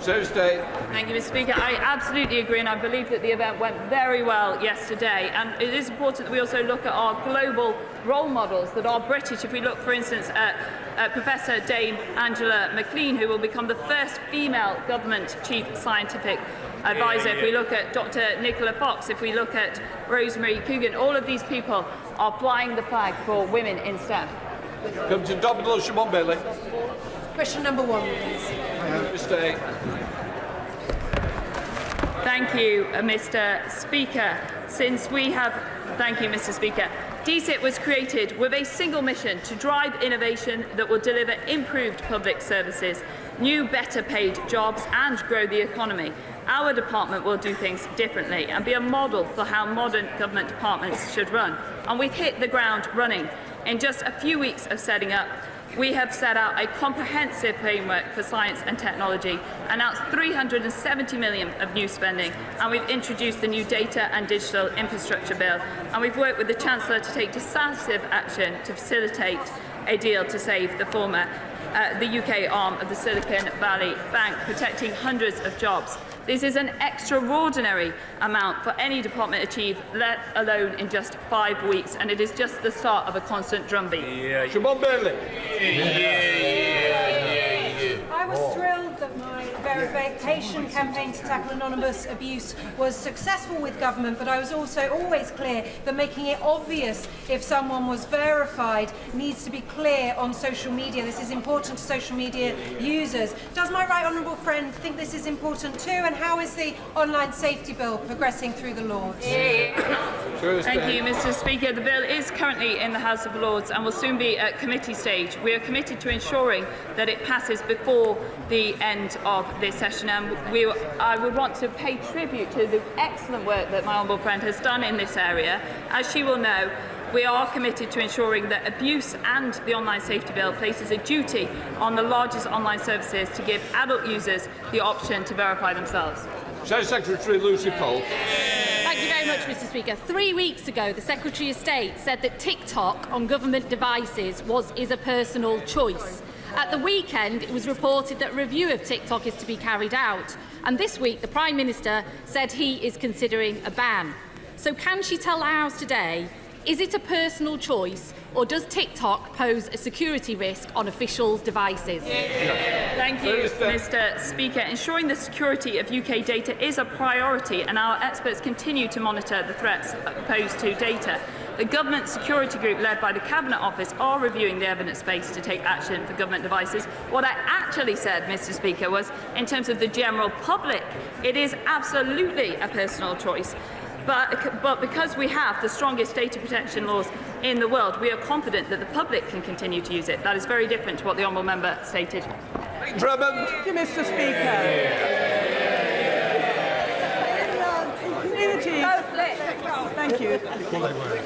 Thursday. Thank you, Mr. Speaker. I absolutely agree, and I believe that the event went very well yesterday. And it is important that we also look at our global role models that are British. If we look, for instance, at Professor Dame Angela McLean, who will become the first female government chief scientific advisor. If we look at Dr. Nicola Fox, if we look at Rosemary Coogan, all of these people are flying the flag for women in STEM. Come to Dominic Shimon Bailey. Question number 1, please. Mr. Thank you, Mr. Speaker. Thank you, Mr. Speaker. DSIT was created with a single mission: to drive innovation that will deliver improved public services, new, better paid jobs and grow the economy. Our department will do things differently and be a model for how modern government departments should run. And we've hit the ground running. In just a few weeks of setting up, we have set out a comprehensive framework for science and technology, announced 370 million of new spending, and we've introduced the new Data and Digital Infrastructure Bill. And we've worked with the Chancellor to take decisive action to facilitate a deal to save the former the UK arm of the Silicon Valley Bank, protecting hundreds of jobs. This is an extraordinary amount for any department to achieve, let alone in just 5 weeks, and it is just the start of a constant drumbeat. Shimon Bailey. I was thrilled that my verification campaign to tackle anonymous abuse was successful with government, but I was also always clear that making it obvious if someone was verified needs to be clear on social media. This is important to social media users. Does my right honourable friend think this is important too, and how is the online safety bill progressing through the Lords? Thank you, Mr. Speaker. The bill is currently in the House of Lords and will soon be at committee stage. We are committed to ensuring that it passes before the end of this session, and I would want to pay tribute to the excellent work that my honourable friend has done in this area. As she will know, we are committed to ensuring that abuse and the online safety bill places a duty on the largest online services to give adult users the option to verify themselves. Secretary Lucy Pole. Thank you very much, Mr. Speaker. 3 weeks ago, the Secretary of State said that TikTok on government devices is a personal choice. At the weekend, it was reported that a review of TikTok is to be carried out. And this week, the Prime Minister said he is considering a ban. So can she tell the House today, is it a personal choice, or does TikTok pose a security risk on officials' devices? Thank you, Mr. Speaker. Ensuring the security of UK data is a priority, and our experts continue to monitor the threats posed to data. The Government Security Group, led by the Cabinet Office, are reviewing the evidence base to take action for government devices. What I actually said, Mr. Speaker, was in terms of the general public, it is absolutely a personal choice. But because we have the strongest data protection laws in the world, we are confident that the public can continue to use it. That is very different to what the honourable member stated. Drummond. Thank you, Mr. Speaker. Thank you.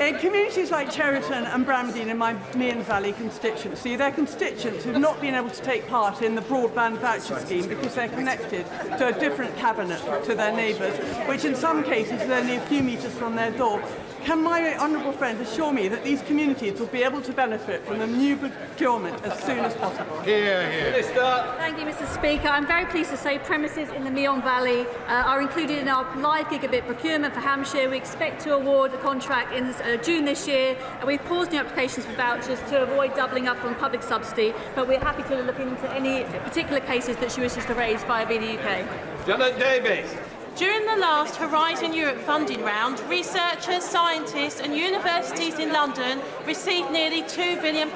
In communities like Cheriton and Bramdean in my Mearn Valley constituency, their constituents have not been able to take part in the broadband voucher scheme because they're connected to a different cabinet to their neighbours, which in some cases is only a few metres from their door. Can my honourable friend assure me that these communities will be able to benefit from the new procurement as soon as possible? Thank you, Mr. Speaker. I'm very pleased to say premises in the Meon Valley are included in our live gigabit procurement for Hampshire. We expect to award a contract in June this year, and we've paused new applications for vouchers to avoid doubling up on public subsidy, but we're happy to look into any particular cases that she wishes to raise via Be UK. Janet Davies. During the last Horizon Europe funding round, researchers, scientists and universities in London received nearly £2 billion.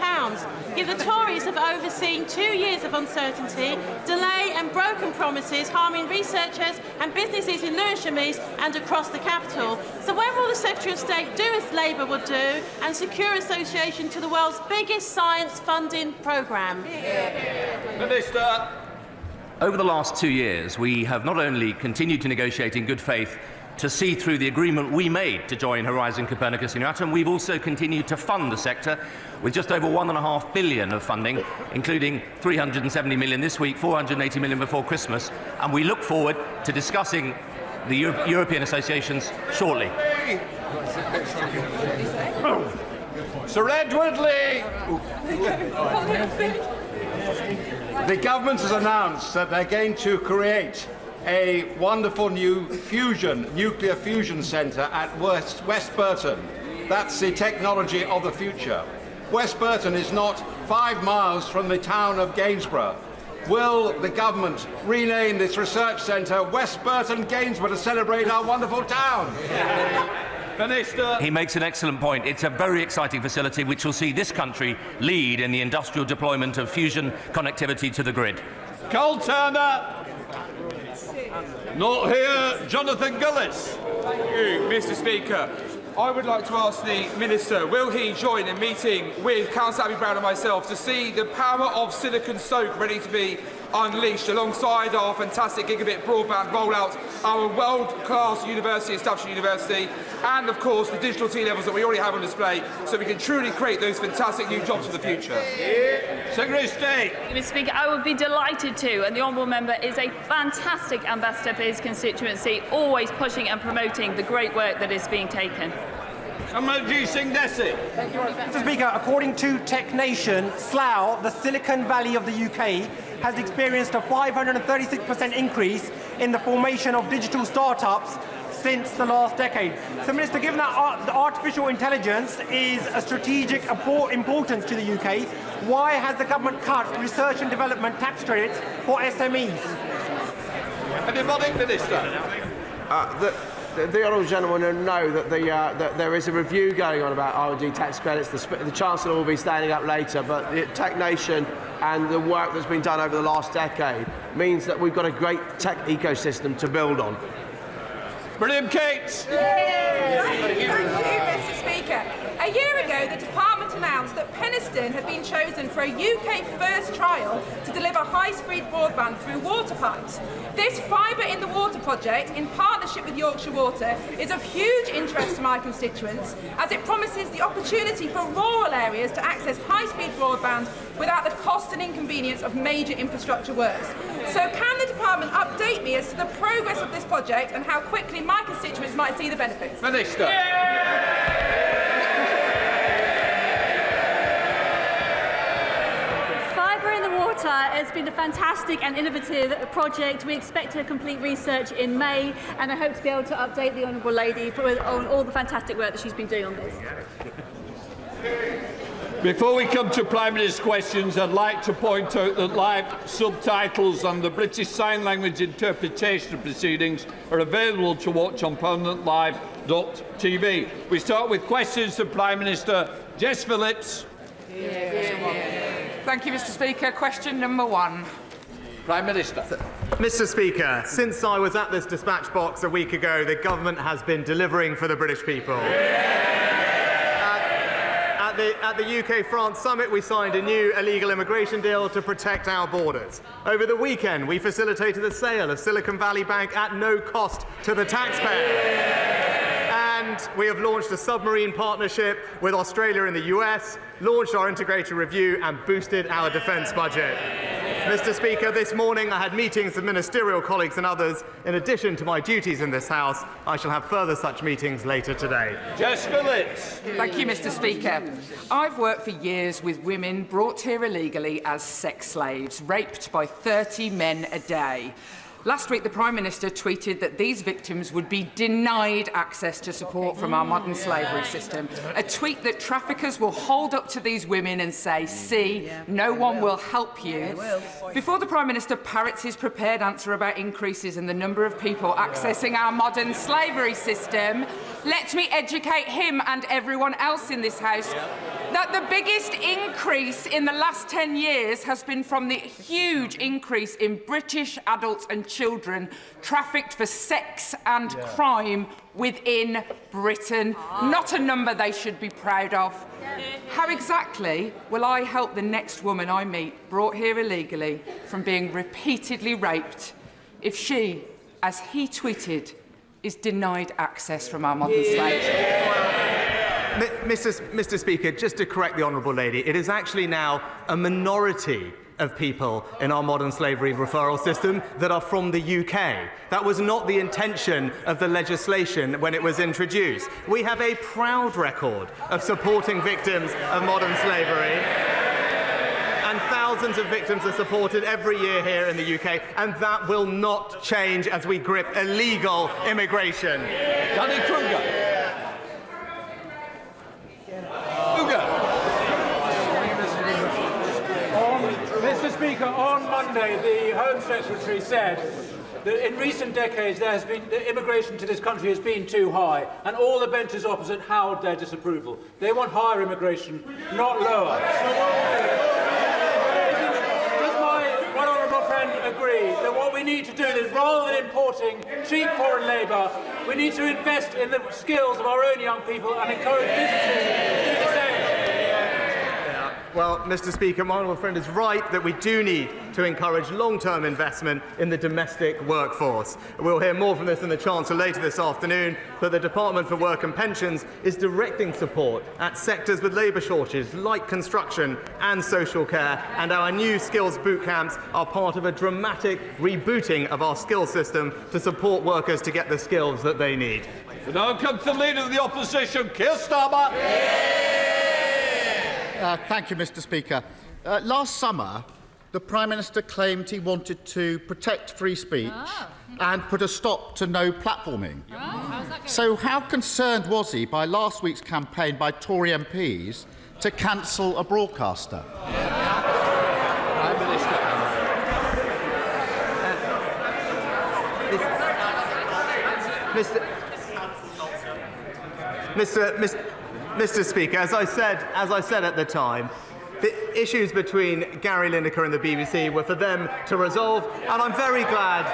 Yet the Tories have overseen 2 years of uncertainty, delay and broken promises, harming researchers and businesses in Lewisham East and across the capital. So when will the Secretary of State do as Labour would do and secure association to the world's biggest science funding programme? Minister. Over the last 2 years, we have not only continued to negotiate in good faith to see through the agreement we made to join Horizon Copernicus and Euratom, we've also continued to fund the sector with just over £1.5 billion of funding, including £370 million this week, £480 million before Christmas, and we look forward to discussing the European associations shortly. Sir Edward Lee. The government has announced that they're going to create a wonderful new nuclear fusion centre at West Burton. That's the technology of the future. West Burton is not 5 miles from the town of Gainsborough. Will the government rename this research centre West Burton Gainsborough to celebrate our wonderful town? Minister. He makes an excellent point. It's a very exciting facility which will see this country lead in the industrial deployment of fusion connectivity to the grid. Cole Turner. Not here. Jonathan Gillis. Thank you, Mr. Speaker. I would like to ask the Minister, will he join a meeting with Councillor Abby Brown and myself to see the power of Silicon Stoke ready to be unleashed alongside our fantastic gigabit broadband rollout, our world-class university, establishment university, and of course the digital T-levels that we already have on display, so we can truly create those fantastic new jobs for the future. Secretary of State. Mr. Speaker, I would be delighted to, and the Honourable Member is a fantastic ambassador for his constituency, always pushing and promoting the great work that is being taken. Mr. Speaker, according to TechNation, Slough, the Silicon Valley of the UK, has experienced a 536% increase in the formation of digital startups since the last decade. So, Minister, given that the artificial intelligence is a strategic importance to the UK, why has the government cut research and development tax credits for SMEs? Anyone, Minister? The honourable gentleman will know that there is a review going on about R&D tax credits. The Chancellor will be standing up later, but TechNation and the work that's been done over the last decade means that we've got a great tech ecosystem to build on. William Cates. Thank you, Mr. Speaker. A year ago, the Department announced that Penistone had been chosen for a UK first trial to deliver high-speed broadband through water pipes. This Fibre in the Water project, in partnership with Yorkshire Water, is of huge interest to my constituents, as it promises the opportunity for rural areas to access high-speed broadband without the cost and inconvenience of major infrastructure works. So can the Department update me as to the progress of this project and how quickly my constituents might see the benefits? Minister. Fibre in the Water has been a fantastic and innovative project. We expect to complete research in May, and I hope to be able to update the Honourable Lady on all the fantastic work that she's been doing on this. Before we come to Prime Minister's questions, I'd like to point out that live subtitles and the British Sign Language interpretation of proceedings are available to watch on permanentlive.tv. We start with questions to Prime Minister. Jess Phillips. Thank you, Mr. Speaker. Question number 1. Prime Minister. Mr. Speaker, since I was at this dispatch box a week ago, the government has been delivering for the British people. At the UK-France summit, we signed a new illegal immigration deal to protect our borders. Over the weekend, we facilitated the sale of Silicon Valley Bank at no cost to the taxpayer. And we have launched a submarine partnership with Australia and the US, launched our integrated review and boosted our defence budget. Mr. Speaker, this morning I had meetings with ministerial colleagues and others. In addition to my duties in this House, I shall have further such meetings later today. Jess Phillips. Thank you, Mr. Speaker. I've worked for years with women brought here illegally as sex slaves, raped by 30 men a day. Last week, the Prime Minister tweeted that these victims would be denied access to support from our modern slavery system. A tweet that traffickers will hold up to these women and say, see, no one will help you. Before the Prime Minister parrots his prepared answer about increases in the number of people accessing our modern slavery system, let me educate him and everyone else in this House that the biggest increase in the last 10 years has been from the huge increase in British adults and children trafficked for sex and crime within Britain. Not a number they should be proud of. How exactly will I help the next woman I meet brought here illegally from being repeatedly raped if she, as he tweeted, is denied access from our modern slaves? Mr. Speaker, just to correct the Honourable Lady, it is actually now a minority of people in our modern slavery referral system that are from the UK. That was not the intention of the legislation when it was introduced. We have a proud record of supporting victims of modern slavery, and thousands of victims are supported every year here in the UK, and that will not change as we grip illegal immigration. Danny Kruger. Mr. Speaker, on Monday, the Home Secretary said that in recent decades the immigration to this country has been too high, and all the benches opposite howled their disapproval. They want higher immigration, not lower. Does my right honourable friend agree that what we need to do is, rather than importing cheap foreign labour, we need to invest in the skills of our own young people and encourage businesses to do the same? Well, Mr. Speaker, my honourable friend is right that we do need to encourage long-term investment in the domestic workforce. We'll hear more from this in the Chancellor later this afternoon, but the Department for Work and Pensions is directing support at sectors with labour shortages like construction and social care, and our new skills boot camps are part of a dramatic rebooting of our skills system to support workers to get the skills that they need. We now come to the Leader of the Opposition, Keir Starmer. Thank you, Mr. Speaker. Last summer, the Prime Minister claimed he wanted to protect free speech and put a stop to no platforming. So how concerned was he by last week's campaign by Tory MPs to cancel a broadcaster? Mr. Speaker, as I said at the time, the issues between Gary Lineker and the BBC were for them to resolve, and I'm very glad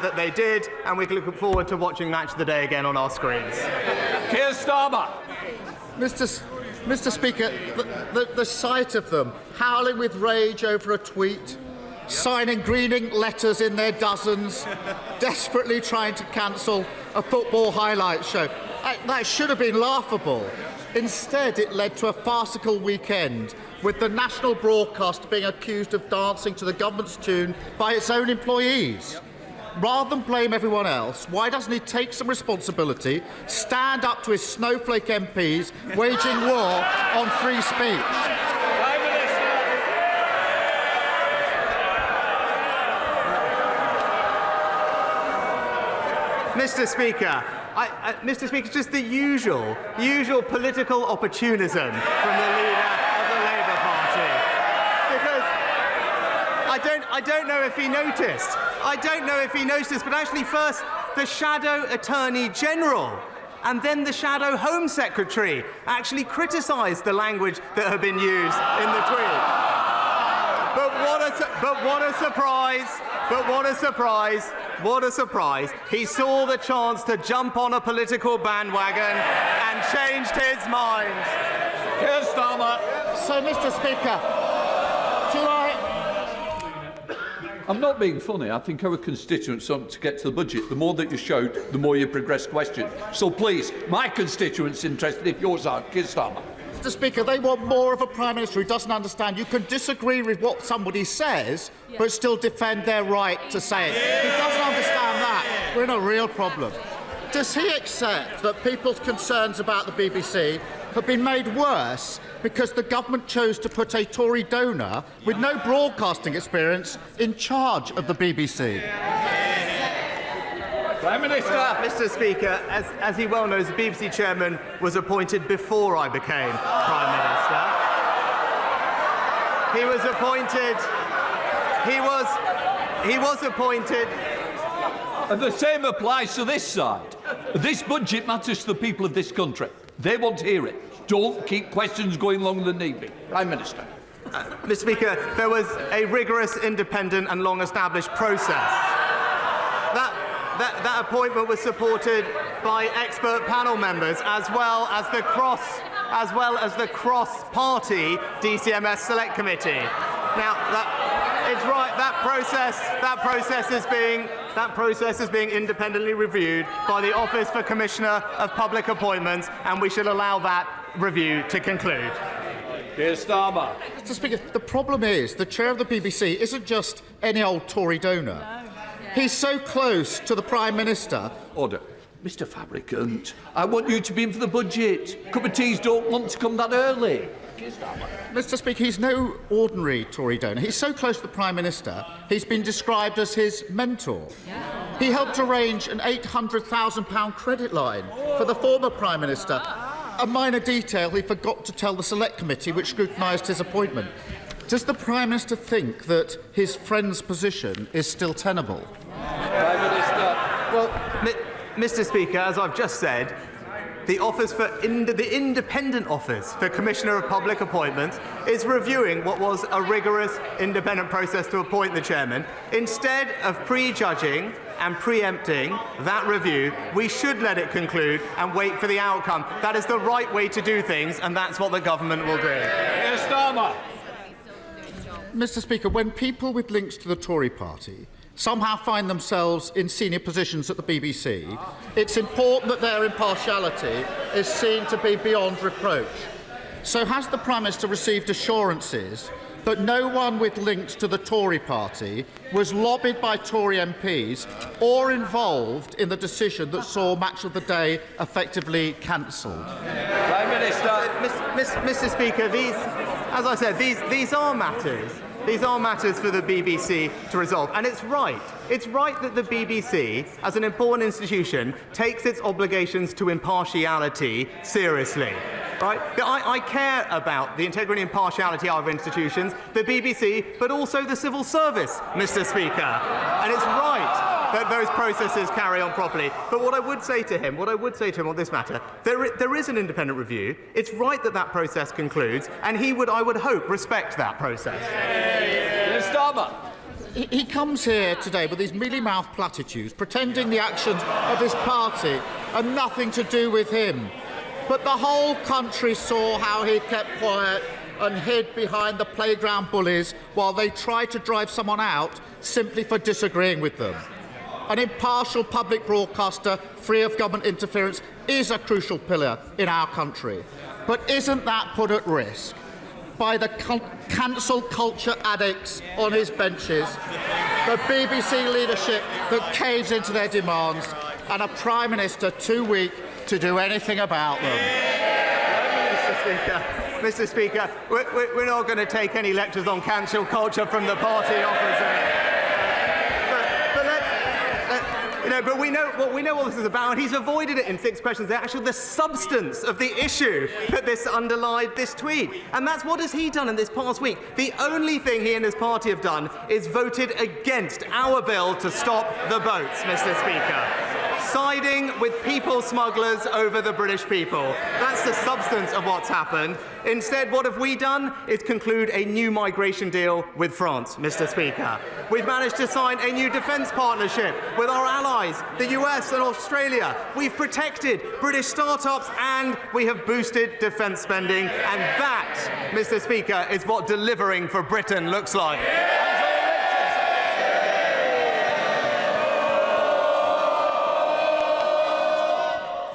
that they did, and we look forward to watching Match of the Day again on our screens. Keir Starmer. Mr. Speaker, the sight of them howling with rage over a tweet, signing greening letters in their dozens, desperately trying to cancel a football highlight show. That should have been laughable. Instead, it led to a farcical weekend, with the national broadcast being accused of dancing to the government's tune by its own employees. Rather than blame everyone else, why doesn't he take some responsibility, stand up to his snowflake MPs waging war on free speech? Mr. Speaker, Mr. Speaker, just the usual political opportunism from the leader of the Labour Party. Because I don't know if he noticed. But actually first the Shadow Attorney General and then the Shadow Home Secretary actually criticised the language that had been used in the tweet. But what a surprise. He saw the chance to jump on a political bandwagon and changed his mind. Keir Starmer. So, Mr. Speaker, I'm not being funny. I think our constituents want to get to the budget. The more that you shout, the more you progress questions. So please, my constituents interested if yours are. Keir Starmer. Mr. Speaker, they want more of a Prime Minister who doesn't understand. You can disagree with what somebody says, but still defend their right to say it. If he doesn't understand that, we're in a real problem. Does he accept that people's concerns about the BBC have been made worse because the government chose to put a Tory donor with no broadcasting experience in charge of the BBC? Prime Minister. Mr. Speaker, as he well knows, the BBC chairman was appointed before I became Prime Minister. He was appointed. And the same applies to this side. This budget matters to the people of this country. They want to hear it. Don't keep questions going longer than need be. Prime Minister. Mr. Speaker, there was a rigorous, independent and long-established process. That appointment was supported by expert panel members, as well as the cross-party DCMS Select Committee. Now, it's right. That process is being independently reviewed by the Office for Commissioner of Public Appointments, and we should allow that review to conclude. Keir Starmer. Mr. Speaker, the problem is the chair of the BBC isn't just any old Tory donor. No. He's so close to the Prime Minister. Order. Mr Fabricant, I want you to be in for the budget. Cup of teas don't want to come that early. Mr. Speaker, he's no ordinary Tory donor. He's so close to the Prime Minister, he's been described as his mentor. He helped arrange an £800,000 credit line for the former Prime Minister, a minor detail he forgot to tell the Select Committee which scrutinised his appointment. Does the Prime Minister think that his friend's position is still tenable? Prime Minister. Well, Mr. Speaker, as I've just said, the independent office for Commissioner of Public Appointments is reviewing what was a rigorous independent process to appoint the chairman. Instead of prejudging and preempting that review, we should let it conclude and wait for the outcome. That is the right way to do things, and that's what the government will do. Mr. Speaker, when people with links to the Tory party somehow find themselves in senior positions at the BBC, it's important that their impartiality is seen to be beyond reproach. So has the Prime Minister received assurances that no one with links to the Tory party was lobbied by Tory MPs or involved in the decision that saw Match of the Day effectively cancelled? Prime Minister. Mr. Speaker, as I said, these are matters. These are matters for the BBC to resolve. And it's right. It's right that the BBC, as an important institution, takes its obligations to impartiality seriously. Right? I care about the integrity and impartiality of our institutions, the BBC, but also the civil service, Mr. Speaker. And it's right that those processes carry on properly. But what I would say to him on this matter, there is an independent review. It's right that that process concludes, and he would, I would hope, respect that process. He comes here today with these mealy-mouthed platitudes, pretending the actions of his party are nothing to do with him. But the whole country saw how he kept quiet and hid behind the playground bullies while they tried to drive someone out simply for disagreeing with them. An impartial public broadcaster free of government interference is a crucial pillar in our country. But isn't that put at risk by the cancel culture addicts on his benches, the BBC leadership that caves into their demands, and a Prime Minister too weak to do anything about them? Mr. Speaker, we're not going to take any lectures on cancel culture from the party opposite. But we know what this is about, and he's avoided it in 6 questions. The substance of the issue that this underlied this tweet. And that's what has he done in this past week. The only thing he and his party have done is voted against our bill to stop the boats, Mr. Speaker. Siding with people smugglers over the British people. That's the substance of what's happened. Instead, what have we done is conclude a new migration deal with France, Mr. Speaker. We've managed to sign a new defence partnership with our allies, the US and Australia. We've protected British start-ups and we have boosted defence spending. And that, Mr. Speaker, is what delivering for Britain looks like.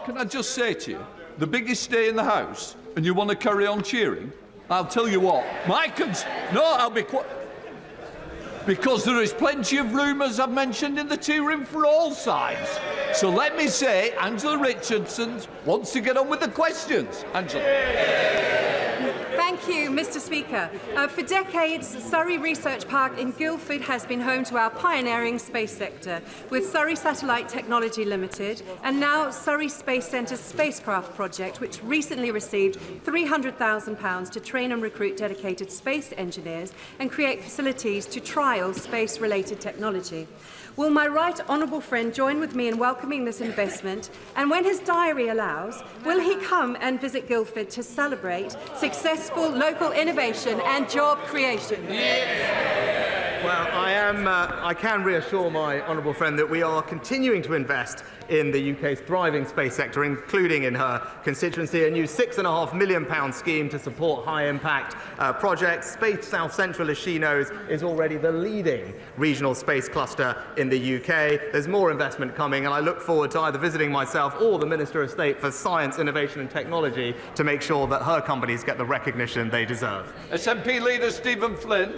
Can I just say to you, the biggest day in the House, and you want to carry on cheering? I'll tell you what, I'll be quiet. Because there is plenty of rumours I've mentioned in the tea room for all sides. So let me say, Angela Richardson wants to get on with the questions. Angela. Thank you, Mr. Speaker. For decades, Surrey Research Park in Guildford has been home to our pioneering space sector, with Surrey Satellite Technology Limited and now Surrey Space Centre's spacecraft project, which recently received £300,000 to train and recruit dedicated space engineers and create facilities to trial space-related technology. Will my right honourable friend join with me in welcoming this investment? And when his diary allows, will he come and visit Guildford to celebrate successful local innovation and job creation? Well, I can reassure my honourable friend that we are continuing to invest in the UK's thriving space sector, including in her constituency, a new £6.5 million scheme to support high-impact projects. Space South Central, as she knows, is already the leading regional space cluster in the UK. There's more investment coming, and I look forward to either visiting myself or the Minister of State for Science, Innovation and Technology to make sure that her companies get the recognition they deserve. SNP leader Stephen Flynn.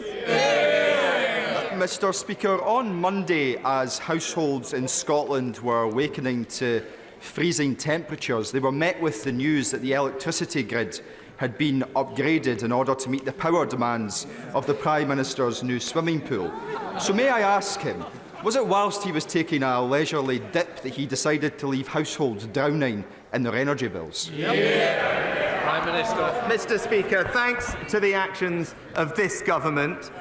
Mr. Speaker, on Monday, as households in Scotland were awakening to freezing temperatures, they were met with the news that the electricity grid had been upgraded in order to meet the power demands of the Prime Minister's new swimming pool. So may I ask him, was it whilst he was taking a leisurely dip that he decided to leave households drowning in their energy bills? Prime Minister. Mr. Speaker, thanks to the actions of this government,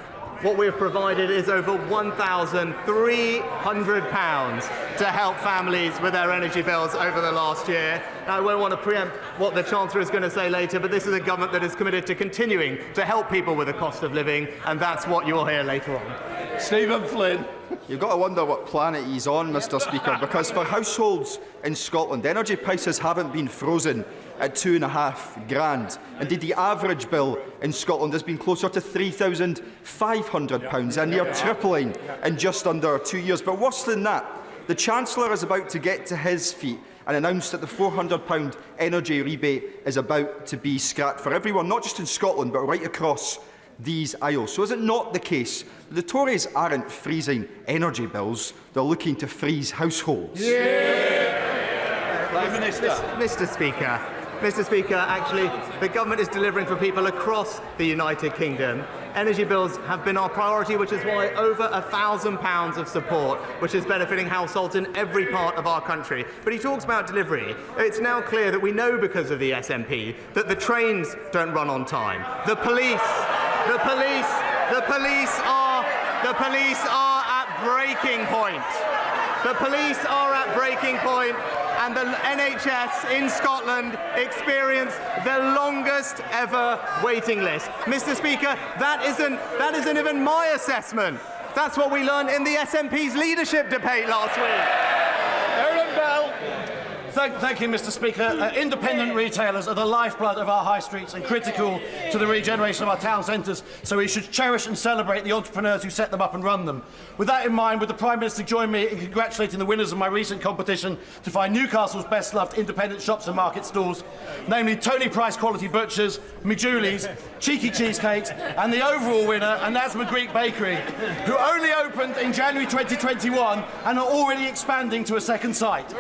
what we have provided is over £1,300 to help families with their energy bills over the last year. Now, I won't want to preempt what the Chancellor is going to say later, but this is a government that is committed to continuing to help people with the cost of living, and that's what you will hear later on. Stephen Flynn. You've got to wonder what planet he's on, Mr. Speaker, because for households in Scotland, energy prices haven't been frozen at £2,500. Indeed, the average bill in Scotland has been closer to £3,500, a near tripling in just under 2 years. But worse than that, the Chancellor is about to get to his feet and announced that the £400 energy rebate is about to be scrapped for everyone, not just in Scotland, but right across these aisles. So is it not the case that the Tories aren't freezing energy bills, they're looking to freeze households? Prime Minister. Mr. Speaker, actually, the government is delivering for people across the United Kingdom. Energy bills have been our priority, which is why over £1,000 of support, which is benefiting households in every part of our country. But he talks about delivery. It's now clear that we know because of the SNP that the trains don't run on time. The police are at breaking point. The police are at breaking point, and the NHS in Scotland experienced the longest ever waiting list. Mr. Speaker, that isn't even my assessment. That's what we learned in the SNP's leadership debate last week. Aaron Bell. Thank you, Mr. Speaker. Independent retailers are the lifeblood of our high streets and critical to the regeneration of our town centres, so we should cherish and celebrate the entrepreneurs who set them up and run them. With that in mind, would the Prime Minister join me in congratulating the winners of my recent competition to find Newcastle's best-loved independent shops and market stalls, namely Tony Price Quality Butchers, Mijouli's, Cheeky Cheesecakes, and the overall winner, Anasma Greek Bakery, who only opened in January 2021 and are already expanding to a second site.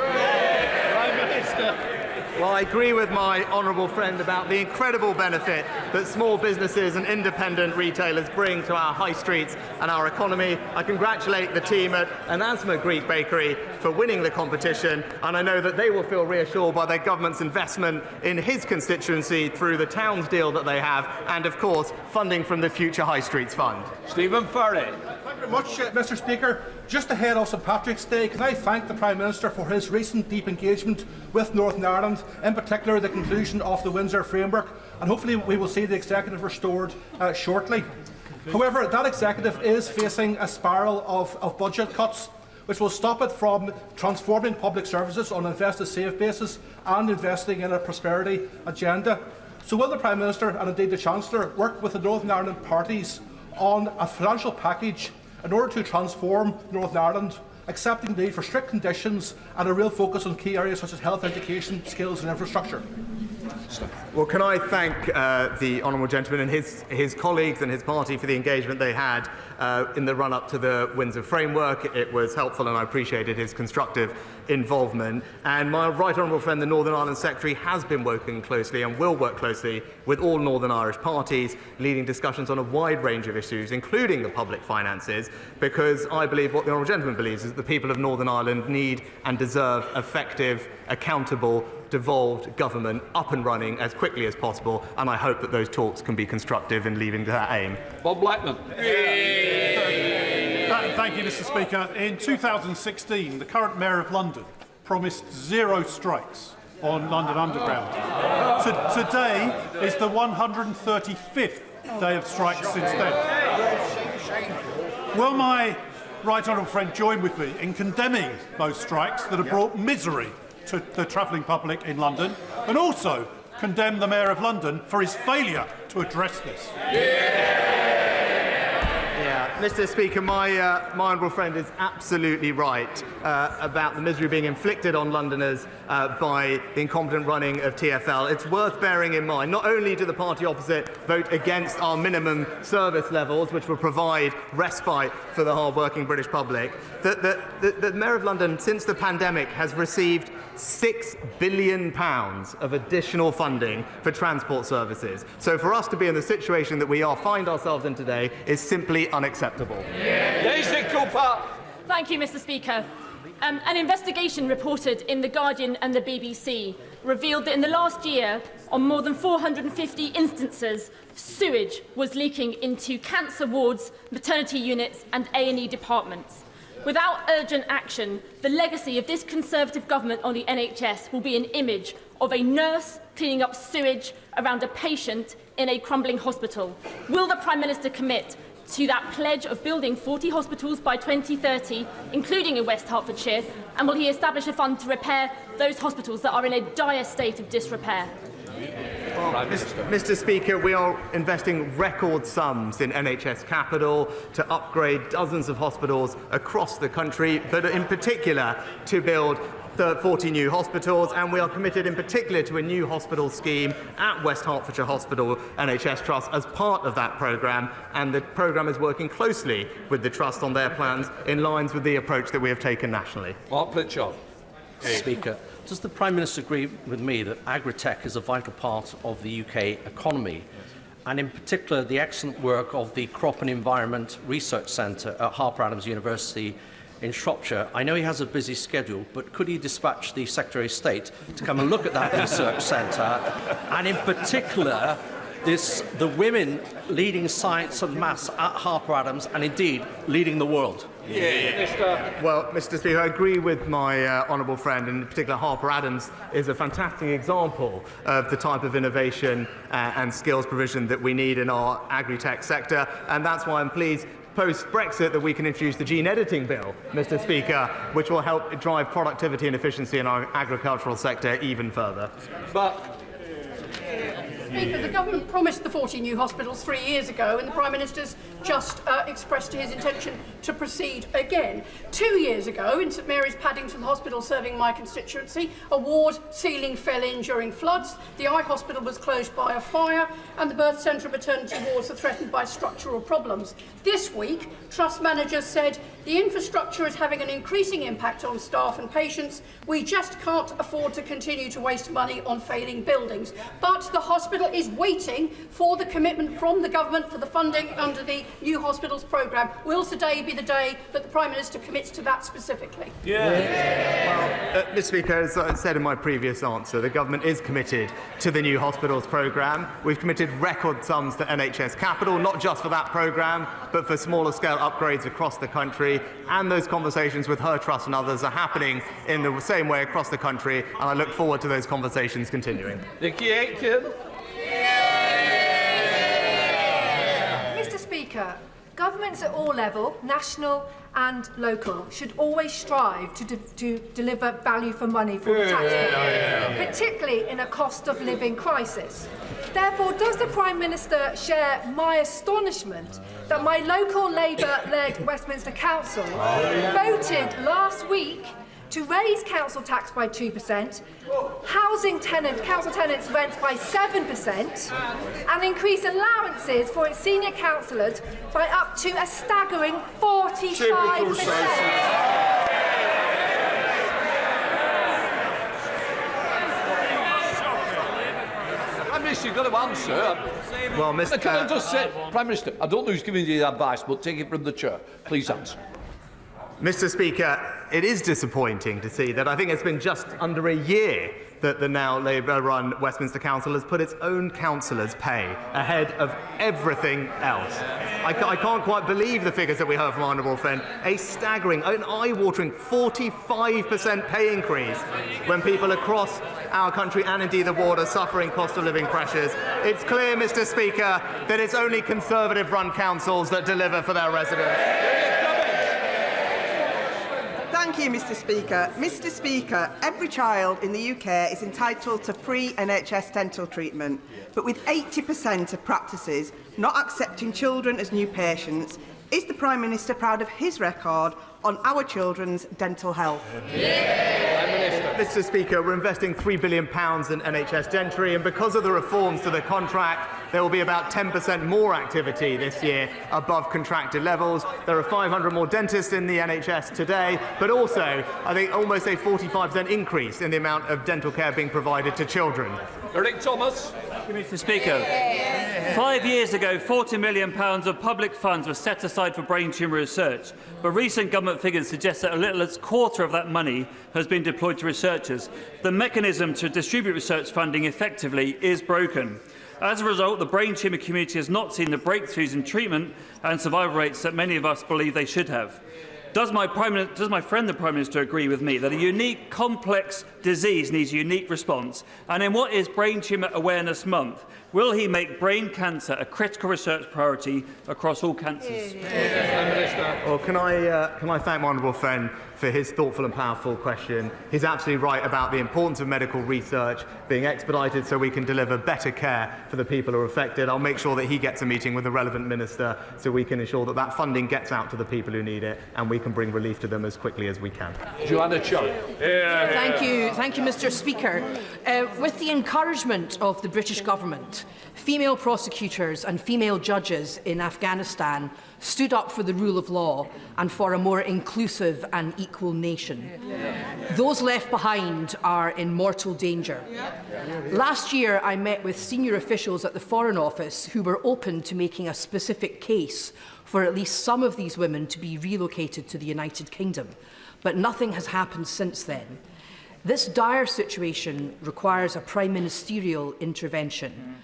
Well, I agree with my honourable friend about the incredible benefit that small businesses and independent retailers bring to our high streets and our economy. I congratulate the team at Anasma Greek Bakery for winning the competition, and I know that they will feel reassured by their government's investment in his constituency through the Towns deal that they have, and of course funding from the Future High Streets Fund. Stephen Furry. Thank you very much, Mr. Speaker. Just ahead of St Patrick's Day, can I thank the Prime Minister for his recent deep engagement with Northern Ireland, in particular the conclusion of the Windsor Framework, and hopefully we will see the executive restored shortly. However, that executive is facing a spiral of budget cuts, which will stop it from transforming public services on an invest-to-save basis and investing in a prosperity agenda. So will the Prime Minister and indeed the Chancellor work with the Northern Ireland parties on a financial package in order to transform Northern Ireland, accepting the need for strict conditions and a real focus on key areas such as health, education, skills and infrastructure? Well, can I thank the honourable gentleman and his colleagues and his party for the engagement they had in the run-up to the Windsor Framework. It was helpful and I appreciated his constructive involvement. And my right honourable friend, the Northern Ireland Secretary, has been working closely and will work closely with all Northern Irish parties, leading discussions on a wide range of issues, including the public finances, because I believe what the honourable gentleman believes is that the people of Northern Ireland need and deserve effective, accountable, devolved government up and running as quickly as possible, and I hope that those talks can be constructive in leading to that aim. Bob Blackman. Thank you, Mr. Speaker. In 2016, the current Mayor of London promised 0 strikes on London Underground. Today is the 135th day of strikes since then. Will my right honourable friend join with me in condemning those strikes that have brought misery to the travelling public in London, and also condemn the Mayor of London for his failure to address this? Mr. Speaker, my honourable friend is absolutely right about the misery being inflicted on Londoners by the incompetent running of TfL. It's worth bearing in mind, not only do the party opposite vote against our minimum service levels, which will provide respite for the hard-working British public, that the Mayor of London, since the pandemic, has received £6 billion of additional funding for transport services. So for us to be in the situation that we find ourselves in today is simply unacceptable. Thank you, Mr. Speaker. An investigation reported in The Guardian and the BBC revealed that in the last year, on more than 450 instances, sewage was leaking into cancer wards, maternity units and A&E departments. Without urgent action, the legacy of this Conservative government on the NHS will be an image of a nurse cleaning up sewage around a patient in a crumbling hospital. Will the Prime Minister commit to that pledge of building 40 hospitals by 2030, including in West Hertfordshire, and will he establish a fund to repair those hospitals that are in a dire state of disrepair? Mr. Speaker, we are investing record sums in NHS capital to upgrade dozens of hospitals across the country, but in particular to build 40 new hospitals, and we are committed in particular to a new hospital scheme at West Hertfordshire Hospital NHS Trust as part of that programme, and the programme is working closely with the Trust on their plans in lines with the approach that we have taken nationally. Mark Pritchard. Speaker, does the Prime Minister agree with me that agri-tech is a vital part of the UK economy, and in particular the excellent work of the Crop and Environment Research Centre at Harper Adams University in Shropshire? I know he has a busy schedule, but could he dispatch the Secretary of State to come and look at that research centre, and in particular the women leading science and maths at Harper Adams, and indeed leading the world? Well, Mr. Speaker, I agree with my honourable friend, and in particular Harper Adams is a fantastic example of the type of innovation and skills provision that we need in our agri-tech sector, and that's why I'm pleased post-Brexit that we can introduce the gene editing bill, Mr. Speaker, which will help drive productivity and efficiency in our agricultural sector even further. Speaker, the government promised the 40 new hospitals 3 years ago, and the Prime Minister's just expressed his intention to proceed again. 2 years ago, in St Mary's Paddington Hospital serving my constituency, a ward ceiling fell in during floods, the eye hospital was closed by a fire, and the birth centre and maternity wards are threatened by structural problems. This week, Trust managers said the infrastructure is having an increasing impact on staff and patients. We just can't afford to continue to waste money on failing buildings. But the hospital is waiting for the commitment from the government for the funding under the New Hospitals programme. Will today be the day that the Prime Minister commits to that specifically? Mr. Speaker, as I said in my previous answer, the government is committed to the New Hospitals programme. We've committed record sums to NHS capital, not just for that programme, but for smaller scale upgrades across the country, and those conversations with her trust and others are happening in the same way across the country, and I look forward to those conversations continuing. Nicky Aitken. Mr. Speaker, governments at all levels, national and local, should always strive to deliver value for money for the taxpayer, particularly in a cost of living crisis. Therefore, does the Prime Minister share my astonishment that my local Labour-led Westminster Council voted last week to raise council tax by 2%, council tenants' rents by 7%, and increase allowances for its senior councillors by up to a staggering 45%. You've got to answer. Well, Mr. Can I just say, Prime Minister, I don't know who's giving you the advice, but take it from the chair. Please answer. Mr. Speaker, it is disappointing to see that I think it's been just under a year that the now Labour-run Westminster Council has put its own councillors' pay ahead of everything else. I can't quite believe the figures that we heard from our honourable friend. A staggering, an eye-watering 45% pay increase when people across our country and indeed the ward are suffering cost of living pressures. It's clear, Mr. Speaker, that it's only Conservative-run councils that deliver for their residents. Thank you, Mr. Speaker. Mr. Speaker, every child in the UK is entitled to free NHS dental treatment, but with 80% of practices not accepting children as new patients, is the Prime Minister proud of his record on our children's dental health? Mr. Speaker, we're investing £3 billion in NHS dentistry, and because of the reforms to the contract There will be about 10% more activity this year above contracted levels. There are 500 more dentists in the NHS today, but also, I think, almost a 45% increase in the amount of dental care being provided to children. Eric Thomas. Mr. Speaker, 5 years ago, £40 million of public funds were set aside for brain tumour research, but recent government figures suggest that a little as a quarter of that money has been deployed to researchers. The mechanism to distribute research funding effectively is broken. As a result, the brain tumour community has not seen the breakthroughs in treatment and survival rates that many of us believe they should have. Does my friend the Prime Minister agree with me that a unique, complex disease needs a unique response? And in what is Brain Tumour Awareness Month, will he make brain cancer a critical research priority across all cancers? Well, can I thank my honourable friend for his thoughtful and powerful question. He's absolutely right about the importance of medical research being expedited so we can deliver better care for the people who are affected. I'll make sure that he gets a meeting with the relevant minister so we can ensure that that funding gets out to the people who need it and we can bring relief to them as quickly as we can. Joanna Cho. Thank you, Mr. Speaker. With the encouragement of the British government, female prosecutors and female judges in Afghanistan stood up for the rule of law and for a more inclusive and equal nation. Those left behind are in mortal danger. Last year, I met with senior officials at the Foreign Office who were open to making a specific case for at least some of these women to be relocated to the United Kingdom, but nothing has happened since then. This dire situation requires a Prime Ministerial intervention.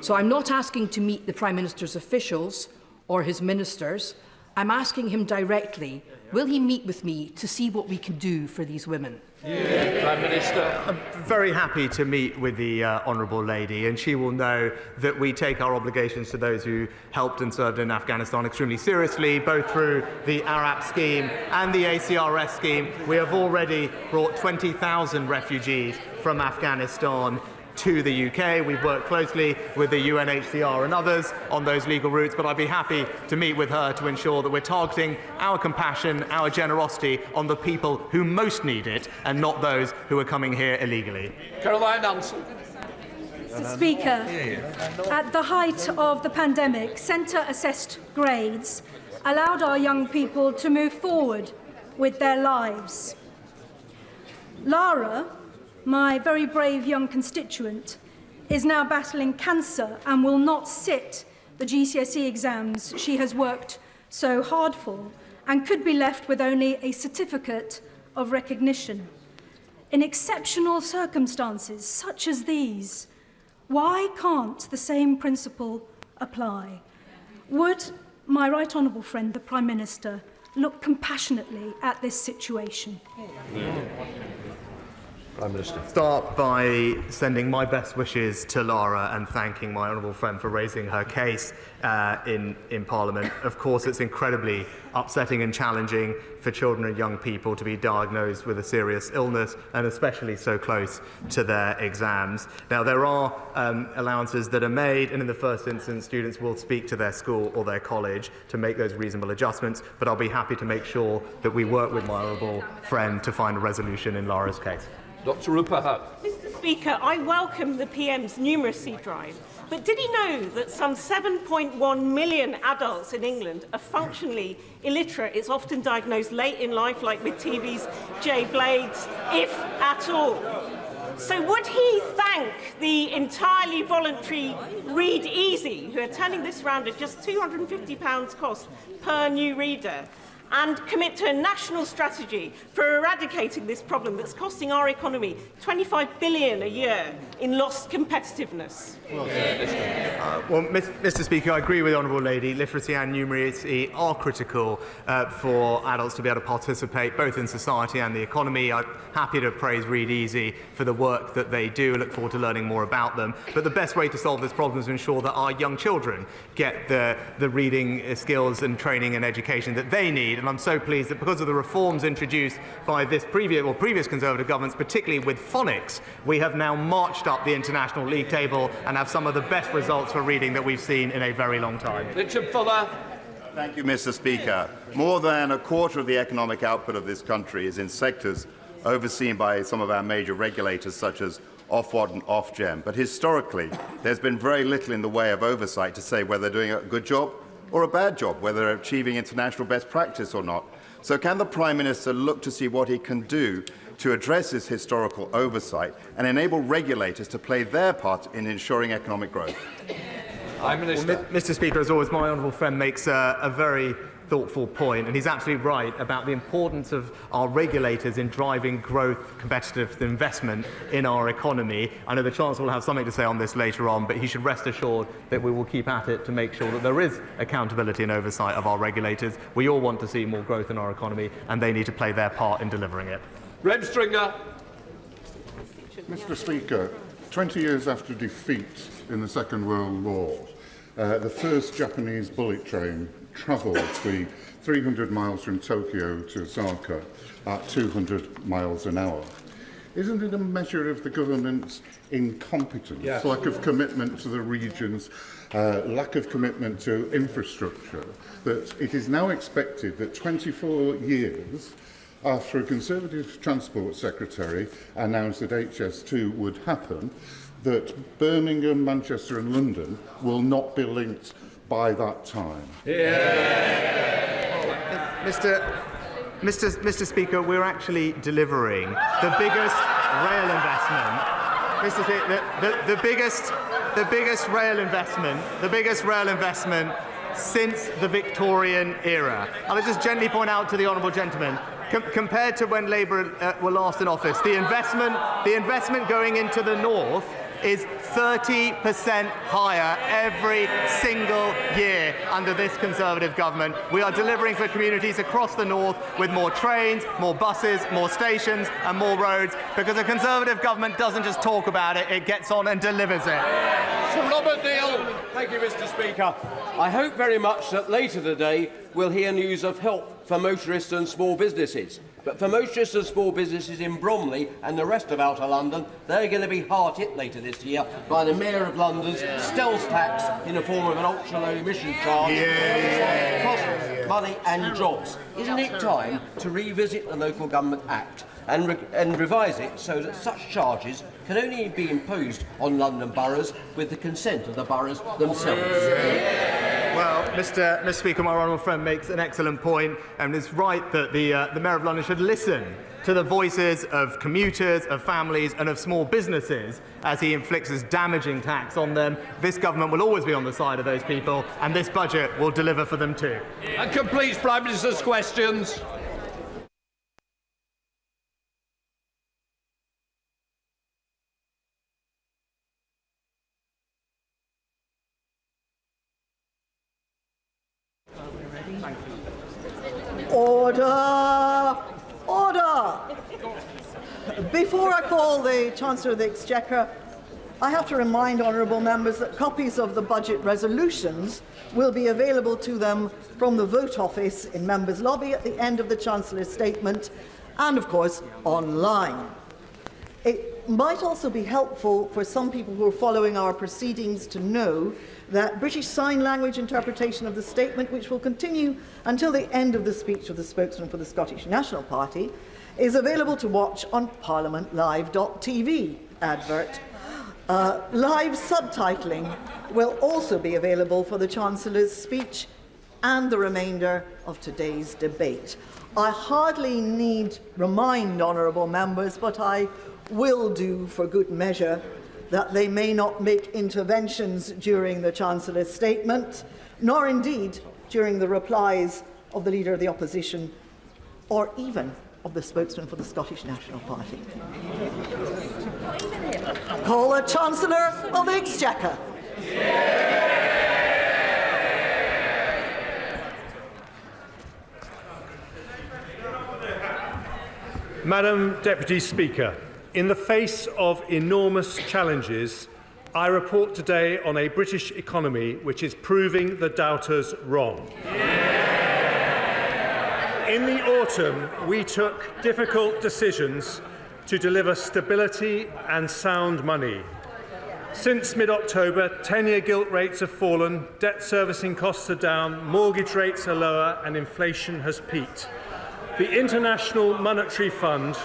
So I'm not asking to meet the Prime Minister's officials or his ministers. I'm asking him directly, will he meet with me to see what we can do for these women? Prime Minister. I'm very happy to meet with the Honourable Lady, and she will know that we take our obligations to those who helped and served in Afghanistan extremely seriously, both through the ARAP scheme and the ACRS scheme. We have already brought 20,000 refugees from Afghanistan to the UK. We've worked closely with the UNHCR and others on those legal routes, but I'd be happy to meet with her to ensure that we're targeting our compassion, our generosity on the people who most need it and not those who are coming here illegally. Caroline Nansen. Mr. Speaker, at the height of the pandemic, centre-assessed grades allowed our young people to move forward with their lives. Lara, my very brave young constituent, is now battling cancer and will not sit the GCSE exams she has worked so hard for and could be left with only a certificate of recognition. In exceptional circumstances such as these, why can't the same principle apply? Would my right honourable friend, the Prime Minister, look compassionately at this situation? Prime Minister. Start by sending my best wishes to Lara and thanking my honourable friend for raising her case in Parliament. Of course, it's incredibly upsetting and challenging for children and young people to be diagnosed with a serious illness, and especially so close to their exams. Now, there are allowances that are made, and in the first instance, students will speak to their school or their college to make those reasonable adjustments, but I'll be happy to make sure that we work with my honourable friend to find a resolution in Lara's case. Dr. Rupahat. Mr. Speaker, I welcome the PM's numeracy drive, but did he know that some 7.1 million adults in England are functionally illiterate? It's often diagnosed late in life, like with TV's Jay Blades, if at all. So would he thank the entirely voluntary Read Easy, who are turning this round at just £250 cost per new reader, and commit to a national strategy for eradicating this problem that's costing our economy $25 billion a year in lost competitiveness? Well, Mr. Speaker, I agree with the Honourable Lady. Literacy and numeracy are critical for adults to be able to participate both in society and the economy. I'm happy to praise Read Easy for the work that they do. I look forward to learning more about them. But the best way to solve this problem is to ensure that our young children get the reading skills and training and education that they need. And I'm so pleased that because of the reforms introduced by this previous Conservative governments, particularly with phonics, we have now marched up the international league table and have some of the best results for reading that we've seen in a very long time. Richard Fuller. Thank you, Mr. Speaker. More than a quarter of the economic output of this country is in sectors overseen by some of our major regulators, such as Ofwat and Ofgem. But historically, there's been very little in the way of oversight to say whether they're doing a good job or a bad job, whether they're achieving international best practice or not. So can the Prime Minister look to see what he can do to address this historical oversight and enable regulators to play their part in ensuring economic growth? Well, Mr. Speaker, as always, my honourable friend makes a very thoughtful point, and he's absolutely right about the importance of our regulators in driving growth, competitiveness, and investment in our economy. I know the Chancellor will have something to say on this later on, but he should rest assured that we will keep at it to make sure that there is accountability and oversight of our regulators. We all want to see more growth in our economy, and they need to play their part in delivering it. Reb Stringer. Mr. Speaker, 20 years after defeat in the Second World War, the first Japanese bullet train travelled the 300 miles from Tokyo to Osaka at 200 miles an hour. Isn't it a measure of the government's incompetence, lack of commitment to the regions, lack of commitment to infrastructure, that it is now expected that 24 years after a Conservative Transport Secretary announced that HS2 would happen, that Birmingham, Manchester and London will not be linked by that time? Mr. Speaker, we're actually delivering the biggest rail investment. Mr. Speaker, the biggest rail investment since the Victorian era. I'll just gently point out to the honourable gentleman, compared to when Labour were last in office, the investment going into the north is 30% higher every single year under this Conservative government. We are delivering for communities across the north with more trains, more buses, more stations and more roads, because a Conservative government doesn't just talk about it, it gets on and delivers it. Sir Robert Neal. Thank you, Mr. Speaker. I hope very much that later today we'll hear news of help for motorists and small businesses. But for motorists and small businesses in Bromley and the rest of Outer London, they're going to be hard hit later this year by the Mayor of London's stealth tax in the form of an ultra-low emission charge. Cost money and jobs. Isn't it time to revisit the Local Government Act and revise it so that such charges can only be imposed on London boroughs with the consent of the boroughs themselves? Well, Mr. Speaker, my honourable friend makes an excellent point, and it's right that the Mayor of London should listen to the voices of commuters, of families and of small businesses as he inflicts his damaging tax on them. This government will always be on the side of those people, and this budget will deliver for them too. And completes Prime Minister's questions. Order! Order! Before I call the Chancellor of the Exchequer, I have to remind honourable members that copies of the budget resolutions will be available to them from the vote office in Members' Lobby at the end of the Chancellor's statement and, of course, online. It might also be helpful for some people who are following our proceedings to know that British Sign Language interpretation of the statement, which will continue until the end of the speech of the spokesman for the Scottish National Party, is available to watch on parliamentlive.tv advert. Live subtitling will also be available for the Chancellor's speech and the remainder of today's debate. I hardly need remind honourable members, but I will do for good measure, that they may not make interventions during the Chancellor's statement, nor indeed during the replies of the Leader of the Opposition, or even of the spokesman for the Scottish National Party. Call the Chancellor of the Exchequer. Madam Deputy Speaker, in the face of enormous challenges, I report today on a British economy which is proving the doubters wrong. In the autumn, we took difficult decisions to deliver stability and sound money. Since mid-October, 10-year gilt rates have fallen, debt servicing costs are down, mortgage rates are lower and inflation has peaked. The International Monetary Fund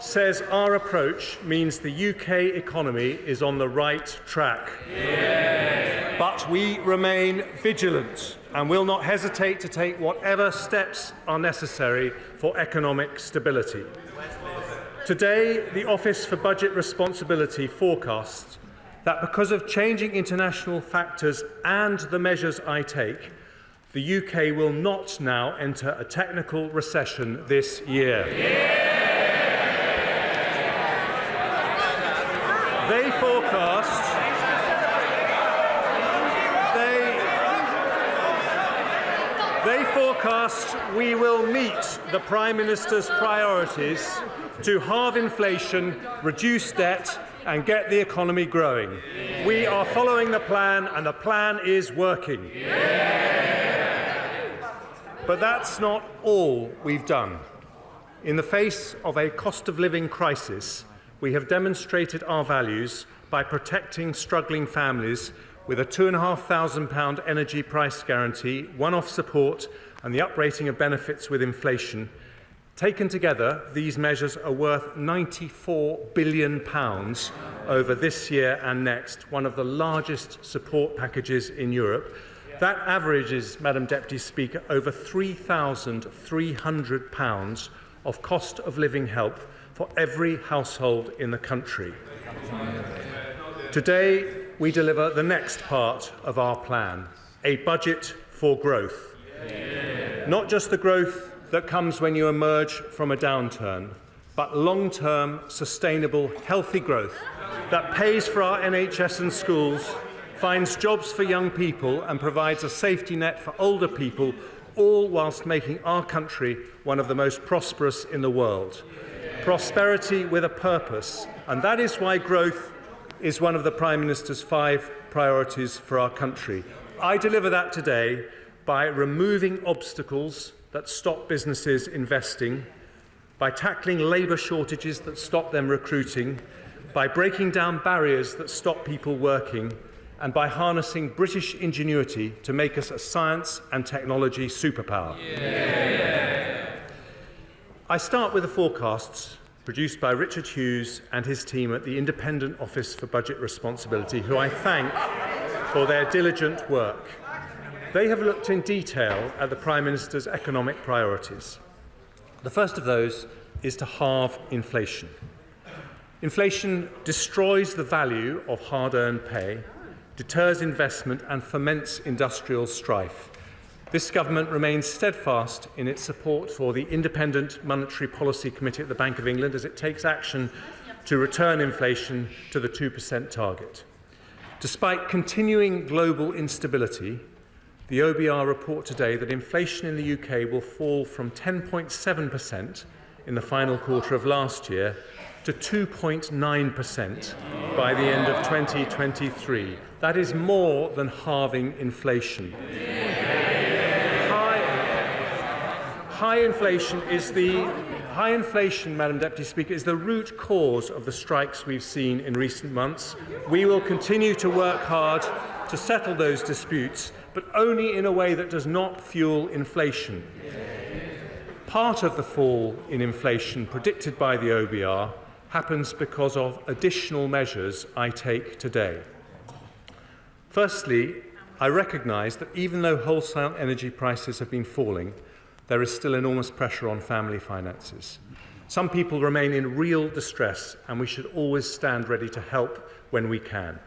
says our approach means the UK economy is on the right track. Yeah. But we remain vigilant and will not hesitate to take whatever steps are necessary for economic stability. Today, the Office for Budget Responsibility forecasts that because of changing international factors and the measures I take, the UK will not now enter a technical recession this year. Yeah. They forecast we will meet the Prime Minister's priorities to halve inflation, reduce debt and get the economy growing. We are following the plan and the plan is working. But that's not all we've done. In the face of a cost of living crisis, we have demonstrated our values by protecting struggling families with a £2,500 energy price guarantee, one-off support and the uprating of benefits with inflation. Taken together, these measures are worth £94 billion over this year and next, one of the largest support packages in Europe. That averages, Madam Deputy Speaker, over £3,300 of cost of living help for every household in the country. Today, we deliver the next part of our plan, a budget for growth. Not just the growth that comes when you emerge from a downturn, but long-term, sustainable, healthy growth that pays for our NHS and schools, finds jobs for young people and provides a safety net for older people, all whilst making our country one of the most prosperous in the world. Prosperity with a purpose, and that is why growth is one of the Prime Minister's 5 priorities for our country. I deliver that today by removing obstacles that stop businesses investing, by tackling labour shortages that stop them recruiting, by breaking down barriers that stop people working, and by harnessing British ingenuity to make us a science and technology superpower. I start with the forecasts produced by Richard Hughes and his team at the Independent Office for Budget Responsibility, who I thank for their diligent work. They have looked in detail at the Prime Minister's economic priorities. The first of those is to halve inflation. Inflation destroys the value of hard-earned pay, deters investment and foments industrial strife. This government remains steadfast in its support for the Independent Monetary Policy Committee at the Bank of England as it takes action to return inflation to the 2% target. Despite continuing global instability, the OBR report today that inflation in the UK will fall from 10.7% in the final quarter of last year to 2.9% by the end of 2023. That is more than halving inflation. High inflation, Madam Deputy Speaker, is the root cause of the strikes we've seen in recent months. We will continue to work hard to settle those disputes, but only in a way that does not fuel inflation. Part of the fall in inflation predicted by the OBR happens because of additional measures I take today. Firstly, I recognise that even though wholesale energy prices have been falling, there is still enormous pressure on family finances. Some people remain in real distress, and we should always stand ready to help when we can.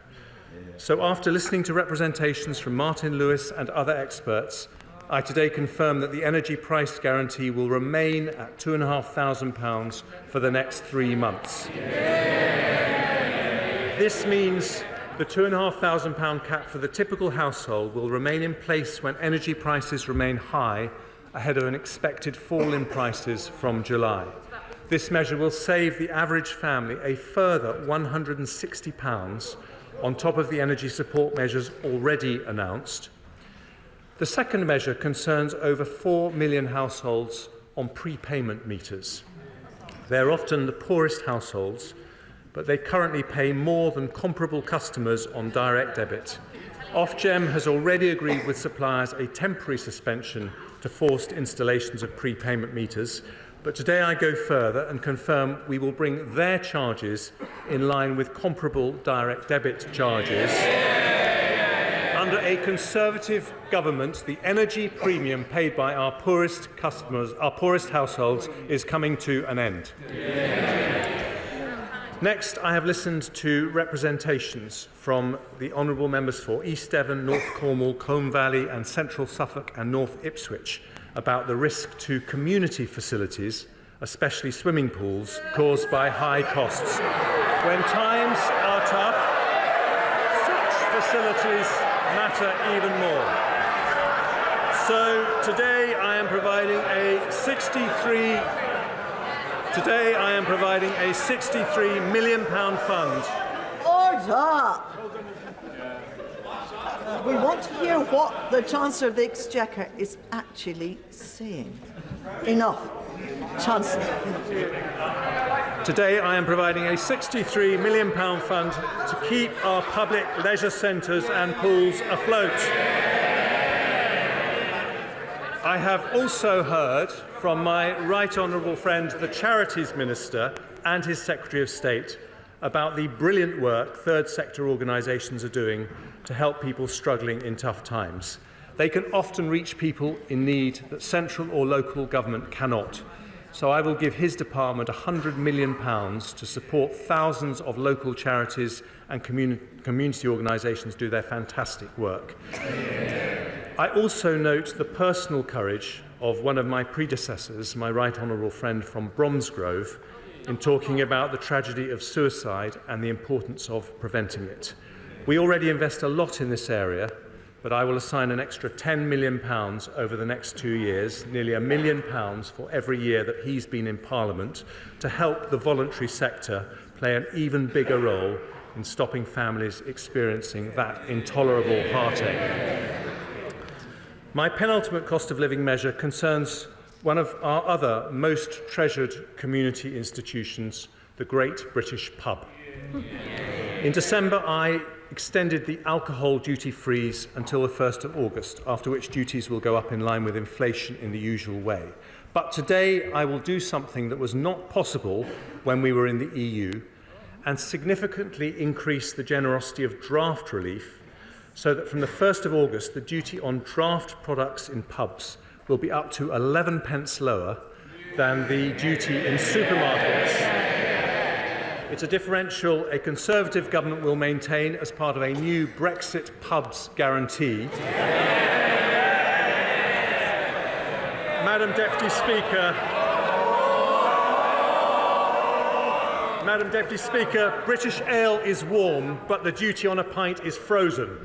So after listening to representations from Martin Lewis and other experts, I today confirm that the energy price guarantee will remain at £2,500 for the next 3 months. This means the £2,500 cap for the typical household will remain in place when energy prices remain high ahead of an expected fall in prices from July. This measure will save the average family a further £160 on top of the energy support measures already announced. The second measure concerns over 4 million households on prepayment meters. They're often the poorest households, but they currently pay more than comparable customers on direct debit. Ofgem has already agreed with suppliers a temporary suspension to forced installations of prepayment meters. But today I go further and confirm we will bring their charges in line with comparable direct debit charges. Under a Conservative government, the energy premium paid by our poorest customers, our poorest households, is coming to an end. Next, I have listened to representations from the honourable members for East Devon, North Cornwall, Colne Valley and Central Suffolk and North Ipswich about the risk to community facilities, especially swimming pools, caused by high costs. When times are tough, such facilities matter even more. So today I am providing a 63 million pound fund. Order! We want to hear what the Chancellor of the Exchequer is actually saying. Enough. Chancellor. Today I am providing a 63 million pound fund to keep our public leisure centres and pools afloat. I have also heard from my right honourable friend, the Charities Minister, and his Secretary of State about the brilliant work third sector organisations are doing to help people struggling in tough times. They can often reach people in need that central or local government cannot. So I will give his department £100 million to support thousands of local charities and community organisations do their fantastic work. I also note the personal courage of one of my predecessors, my right honourable friend from Bromsgrove, in talking about the tragedy of suicide and the importance of preventing it. We already invest a lot in this area, but I will assign an extra £10 million over the next 2 years, nearly £1 million for every year that he's been in Parliament, to help the voluntary sector play an even bigger role in stopping families experiencing that intolerable heartache. My penultimate cost of living measure concerns one of our other most treasured community institutions, the Great British Pub. In December, I extended the alcohol duty freeze until the 1st of August, after which duties will go up in line with inflation in the usual way. But today I will do something that was not possible when we were in the EU and significantly increase the generosity of draft relief so that from the 1st of August the duty on draft products in pubs will be up to 11 pence lower than the duty in supermarkets. It's a differential a Conservative government will maintain as part of a new Brexit pubs guarantee. Madam Deputy Speaker, British ale is warm, but the duty on a pint is frozen.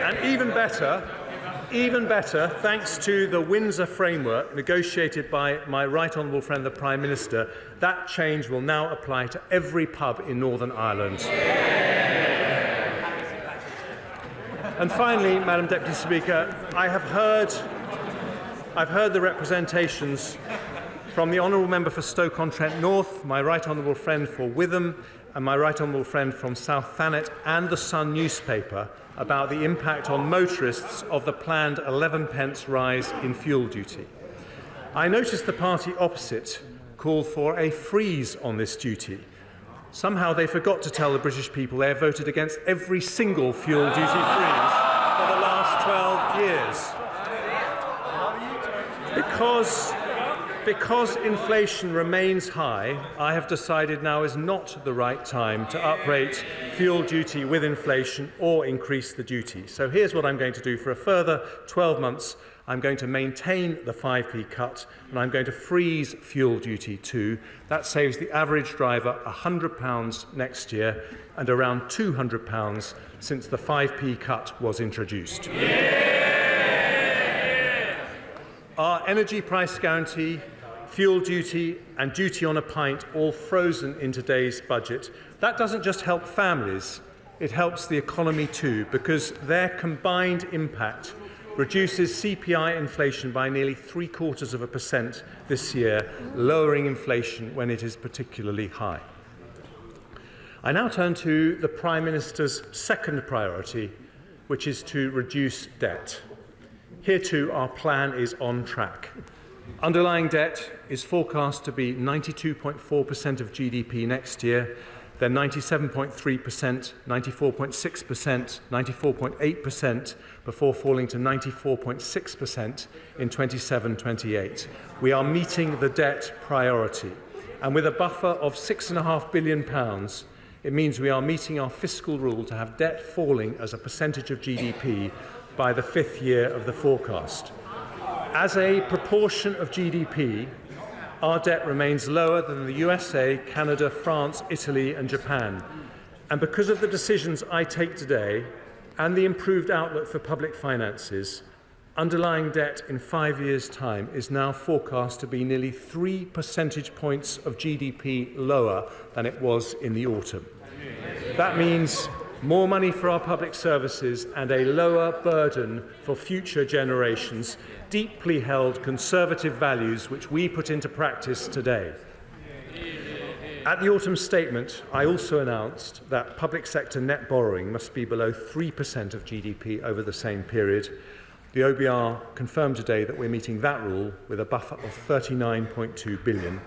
And even better, thanks to the Windsor framework negotiated by my right honourable friend, the Prime Minister, that change will now apply to every pub in Northern Ireland. And finally, Madam Deputy Speaker, I've heard the representations from the honourable member for Stoke-on-Trent North, my right honourable friend for Witham, and my right honourable friend from South Thanet and the Sun newspaper about the impact on motorists of the planned 11 pence rise in fuel duty. I noticed the party opposite call for a freeze on this duty. Somehow they forgot to tell the British people they have voted against every single fuel duty freeze for the last 12 years. Because inflation remains high, I have decided now is not the right time to uprate fuel duty with inflation or increase the duty. So here's what I'm going to do. For a further 12 months, I'm going to maintain the 5p cut and I'm going to freeze fuel duty too. That saves the average driver £100 next year and around £200 since the 5p cut was introduced. Our energy price guarantee, fuel duty and duty on a pint all frozen in today's budget. That doesn't just help families, it helps the economy too, because their combined impact reduces CPI inflation by nearly 0.75% this year, lowering inflation when it is particularly high. I now turn to the Prime Minister's second priority, which is to reduce debt. Here too, our plan is on track. Underlying debt is forecast to be 92.4% of GDP next year, then 97.3%, 94.6%, 94.8% before falling to 94.6% in 27-28. We are meeting the debt priority. And with a buffer of £6.5 billion, it means we are meeting our fiscal rule to have debt falling as a percentage of GDP by the 5th year of the forecast. As a proportion of GDP, our debt remains lower than the USA, Canada, France, Italy and Japan. And because of the decisions I take today and the improved outlook for public finances, underlying debt in 5 years' time is now forecast to be nearly 3 percentage points of GDP lower than it was in the autumn. That means more money for our public services and a lower burden for future generations, deeply held conservative values which we put into practice today. At the autumn statement, I also announced that public sector net borrowing must be below 3% of GDP over the same period. The OBR confirmed today that we're meeting that rule with a buffer of £39.2 billion.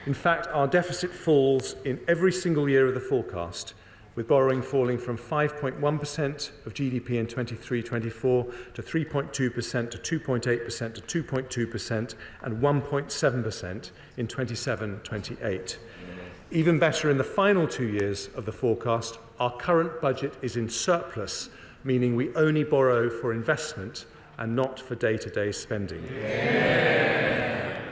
In fact, our deficit falls in every single year of the forecast, with borrowing falling from 5.1% of GDP in 23-24 to 3.2% to 2.8% to 2.2% and 1.7% in 27-28. Even better, in the final 2 years of the forecast, our current budget is in surplus, meaning we only borrow for investment and not for day-to-day spending.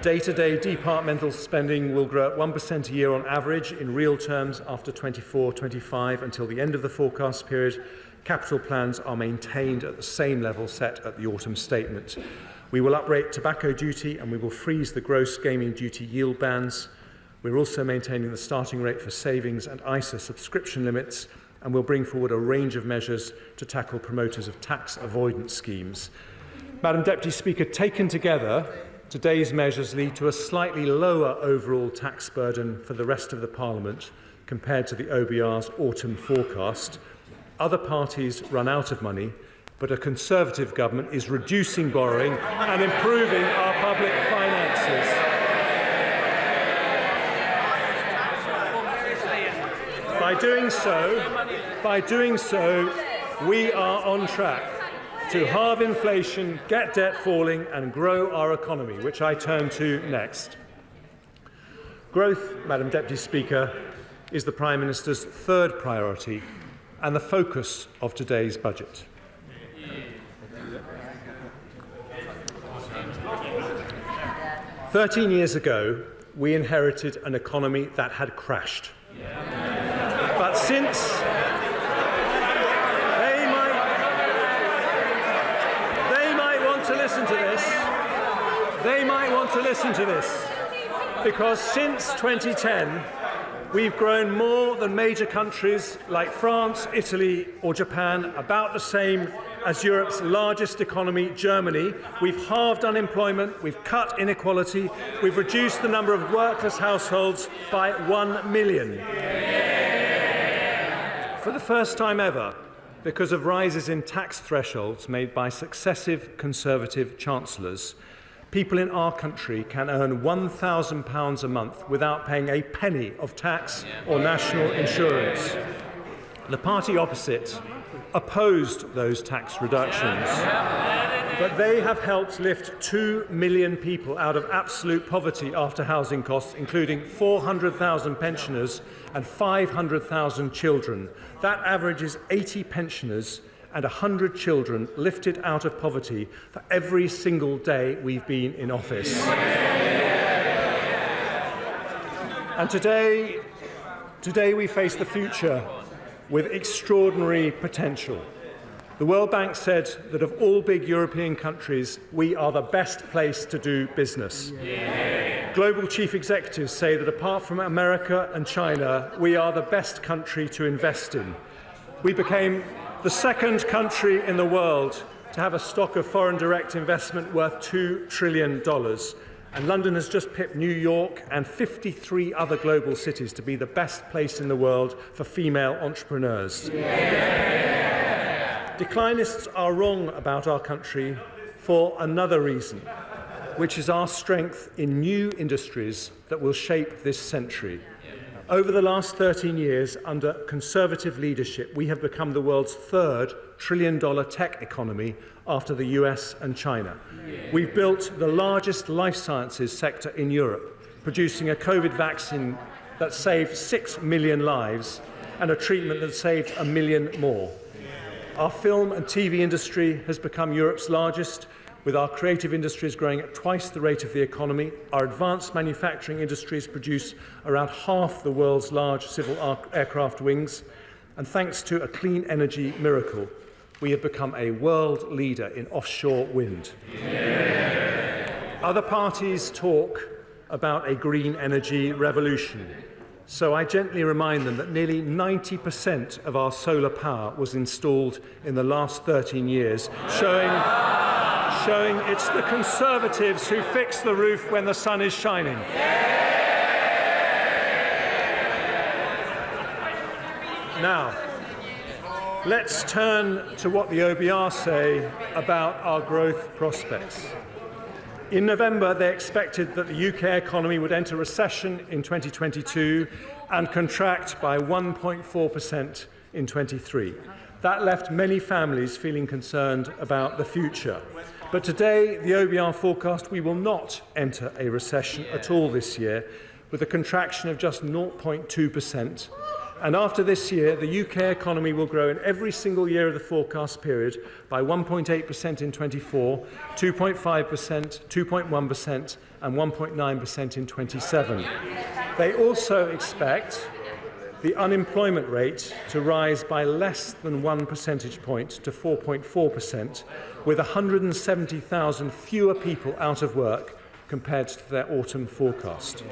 Day-to-day departmental spending will grow at 1% a year on average in real terms after 24-25 until the end of the forecast period. Capital plans are maintained at the same level set at the autumn statement. We will uprate tobacco duty and we will freeze the gross gaming duty yield bands. We're also maintaining the starting rate for savings and ISA subscription limits, and we'll bring forward a range of measures to tackle promoters of tax avoidance schemes. Madam Deputy Speaker, taken together, today's measures lead to a slightly lower overall tax burden for the rest of the Parliament compared to the OBR's autumn forecast. Other parties run out of money, but a Conservative government is reducing borrowing and improving our public finances. By doing so, we are on track to halve inflation, get debt falling and grow our economy, which I turn to next. Growth, Madam Deputy Speaker, is the Prime Minister's third priority and the focus of today's budget. "13 years ago, we inherited an economy that had crashed. But since they might want to listen to this, because since 2010, we've grown more than major countries like France, Italy or Japan, about the same as Europe's largest economy, Germany. We've halved unemployment, we've cut inequality, we've reduced the number of workless households by 1 million. For the first time ever, because of rises in tax thresholds made by successive Conservative chancellors, people in our country can earn £1,000 a month without paying a penny of tax or national insurance. The party opposite opposed those tax reductions, but they have helped lift 2 million people out of absolute poverty after housing costs, including 400,000 pensioners and 500,000 children. That averages 80 pensioners and 100 children lifted out of poverty for every single day we've been in office. And today we face the future with extraordinary potential. The World Bank said that of all big European countries, we are the best place to do business. Global chief executives say that apart from America and China, we are the best country to invest in. We became the second country in the world to have a stock of foreign direct investment worth $2 trillion. And London has just pipped New York and 53 other global cities to be the best place in the world for female entrepreneurs. Declinists are wrong about our country for another reason. which is our strength in new industries that will shape this century. Over the last 13 years, under Conservative leadership, we have become the world's third trillion-dollar tech economy after the US and China. We've built the largest life sciences sector in Europe, producing a COVID vaccine that saved 6 million lives and a treatment that saved 1 million more. Our film and TV industry has become Europe's largest, with our creative industries growing at twice the rate of the economy. Our advanced manufacturing industries produce around half the world's large civil aircraft wings. And thanks to a clean energy miracle, we have become a world leader in offshore wind. Other parties talk about a green energy revolution. So I gently remind them that nearly 90% of our solar power was installed in the last 13 years, showing it's the Conservatives who fix the roof when the sun is shining. Now, let's turn to what the OBR say about our growth prospects. In November, they expected that the UK economy would enter recession in 2022 and contract by 1.4% in 23. That left many families feeling concerned about the future. But today, the OBR forecast we will not enter a recession at all this year, with a contraction of just 0.2%. And after this year, the UK economy will grow in every single year of the forecast period by 1.8% in 24, 2.5%, 2.1% and 1.9% in 27. They also expect the unemployment rate to rise by less than 1 percentage point to 4.4%, with 170,000 fewer people out of work compared to their autumn forecast.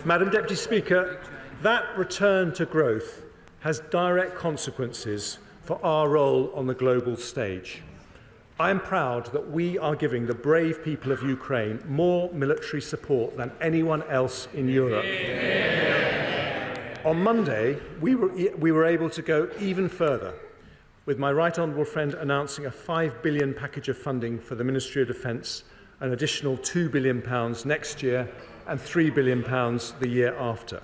Madam Deputy Speaker, that return to growth has direct consequences for our role on the global stage. I am proud that we are giving the brave people of Ukraine more military support than anyone else in Europe. On Monday, we were able to go even further, with my right honourable friend announcing a £5 billion package of funding for the Ministry of Defence, an additional £2 billion next year and £3 billion the year after.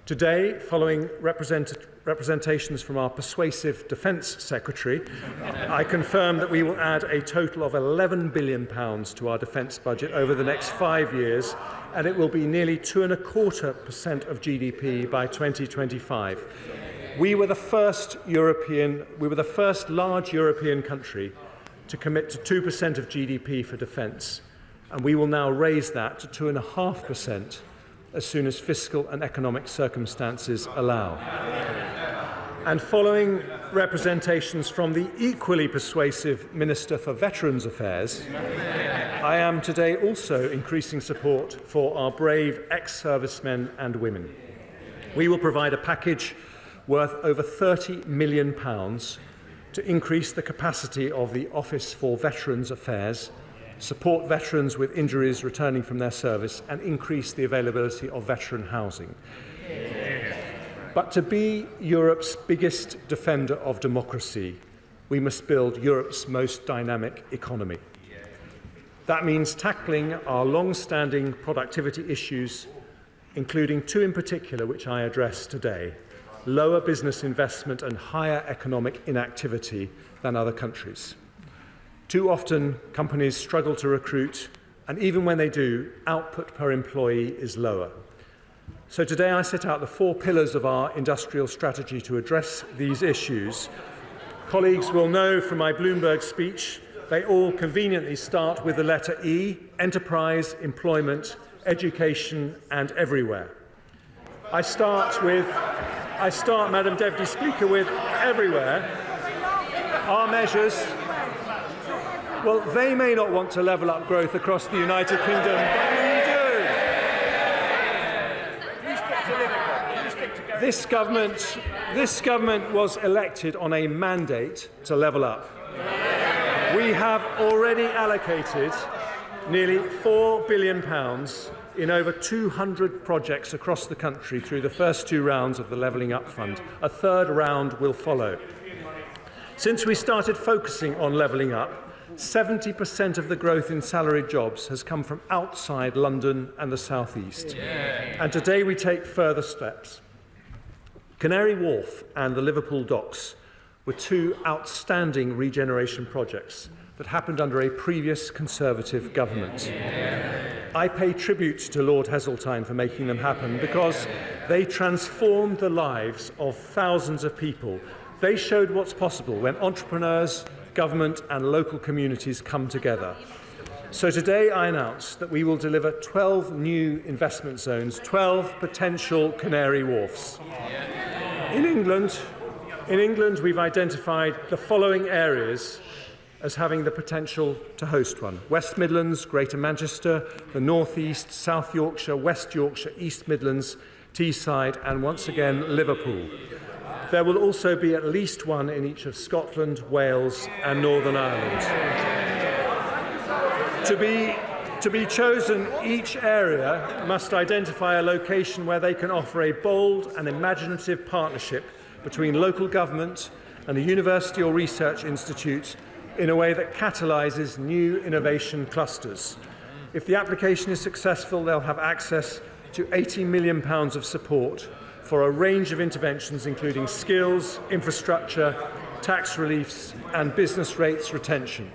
Today, following representations from our persuasive Defence Secretary, I confirm that we will add a total of £11 billion to our defence budget over the next 5 years, and it will be nearly 2.25% of GDP by 2025. We were the first large European country to commit to 2% of GDP for defence, and we will now raise that to 2.5% as soon as fiscal and economic circumstances allow. And following representations from the equally persuasive Minister for Veterans Affairs, I am today also increasing support for our brave ex-servicemen and women. We will provide a package worth over £30 million to increase the capacity of the Office for Veterans Affairs, support veterans with injuries returning from their service, and increase the availability of veteran housing. But to be Europe's biggest defender of democracy, we must build Europe's most dynamic economy. That means tackling our long-standing productivity issues, including two in particular which I address today: lower business investment and higher economic inactivity than other countries. Too often, companies struggle to recruit, and even when they do, output per employee is lower. So today I set out the 4 pillars of our industrial strategy to address these issues. Colleagues will know from my Bloomberg speech, they all conveniently start with the letter E: enterprise, employment, education and everywhere. I start, Madam Deputy Speaker, with everywhere. Our measures, well, they may not want to level up growth across the United Kingdom, but we do. This government was elected on a mandate to level up. We have already allocated nearly £4 billion in over 200 projects across the country through the first 2 rounds of the Levelling Up Fund. A third round will follow. Since we started focusing on levelling up, 70% of the growth in salaried jobs has come from outside London and the South East. And today we take further steps. Canary Wharf and the Liverpool Docks were two outstanding regeneration projects that happened under a previous Conservative government. I pay tribute to Lord Heseltine for making them happen because they transformed the lives of thousands of people. They showed what's possible when entrepreneurs, government and local communities come together. So today I announce that we will deliver 12 new investment zones, 12 potential Canary Wharfs. In England, we've identified the following areas as having the potential to host one: West Midlands, Greater Manchester, the North East, South Yorkshire, West Yorkshire, East Midlands, Teesside and once again Liverpool. There will also be at least one in each of Scotland, Wales and Northern Ireland. To be chosen, each area must identify a location where they can offer a bold and imaginative partnership between local government and a university or research institute in a way that catalyses new innovation clusters. If the application is successful, they'll have access to £80 million of support for a range of interventions including skills, infrastructure, tax reliefs and business rates retention.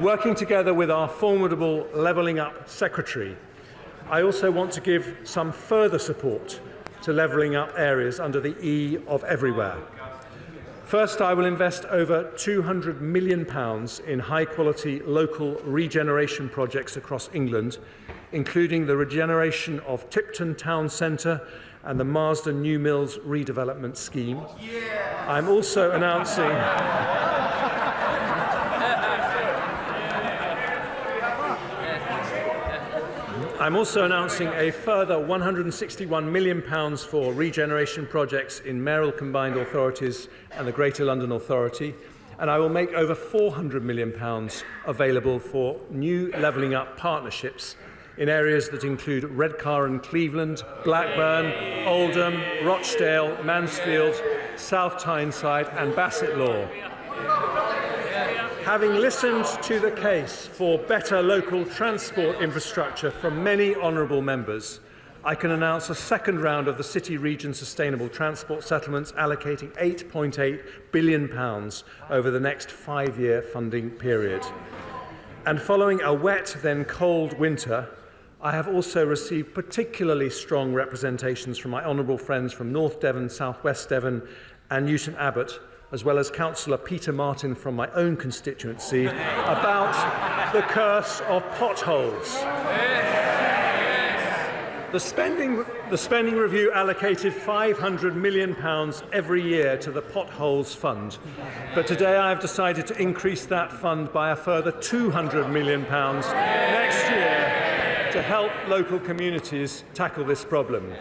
Working together with our formidable Levelling Up Secretary, I also want to give some further support to levelling up areas under the E of everywhere. First, I will invest over £200 million in high-quality local regeneration projects across England, including the regeneration of Tipton Town Centre and the Marsden New Mills redevelopment scheme. I'm also announcing a further £161 million for regeneration projects in mayoral combined authorities and the Greater London Authority, and I will make over £400 million available for new levelling up partnerships in areas that include Redcar and Cleveland, Blackburn, Oldham, Rochdale, Mansfield, South Tyneside and Basset Law. Having listened to the case for better local transport infrastructure from many honourable members, I can announce a second round of the City Region Sustainable Transport Settlements allocating £8.8 billion over the next 5-year funding period. And following a wet, then cold winter, I have also received particularly strong representations from my honourable friends from North Devon, South West Devon and Newton Abbott, as well as Councillor Peter Martin from my own constituency, about the curse of potholes. The spending review allocated £500 million every year to the Potholes Fund, but today I have decided to increase that fund by a further £200 million next year to help local communities tackle this problem.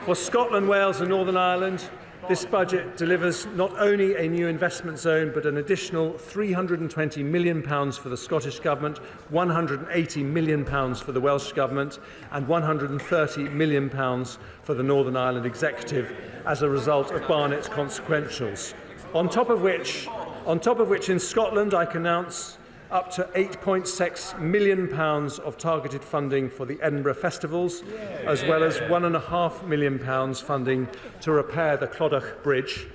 For Scotland, Wales and Northern Ireland, this budget delivers not only a new investment zone, but an additional £320 million for the Scottish Government, £180 million for the Welsh Government, and £130 million for the Northern Ireland Executive as a result of Barnett's consequentials. On top of which in Scotland I can announce up to £8.6 million of targeted funding for the Edinburgh Festivals, as well as £1.5 million funding to repair the Clodagh Bridge.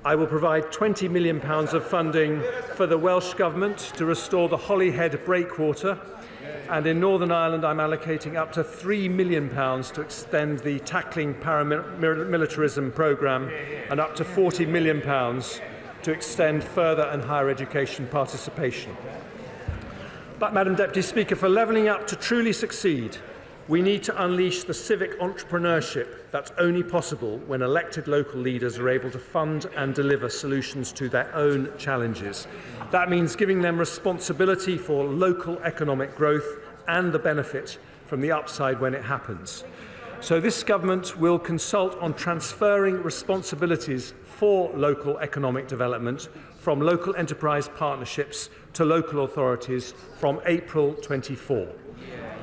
I will provide £20 million of funding for the Welsh Government to restore the Holyhead breakwater, and in Northern Ireland I'm allocating up to £3 million to extend the Tackling Paramilitarism programme and up to £40 million to extend further and higher education participation. But, Madam Deputy Speaker, for levelling up to truly succeed, we need to unleash the civic entrepreneurship that's only possible when elected local leaders are able to fund and deliver solutions to their own challenges. That means giving them responsibility for local economic growth and the benefit from the upside when it happens. So this government will consult on transferring responsibilities for local economic development from local enterprise partnerships to local authorities from April 24.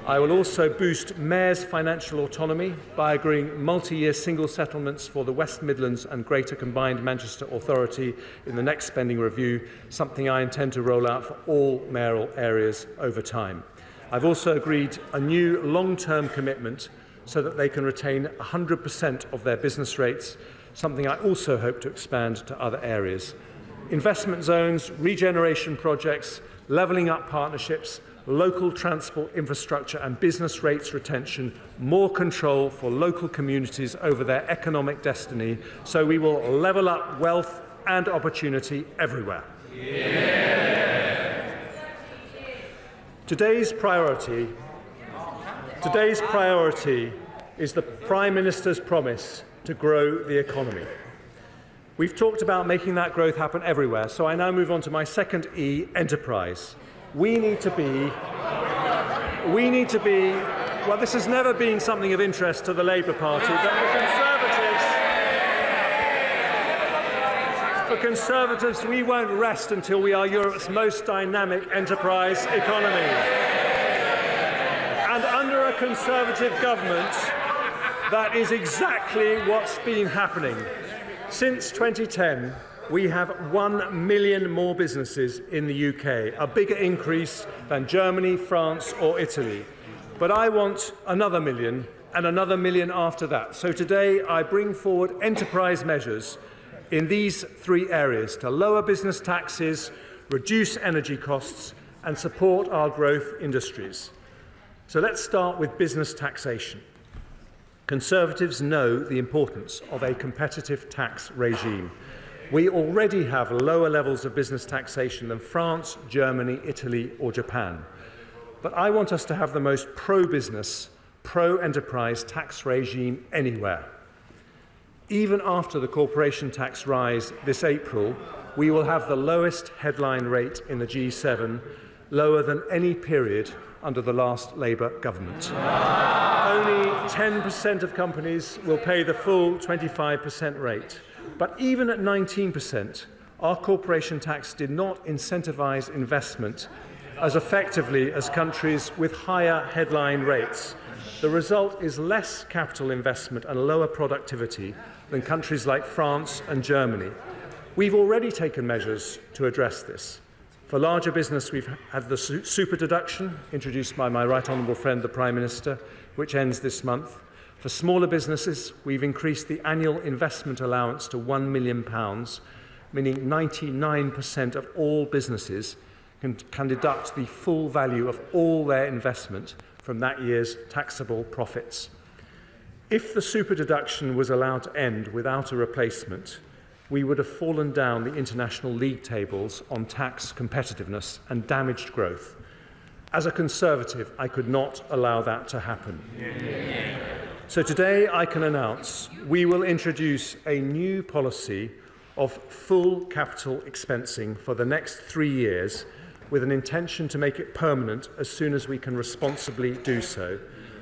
I will also boost mayors' financial autonomy by agreeing multi-year single settlements for the West Midlands and Greater Combined Manchester Authority in the next spending review, something I intend to roll out for all mayoral areas over time. I've also agreed a new long-term commitment so that they can retain 100% of their business rates, something I also hope to expand to other areas. Investment zones, regeneration projects, levelling up partnerships, local transport infrastructure and business rates retention, more control for local communities over their economic destiny, so we will level up wealth and opportunity everywhere. Yeah. Today's priority is the Prime Minister's promise to grow the economy. We've talked about making that growth happen everywhere, so I now move on to my second E, enterprise. We need to be, well, this has never been something of interest to the Labour Party, but for Conservatives, we won't rest until we are Europe's most dynamic enterprise economy. And under a Conservative government, that is exactly what's been happening. Since 2010, we have 1 million more businesses in the UK, a bigger increase than Germany, France or Italy. But I want another million and another million after that. So today I bring forward enterprise measures in these three areas to lower business taxes, reduce energy costs and support our growth industries. So let's start with business taxation. Conservatives know the importance of a competitive tax regime. We already have lower levels of business taxation than France, Germany, Italy or Japan. But I want us to have the most pro-business, pro-enterprise tax regime anywhere. Even after the corporation tax rise this April, we will have the lowest headline rate in the G7, lower than any period under the last Labour government. Only 10% of companies will pay the full 25% rate. But even at 19%, our corporation tax did not incentivise investment as effectively as countries with higher headline rates. The result is less capital investment and lower productivity than countries like France and Germany. We've already taken measures to address this. For larger business, we've had the super deduction, introduced by my right honourable friend, the Prime Minister, which ends this month. For smaller businesses, we've increased the annual investment allowance to £1 million, meaning 99% of all businesses can deduct the full value of all their investment from that year's taxable profits. If the super deduction was allowed to end without a replacement, we would have fallen down the international league tables on tax competitiveness and damaged growth. As a Conservative, I could not allow that to happen. So today I can announce we will introduce a new policy of full capital expensing for the next 3 years, with an intention to make it permanent as soon as we can responsibly do so.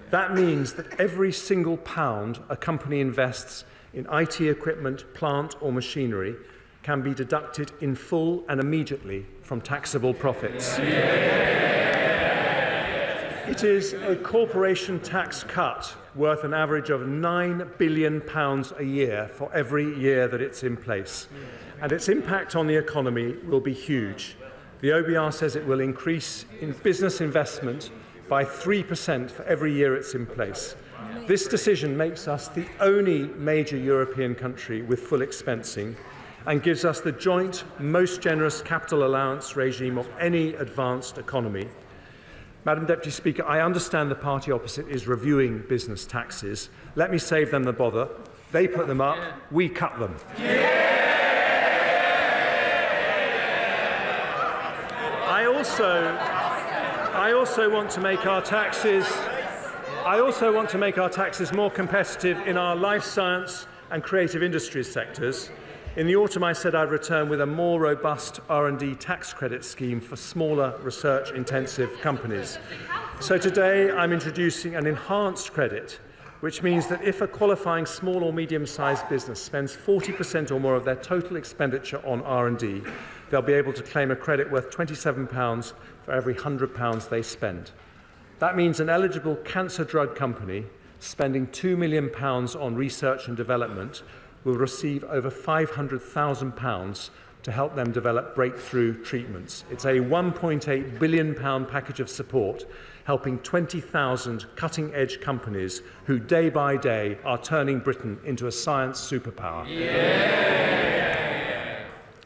That means that every single pound a company invests in IT equipment, plant or machinery can be deducted in full and immediately from taxable profits. It is a corporation tax cut worth an average of £9 billion a year for every year that it's in place. And its impact on the economy will be huge. The OBR says it will increase in business investment by 3% for every year it's in place. This decision makes us the only major European country with full expensing and gives us the joint most generous capital allowance regime of any advanced economy. Madam Deputy Speaker, I understand the party opposite is reviewing business taxes. Let me save them the bother. They put them up, we cut them. I also want to make our taxes more competitive in our life science and creative industries sectors. In the autumn, I said I'd return with a more robust R&D tax credit scheme for smaller research-intensive companies. So today, I'm introducing an enhanced credit, which means that if a qualifying small or medium-sized business spends 40% or more of their total expenditure on R&D, they'll be able to claim a credit worth £27 for every £100 they spend. That means an eligible cancer drug company spending £2 million on research and development will receive over £500,000 to help them develop breakthrough treatments. It's a £1.8 billion package of support, helping 20,000 cutting-edge companies who day by day are turning Britain into a science superpower. Yeah.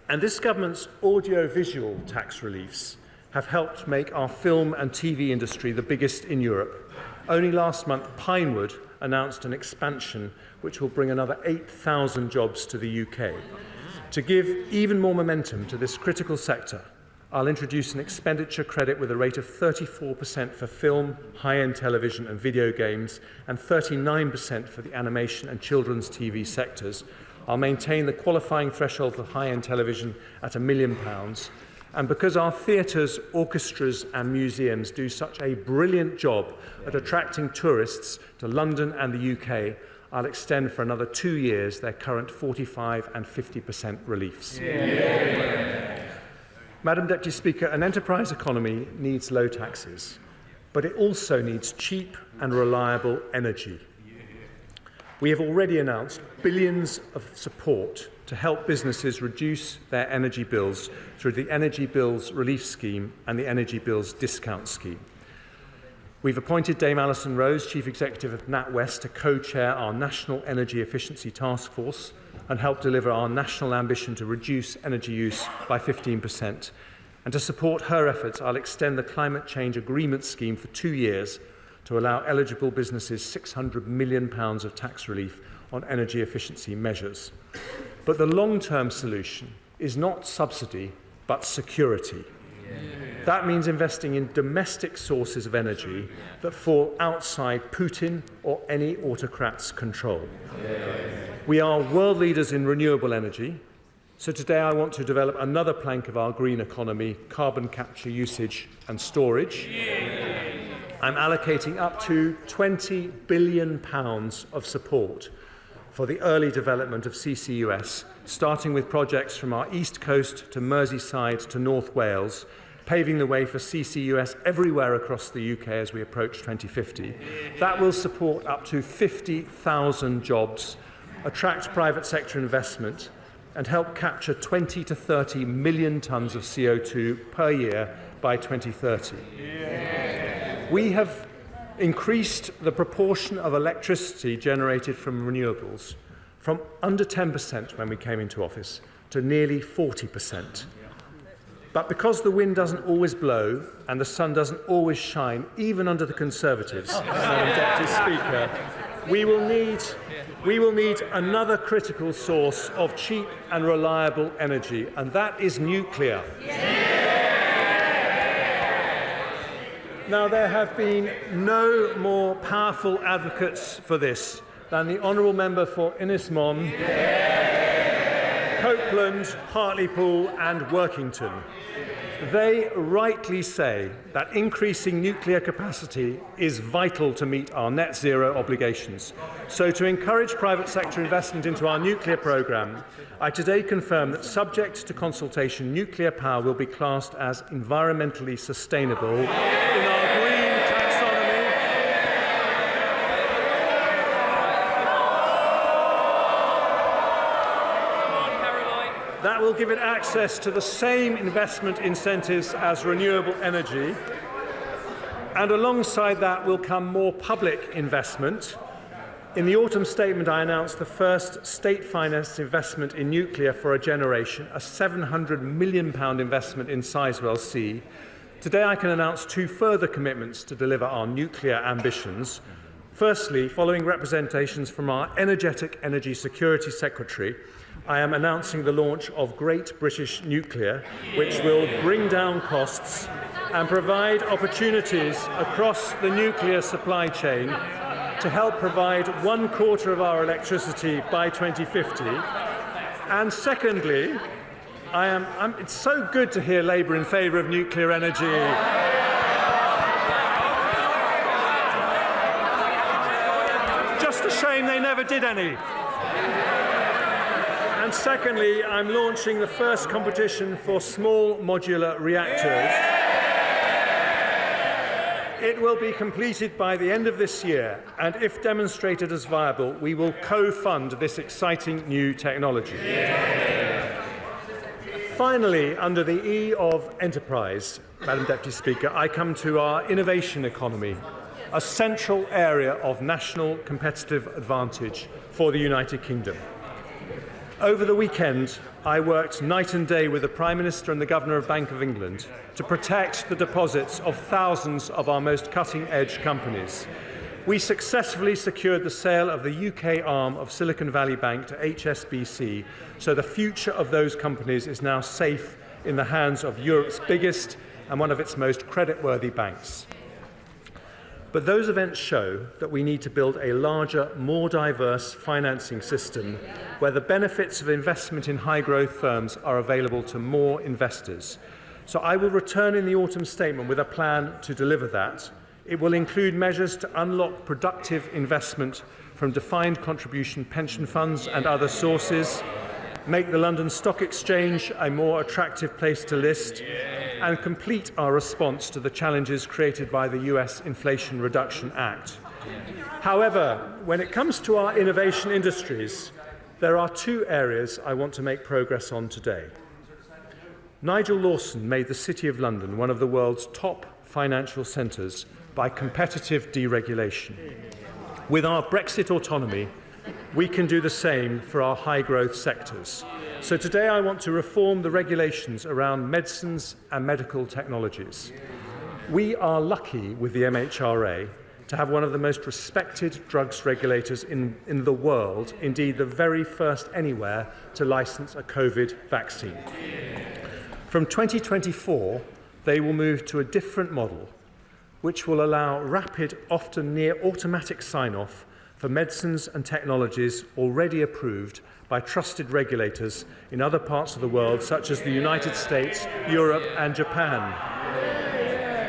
And this government's audio-visual tax reliefs have helped make our film and TV industry the biggest in Europe. Only last month, Pinewood announced an expansion which will bring another 8,000 jobs to the UK. To give even more momentum to this critical sector, I'll introduce an expenditure credit with a rate of 34% for film, high-end television and video games, and 39% for the animation and children's TV sectors. I'll maintain the qualifying threshold for high-end television at £1 million. And because our theatres, orchestras and museums do such a brilliant job at attracting tourists to London and the UK, I'll extend for another 2 years their current 45% and 50% reliefs. Yeah. Madam Deputy Speaker, an enterprise economy needs low taxes, but it also needs cheap and reliable energy. We have already announced billions of support to help businesses reduce their energy bills through the Energy Bills Relief Scheme and the Energy Bills Discount Scheme. We've appointed Dame Alison Rose, Chief Executive of NatWest, to co-chair our National Energy Efficiency Task Force and help deliver our national ambition to reduce energy use by 15%. And to support her efforts, I'll extend the Climate Change Agreement Scheme for 2 years to allow eligible businesses £600 million of tax relief on energy efficiency measures. But the long-term solution is not subsidy, but security. That means investing in domestic sources of energy that fall outside Putin or any autocrat's control. We are world leaders in renewable energy, so today I want to develop another plank of our green economy, carbon capture, usage and storage. I'm allocating up to £20 billion of support for the early development of CCUS, starting with projects from our East Coast to Merseyside to North Wales, paving the way for CCUS everywhere across the UK as we approach 2050. That will support up to 50,000 jobs, attract private sector investment, and help capture 20 to 30 million tonnes of CO2 per year by 2030. We have increased the proportion of electricity generated from renewables from under 10% when we came into office to nearly 40%. But because the wind doesn't always blow and the sun doesn't always shine, even under the Conservatives, Madam Deputy Speaker, we will need another critical source of cheap and reliable energy, and that is nuclear. Now, there have been no more powerful advocates for this than the Honourable Member for Innismon, Copeland, Hartlepool and Workington. They rightly say that increasing nuclear capacity is vital to meet our net zero obligations. So, to encourage private sector investment into our nuclear programme, I today confirm that, subject to consultation, nuclear power will be classed as environmentally sustainable in our green taxonomy. That will give it access to the same investment incentives as renewable energy. And alongside that will come more public investment. In the autumn statement, I announced the first state-financed investment in nuclear for a generation, a £700 million investment in Sizewell C. Today, I can announce 2 further commitments to deliver our nuclear ambitions. Firstly, following representations from our energetic Energy Security Secretary, I am announcing the launch of Great British Nuclear, which will bring down costs and provide opportunities across the nuclear supply chain to help provide 1/4 of our electricity by 2050. And secondly, it's so good to hear Labour in favour of nuclear energy. Just a shame they never did any. And secondly, I'm launching the first competition for small modular reactors. It will be completed by the end of this year, and if demonstrated as viable, we will co-fund this exciting new technology. Finally, under the E of enterprise, Madam Deputy Speaker, I come to our innovation economy, a central area of national competitive advantage for the United Kingdom. Over the weekend, I worked night and day with the Prime Minister and the Governor of Bank of England to protect the deposits of thousands of our most cutting-edge companies. We successfully secured the sale of the UK arm of Silicon Valley Bank to HSBC, so the future of those companies is now safe in the hands of Europe's biggest and one of its most creditworthy banks. But those events show that we need to build a larger, more diverse financing system where the benefits of investment in high-growth firms are available to more investors. So I will return in the autumn statement with a plan to deliver that. It will include measures to unlock productive investment from defined contribution pension funds and other sources, make the London Stock Exchange a more attractive place to list, and complete our response to the challenges created by the US Inflation Reduction Act. However, when it comes to our innovation industries, there are two areas I want to make progress on today. Nigel Lawson made the City of London one of the world's top financial centres by competitive deregulation. With our Brexit autonomy, we can do the same for our high-growth sectors. So today I want to reform the regulations around medicines and medical technologies. We are lucky with the MHRA to have one of the most respected drugs regulators in the world, indeed the very first anywhere to license a COVID vaccine. From 2024, they will move to a different model, which will allow rapid, often near automatic sign-off for medicines and technologies already approved by trusted regulators in other parts of the world, such as the United States, Europe and Japan.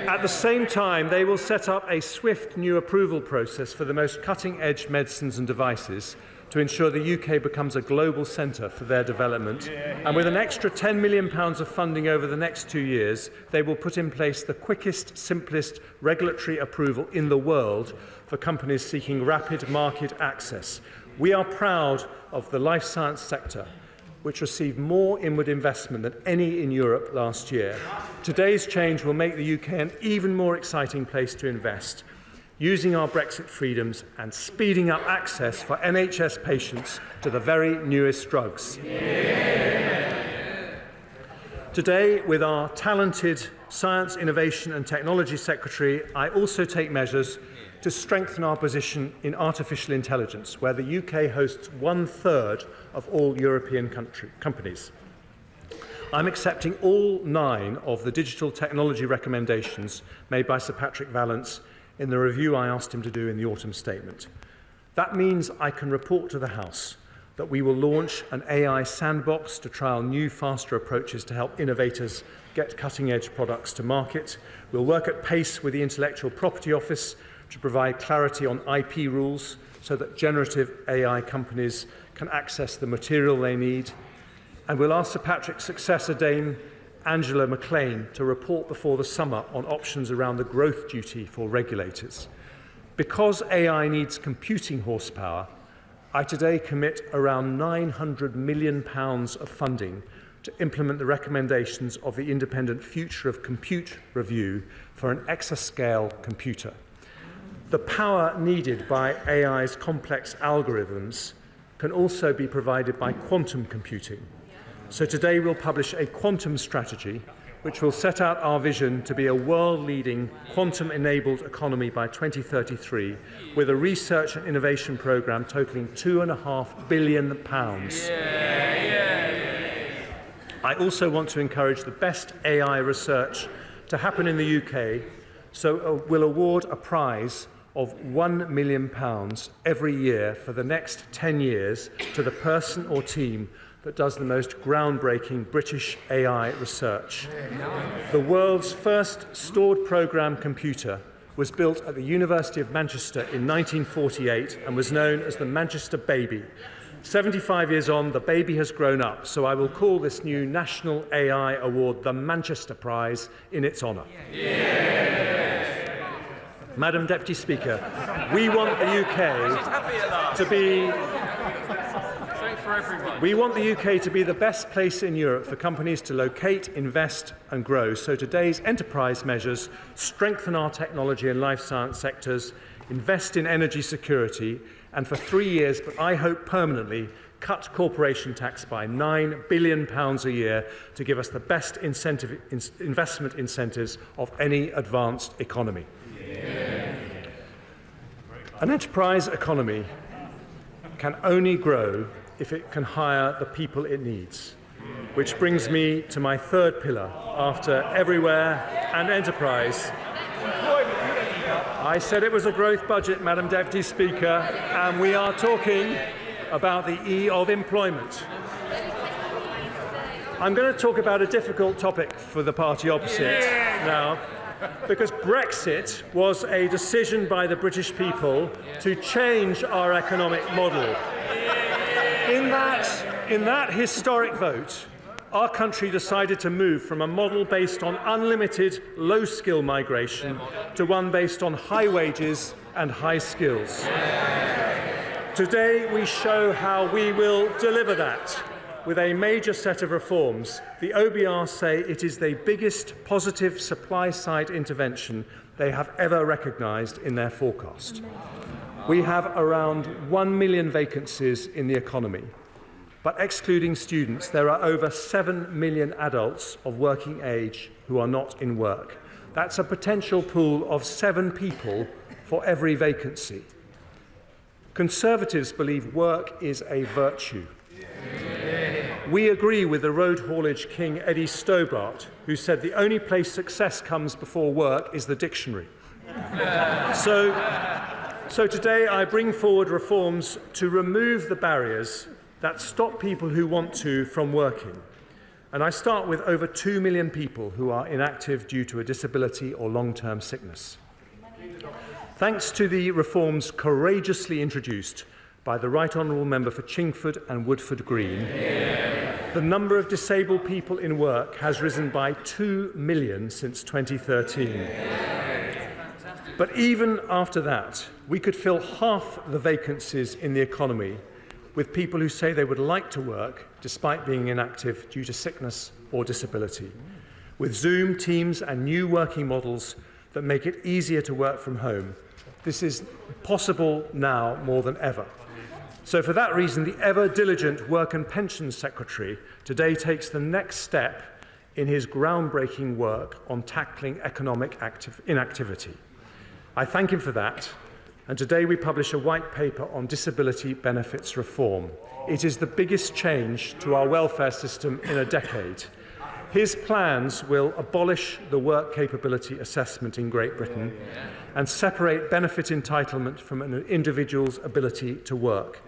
At the same time, they will set up a swift new approval process for the most cutting-edge medicines and devices to ensure the UK becomes a global centre for their development. And with an extra £10 million of funding over the next 2 years, they will put in place the quickest, simplest regulatory approval in the world for companies seeking rapid market access. We are proud of the life science sector, which received more inward investment than any in Europe last year. Today's change will make the UK an even more exciting place to invest, using our Brexit freedoms and speeding up access for NHS patients to the very newest drugs. Today, with our talented Science, Innovation and Technology Secretary, I also take measures to strengthen our position in artificial intelligence, where the UK hosts 1/3 of all European companies. I'm accepting all 9 of the digital technology recommendations made by Sir Patrick Vallance in the review I asked him to do in the autumn statement. That means I can report to the House that we will launch an AI sandbox to trial new, faster approaches to help innovators get cutting-edge products to market. We'll work at pace with the Intellectual Property Office to provide clarity on IP rules so that generative AI companies can access the material they need. And we'll ask Sir Patrick's successor, Dame Angela McLean, to report before the summer on options around the growth duty for regulators. Because AI needs computing horsepower, I today commit around £900 million of funding to implement the recommendations of the Independent Future of Compute review for an exascale computer. The power needed by AI's complex algorithms can also be provided by quantum computing. So today we'll publish a quantum strategy which will set out our vision to be a world-leading quantum-enabled economy by 2033 with a research and innovation programme totalling £2.5 billion. I also want to encourage the best AI research to happen in the UK, so we'll award a prize of £1 million every year for the next 10 years to the person or team that does the most groundbreaking British AI research. The world's first stored programme computer was built at the University of Manchester in 1948 and was known as the Manchester Baby. 75 years on, the baby has grown up, so I will call this new National AI Award the Manchester Prize in its honour. Madam Deputy Speaker, we want the UK to be the best place in Europe for companies to locate, invest and grow. So today's enterprise measures strengthen our technology and life science sectors, invest in energy security and for 3 years, but I hope permanently, cut corporation tax by £9 billion a year to give us the best investment incentives of any advanced economy. Yeah. An enterprise economy can only grow if it can hire the people it needs, which brings me to my third pillar after everywhere and enterprise. I said it was a growth budget, Madam Deputy Speaker, and we are talking about the E of employment. I'm going to talk about a difficult topic for the party opposite now, because Brexit was a decision by the British people to change our economic model. In that historic vote, our country decided to move from a model based on unlimited low-skill migration to one based on high wages and high skills. Today, we show how we will deliver that with a major set of reforms. The OBR say it is the biggest positive supply-side intervention they have ever recognised in their forecast. We have around 1 million vacancies in the economy, but excluding students, there are over 7 million adults of working age who are not in work. That's a potential pool of 7 people for every vacancy. Conservatives believe work is a virtue. We agree with the road haulage king Eddie Stobart, who said the only place success comes before work is the dictionary. So today I bring forward reforms to remove the barriers that stop people who want to from working. And I start with over 2 million people who are inactive due to a disability or long-term sickness. Thanks to the reforms courageously introduced by the Right Honourable Member for Chingford and Woodford Green, the number of disabled people in work has risen by 2 million since 2013. But even after that, we could fill half the vacancies in the economy with people who say they would like to work despite being inactive due to sickness or disability. With Zoom, Teams and new working models that make it easier to work from home, this is possible now more than ever. So for that reason, the ever-diligent Work and Pensions Secretary today takes the next step in his groundbreaking work on tackling economic inactivity. I thank him for that, and today we publish a white paper on disability benefits reform. It is the biggest change to our welfare system in a decade. His plans will abolish the work capability assessment in Great Britain and separate benefit entitlement from an individual's ability to work.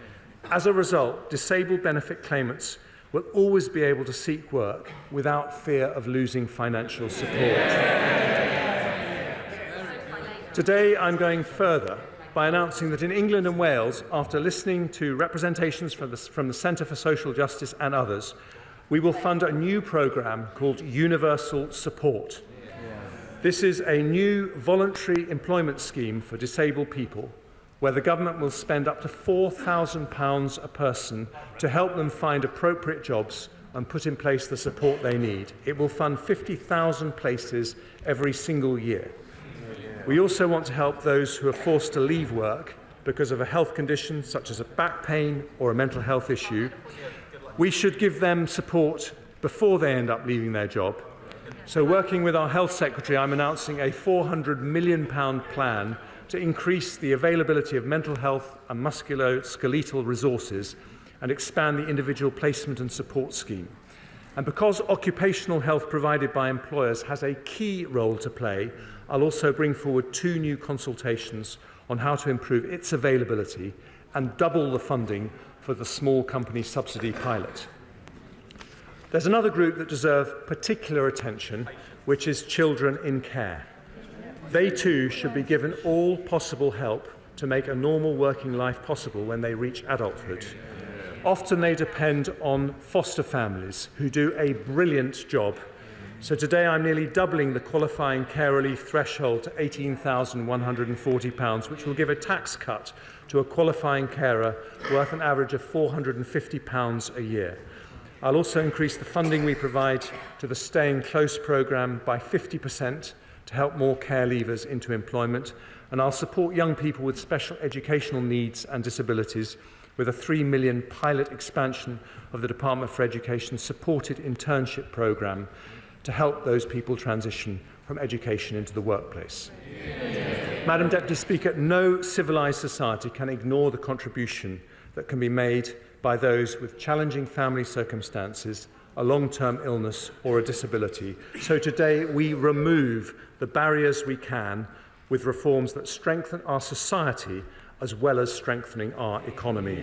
As a result, disabled benefit claimants will always be able to seek work without fear of losing financial support. Today, I'm going further by announcing that in England and Wales, after listening to representations from the Centre for Social Justice and others, we will fund a new programme called Universal Support. This is a new voluntary employment scheme for disabled people where the government will spend up to £4,000 a person to help them find appropriate jobs and put in place the support they need. It will fund 50,000 places every single year. We also want to help those who are forced to leave work because of a health condition such as a back pain or a mental health issue. We should give them support before they end up leaving their job. So working with our Health Secretary, I'm announcing a £400 million plan to increase the availability of mental health and musculoskeletal resources and expand the individual placement and support scheme. And because occupational health provided by employers has a key role to play, I'll also bring forward 2 new consultations on how to improve its availability and double the funding for the small company subsidy pilot. There's another group that deserve particular attention, which is children in care. They too should be given all possible help to make a normal working life possible when they reach adulthood. Often they depend on foster families who do a brilliant job So today I'm nearly doubling the qualifying care relief threshold to £18,140, which will give a tax cut to a qualifying carer worth an average of £450 a year. I'll also increase the funding we provide to the Staying Close programme by 50% to help more care leavers into employment, and I'll support young people with special educational needs and disabilities with a £3 million pilot expansion of the Department for Education's supported internship programme to help those people transition from education into the workplace. Madam Deputy Speaker, no civilised society can ignore the contribution that can be made by those with challenging family circumstances, a long-term illness or a disability. So today we remove the barriers we can with reforms that strengthen our society as well as strengthening our economy.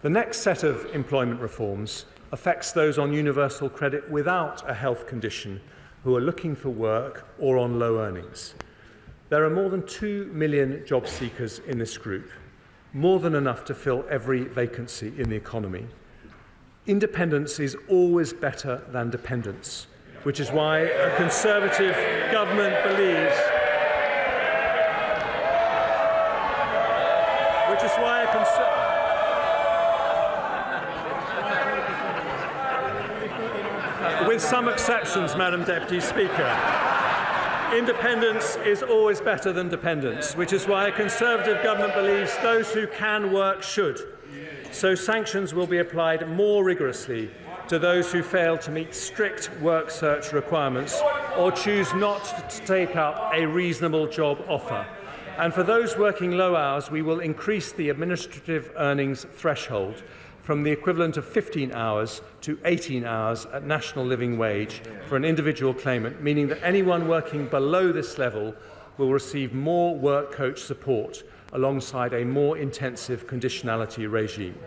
The next set of employment reforms affects those on universal credit without a health condition who are looking for work or on low earnings. There are more than 2 million job seekers in this group, more than enough to fill every vacancy in the economy. Independence is always better than dependence, which is why a Conservative government believes with some exceptions, Madam Deputy Speaker. Independence is always better than dependence, which is why a Conservative government believes those who can work should. So sanctions will be applied more rigorously to those who fail to meet strict work search requirements or choose not to take up a reasonable job offer. And for those working low hours, we will increase the administrative earnings threshold from the equivalent of 15 hours to 18 hours at national living wage for an individual claimant, meaning that anyone working below this level will receive more work coach support alongside a more intensive conditionality regime.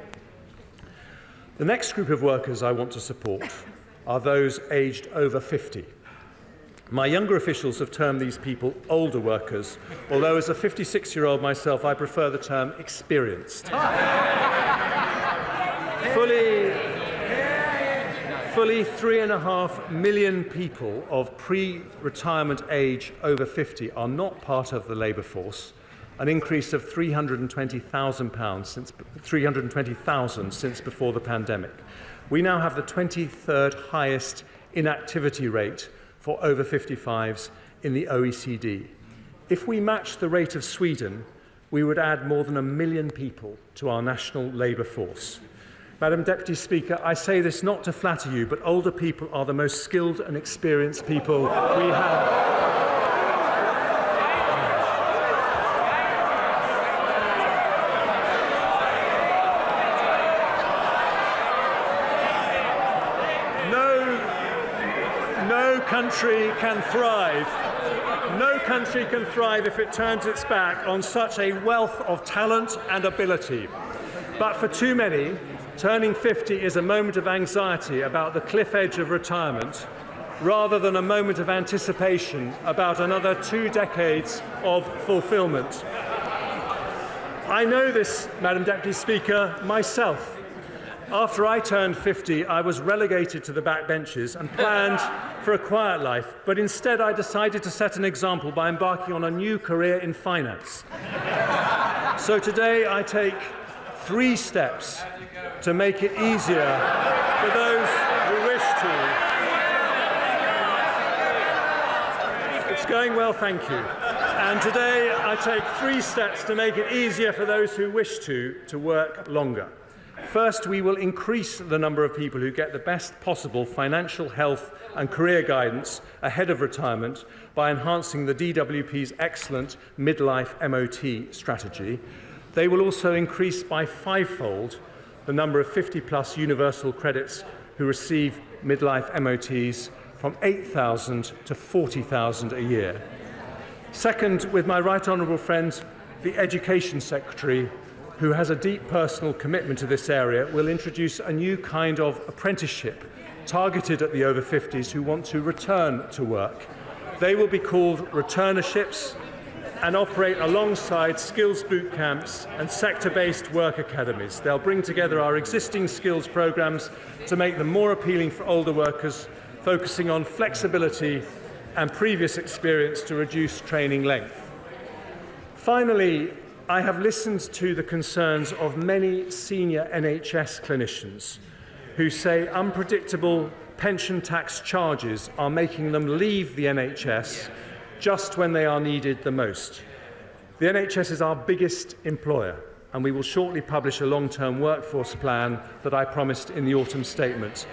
The next group of workers I want to support are those aged over 50. My younger officials have termed these people older workers, although as a 56-year-old myself, I prefer the term experienced. Fully 3.5 million people of pre-retirement age over 50 are not part of the labour force, an increase of 320,000 since before the pandemic. We now have the 23rd highest inactivity rate for over 55s in the OECD. If we match the rate of Sweden, we would add more than 1 million people to our national labour force. Madam Deputy Speaker, I say this not to flatter you, but older people are the most skilled and experienced people we have. No country can thrive. No country can thrive if it turns its back on such a wealth of talent and ability. But for too many, turning 50 is a moment of anxiety about the cliff edge of retirement, rather than a moment of anticipation about another 2 decades of fulfilment. I know this, Madam Deputy Speaker, myself. After I turned 50, I was relegated to the backbenches and planned for a quiet life, but instead I decided to set an example by embarking on a new career in finance. So today I take 3 steps to make it easier for those who wish to. It's going well, thank you. And today I take 3 steps to make it easier for those who wish to work longer. First, we will increase the number of people who get the best possible financial, health and career guidance ahead of retirement by enhancing the DWP's excellent midlife MOT strategy. They will also increase by 5-fold the number of 50-plus universal credits who receive midlife MOTs from 8,000 to 40,000 a year. Second, with my right honourable friend, the Education Secretary, who has a deep personal commitment to this area, will introduce a new kind of apprenticeship targeted at the over 50s who want to return to work. They will be called returnerships, and operate alongside skills boot camps and sector-based work academies. They'll bring together our existing skills programmes to make them more appealing for older workers, focusing on flexibility and previous experience to reduce training length. Finally, I have listened to the concerns of many senior NHS clinicians who say unpredictable pension tax charges are making them leave the NHS just when they are needed the most. The NHS is our biggest employer, and we will shortly publish a long-term workforce plan that I promised in the autumn statement.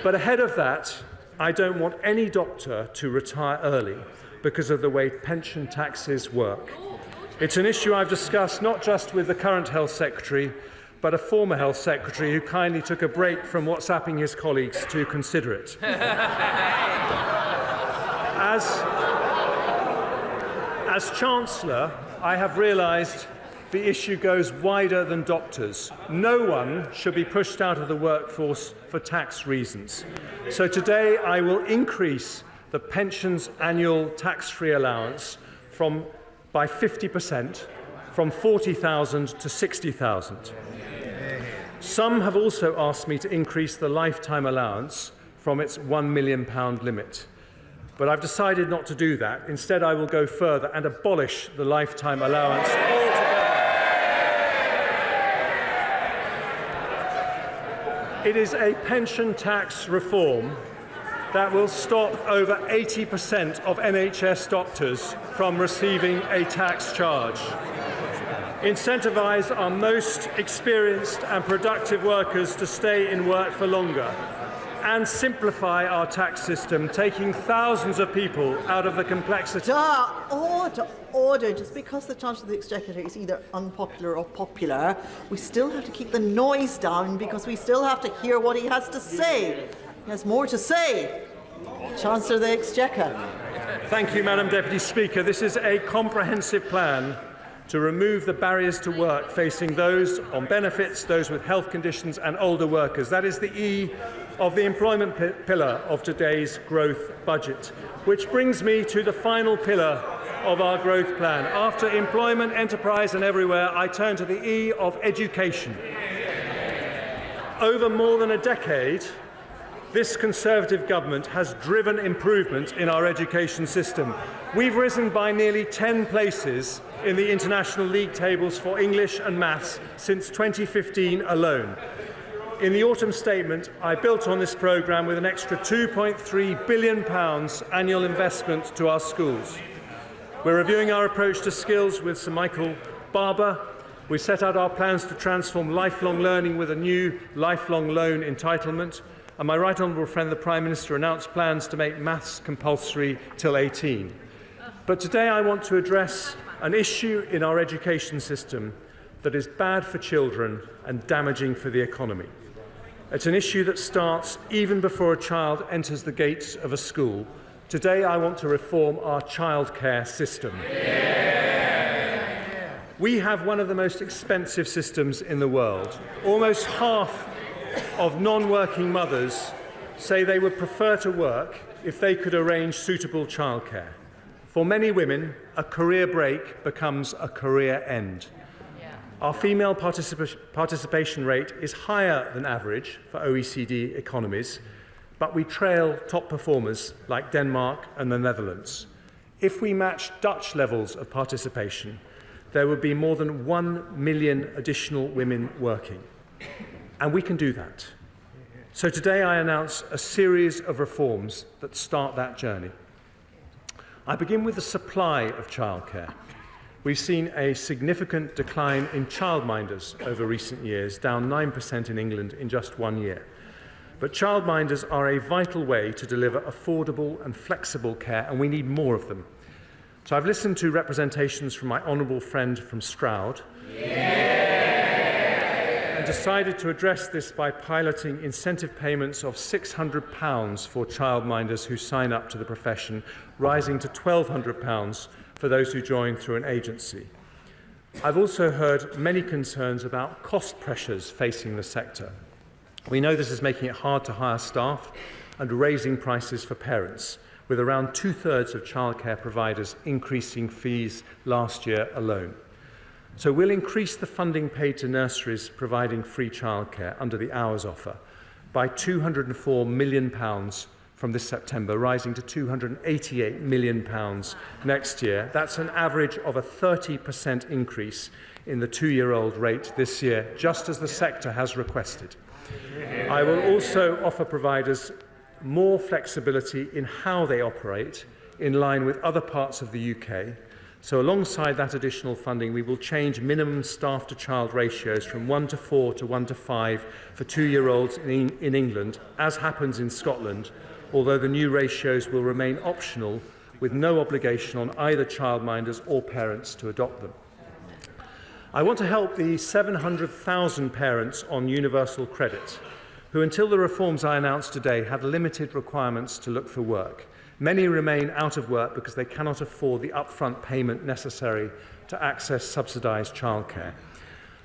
But ahead of that, I don't want any doctor to retire early because of the way pension taxes work. It's an issue I've discussed not just with the current Health Secretary, but a former Health Secretary who kindly took a break from WhatsApping his colleagues to consider it. As Chancellor, I have realised the issue goes wider than doctors. No one should be pushed out of the workforce for tax reasons. So today I will increase the pension's annual tax-free allowance by 50%, from 40,000 to 60,000. Some have also asked me to increase the lifetime allowance from its £1 million limit. But I've decided not to do that. Instead, I will go further and abolish the lifetime allowance altogether. It is a pension tax reform that will stop over 80% of NHS doctors from receiving a tax charge, incentivise our most experienced and productive workers to stay in work for longer, and simplify our tax system, taking thousands of people out of the complexity. Order. Just because the Chancellor of the Exchequer is either unpopular or popular, we still have to keep the noise down because we still have to hear what he has to say. He has more to say. Chancellor of the Exchequer. Thank you, Madam Deputy Speaker. This is a comprehensive plan to remove the barriers to work facing those on benefits, those with health conditions and older workers. That is the E of the employment pillar of today's growth budget. Which brings me to the final pillar of our growth plan. After employment, enterprise and everywhere, I turn to the E of education. Over more than a decade, this Conservative government has driven improvement in our education system. We've risen by nearly 10 places in the international league tables for English and maths since 2015 alone. In the autumn statement, I built on this programme with an extra £2.3 billion annual investment to our schools. We're reviewing our approach to skills with Sir Michael Barber. We set out our plans to transform lifelong learning with a new lifelong loan entitlement. And my right honourable friend, the Prime Minister, announced plans to make maths compulsory till 18. But today I want to address an issue in our education system that is bad for children and damaging for the economy. It's an issue that starts even before a child enters the gates of a school. Today I want to reform our childcare system. We have one of the most expensive systems in the world. Almost half of non-working mothers say they would prefer to work if they could arrange suitable childcare. For many women, a career break becomes a career end. Our female participation rate is higher than average for OECD economies, but we trail top performers like Denmark and the Netherlands. If we match Dutch levels of participation, there would be more than 1 million additional women working. And we can do that. So today I announce a series of reforms that start that journey. I begin with the supply of childcare. We've seen a significant decline in childminders over recent years, down 9% in England in just 1 year. But childminders are a vital way to deliver affordable and flexible care, and we need more of them. So I've listened to representations from my honourable friend from Stroud, and decided to address this by piloting incentive payments of £600 for childminders who sign up to the profession, rising to £1,200 for those who join through an agency. I've also heard many concerns about cost pressures facing the sector. We know this is making it hard to hire staff and raising prices for parents. with around 2/3 of childcare providers increasing fees last year alone. So we'll increase the funding paid to nurseries providing free childcare under the Hours offer by £204 million from this September, rising to £288 million next year. That's an average of a 30% increase in the 2-year-old rate this year, just as the sector has requested. I will also offer providers more flexibility in how they operate in line with other parts of the UK. So alongside that additional funding, we will change minimum staff-to-child ratios from 1:4 to 1:5 for 2-year-olds in England, as happens in Scotland, although the new ratios will remain optional with no obligation on either childminders or parents to adopt them. I want to help the 700,000 parents on universal credit who, until the reforms I announced today, had limited requirements to look for work. Many remain out of work because they cannot afford the upfront payment necessary to access subsidised childcare.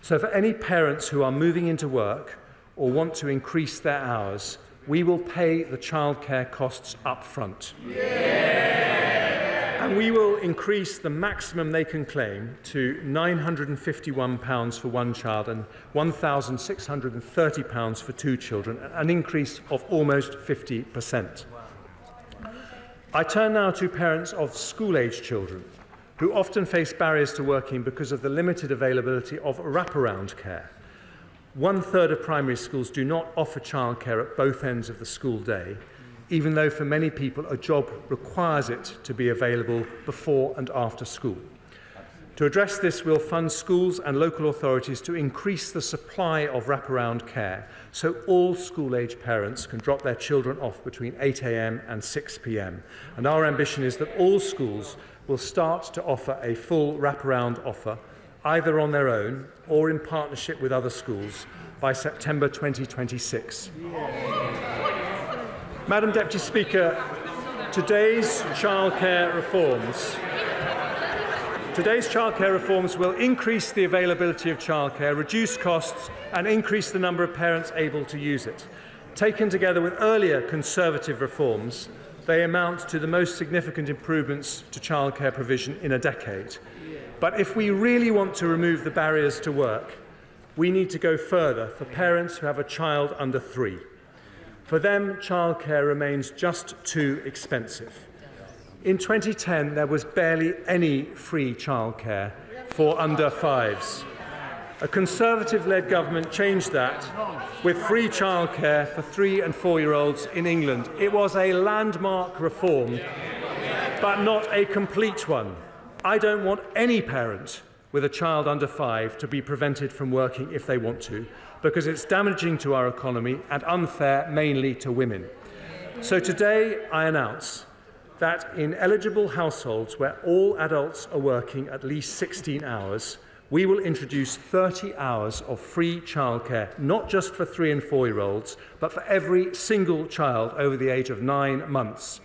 So for any parents who are moving into work or want to increase their hours, we will pay the childcare costs up front. And we will increase the maximum they can claim to £951 for one child and £1,630 for 2 children, an increase of almost 50%. I turn now to parents of school-age children who often face barriers to working because of the limited availability of wraparound care. 1/3 of primary schools do not offer childcare at both ends of the school day, even though for many people a job requires it to be available before and after school. To address this, we'll fund schools and local authorities to increase the supply of wraparound care so all school-age parents can drop their children off between 8 a.m. and 6 p.m. And our ambition is that all schools will start to offer a full wraparound offer, either on their own or in partnership with other schools, by September 2026. Madam Deputy Speaker, today's childcare reforms will increase the availability of childcare, reduce costs and increase the number of parents able to use it. Taken together with earlier Conservative reforms, they amount to the most significant improvements to childcare provision in a decade. But if we really want to remove the barriers to work, we need to go further for parents who have a child under 3. For them, childcare remains just too expensive. In 2010, there was barely any free childcare for under 5s. A Conservative-led government changed that with free childcare for 3- and 4-year-olds in England. It was a landmark reform, but not a complete one. I don't want any parent with a child under 5 to be prevented from working if they want to, because it's damaging to our economy and unfair mainly to women. So today I announce that in eligible households where all adults are working at least 16 hours, we will introduce 30 hours of free childcare, not just for 3- and 4-year-olds, but for every single child over the age of 9 months.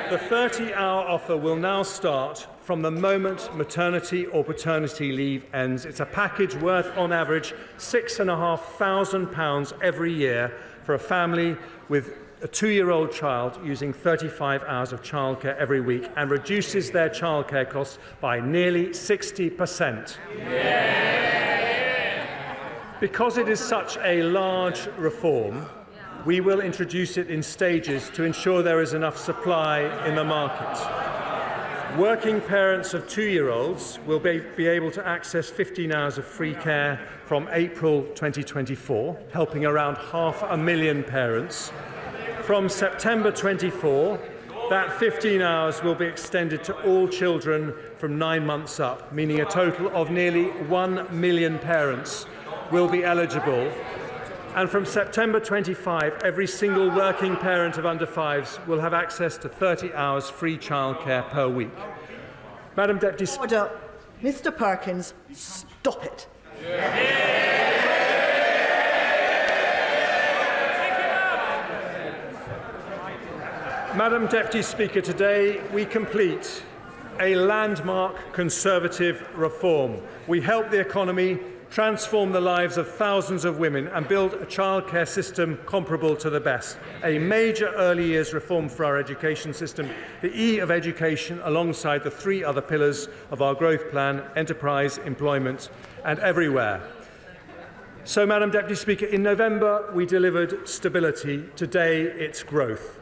The 30-hour offer will now start from the moment maternity or paternity leave ends. It's a package worth, on average, £6,500 every year for a family with a 2-year-old child using 35 hours of childcare every week and reduces their childcare costs by nearly 60%. Because it is such a large reform, we will introduce it in stages to ensure there is enough supply in the market. Working parents of 2-year-olds will be able to access 15 hours of free care from April 2024, helping around 500,000 parents. From September 24, that 15 hours will be extended to all children from 9 months up, meaning a total of nearly 1 million parents will be eligible. And from September 25, every single working parent of under 5s will have access to 30 hours free childcare per week. Madam Deputy Speaker. Mr. Perkins, stop it. Madam Deputy Speaker, today we complete a landmark Conservative reform. We help the economy, transform the lives of thousands of women and build a childcare system comparable to the best. A major early years reform for our education system, the E of education alongside the 3 other pillars of our growth plan: enterprise, employment and everywhere. So, Madam Deputy Speaker, in November we delivered stability. Today it's growth.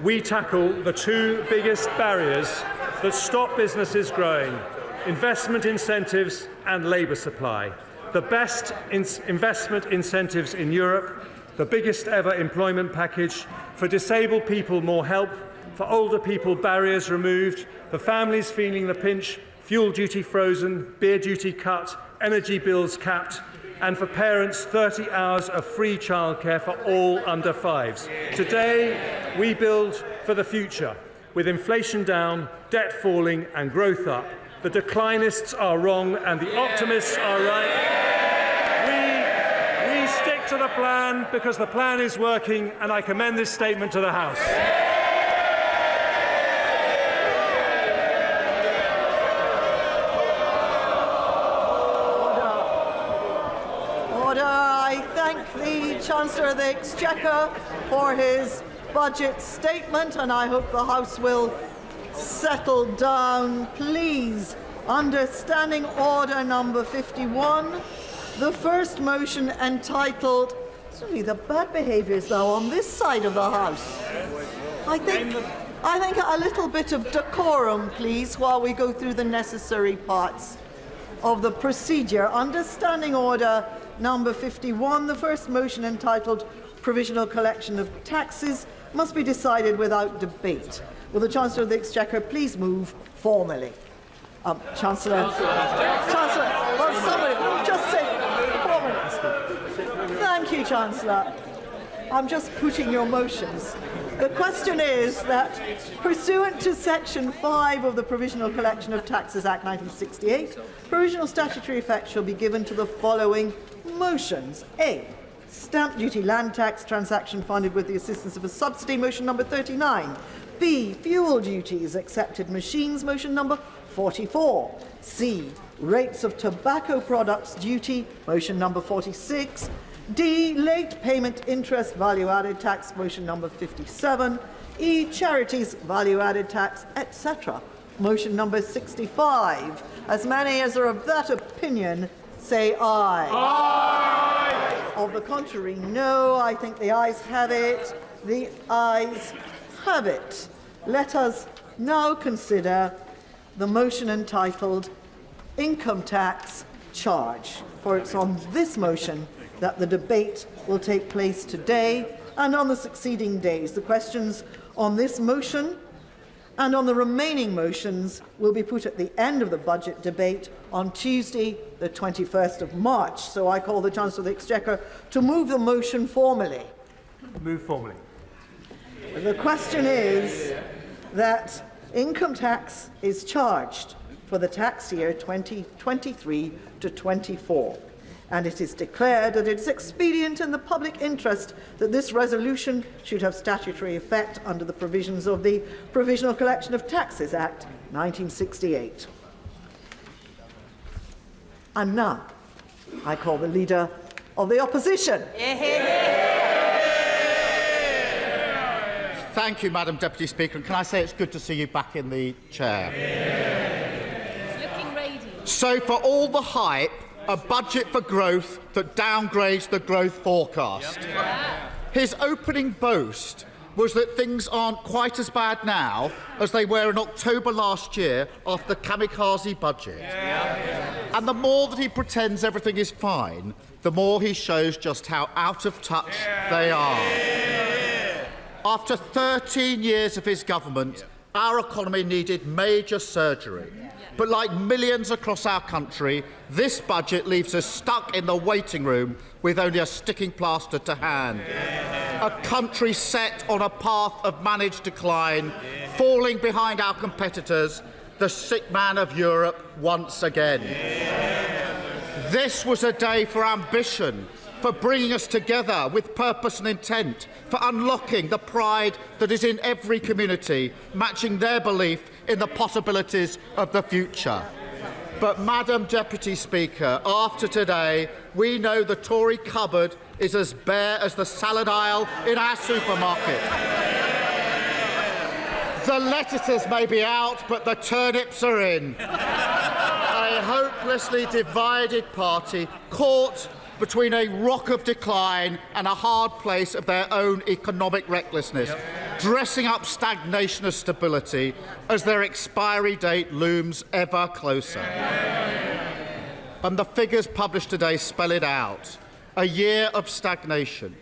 We tackle the 2 biggest barriers that stop businesses growing: investment incentives and labour supply. The best investment incentives in Europe, the biggest ever employment package, for disabled people more help, for older people barriers removed, for families feeling the pinch, fuel duty frozen, beer duty cut, energy bills capped, and for parents 30 hours of free childcare for all under 5s. Today we build for the future, with inflation down, debt falling and growth up. The declinists are wrong and the optimists are right. We stick to the plan because the plan is working, and I commend this statement to the House. Order. I thank the Chancellor of the Exchequer for his budget statement, and I hope the House will settle down, please. Under Standing Order number 51, the first motion entitled, certainly the bad behaviour is now on this side of the House. I think a little bit of decorum, please, while we go through the necessary parts of the procedure. Under Standing Order number 51, the first motion entitled Provisional Collection of Taxes must be decided without debate. Will the Chancellor of the Exchequer please move formally? Chancellor, well, somebody just say formally. Thank you, Chancellor. I'm just putting your motions. The question is that, pursuant to Section 5 of the Provisional Collection of Taxes Act 1968, provisional statutory effect shall be given to the following motions. A. Stamp duty land tax transaction funded with the assistance of a subsidy, motion number 39. B. Fuel duties accepted machines, motion number 44. C. Rates of tobacco products duty, motion number 46. D. Late payment interest value added tax, motion number 57. E. Charities value added tax, etc. Motion number 65. As many as are of that opinion, say aye. Aye. Of the contrary, no. I think the ayes have it. The ayes have it. Let us now consider the motion entitled Income Tax Charge, for it's on this motion that the debate will take place today and on the succeeding days. The questions on this motion and on the remaining motions will be put at the end of the budget debate on Tuesday, the 21st of March. So I call the Chancellor of the Exchequer to move the motion formally. Move formally. The question is that income tax is charged for the tax year 2023 to 24. And it is declared that it is expedient in the public interest that this resolution should have statutory effect under the provisions of the Provisional Collection of Taxes Act 1968. And now, I call the Leader of the Opposition. Thank you, Madam Deputy Speaker. And can I say it's good to see you back in the chair? It's looking radiant. So, for all the hype, a budget for growth that downgrades the growth forecast. His opening boast was that things aren't quite as bad now as they were in October last year after the kamikaze budget. And the more that he pretends everything is fine, the more he shows just how out of touch they are. After 13 years of his government, our economy needed major surgery. But like millions across our country, this budget leaves us stuck in the waiting room with only a sticking plaster to hand. A country set on a path of managed decline, falling behind our competitors, the sick man of Europe once again. This was a day for ambition, for bringing us together with purpose and intent, for unlocking the pride that is in every community, matching their belief in the possibilities of the future. But, Madam Deputy Speaker, after today, we know the Tory cupboard is as bare as the salad aisle in our supermarket. The lettuces may be out, but the turnips are in. A hopelessly divided party caught between a rock of decline and a hard place of their own economic recklessness, dressing up stagnation as stability as their expiry date looms ever closer. And the figures published today spell it out. A year of stagnation,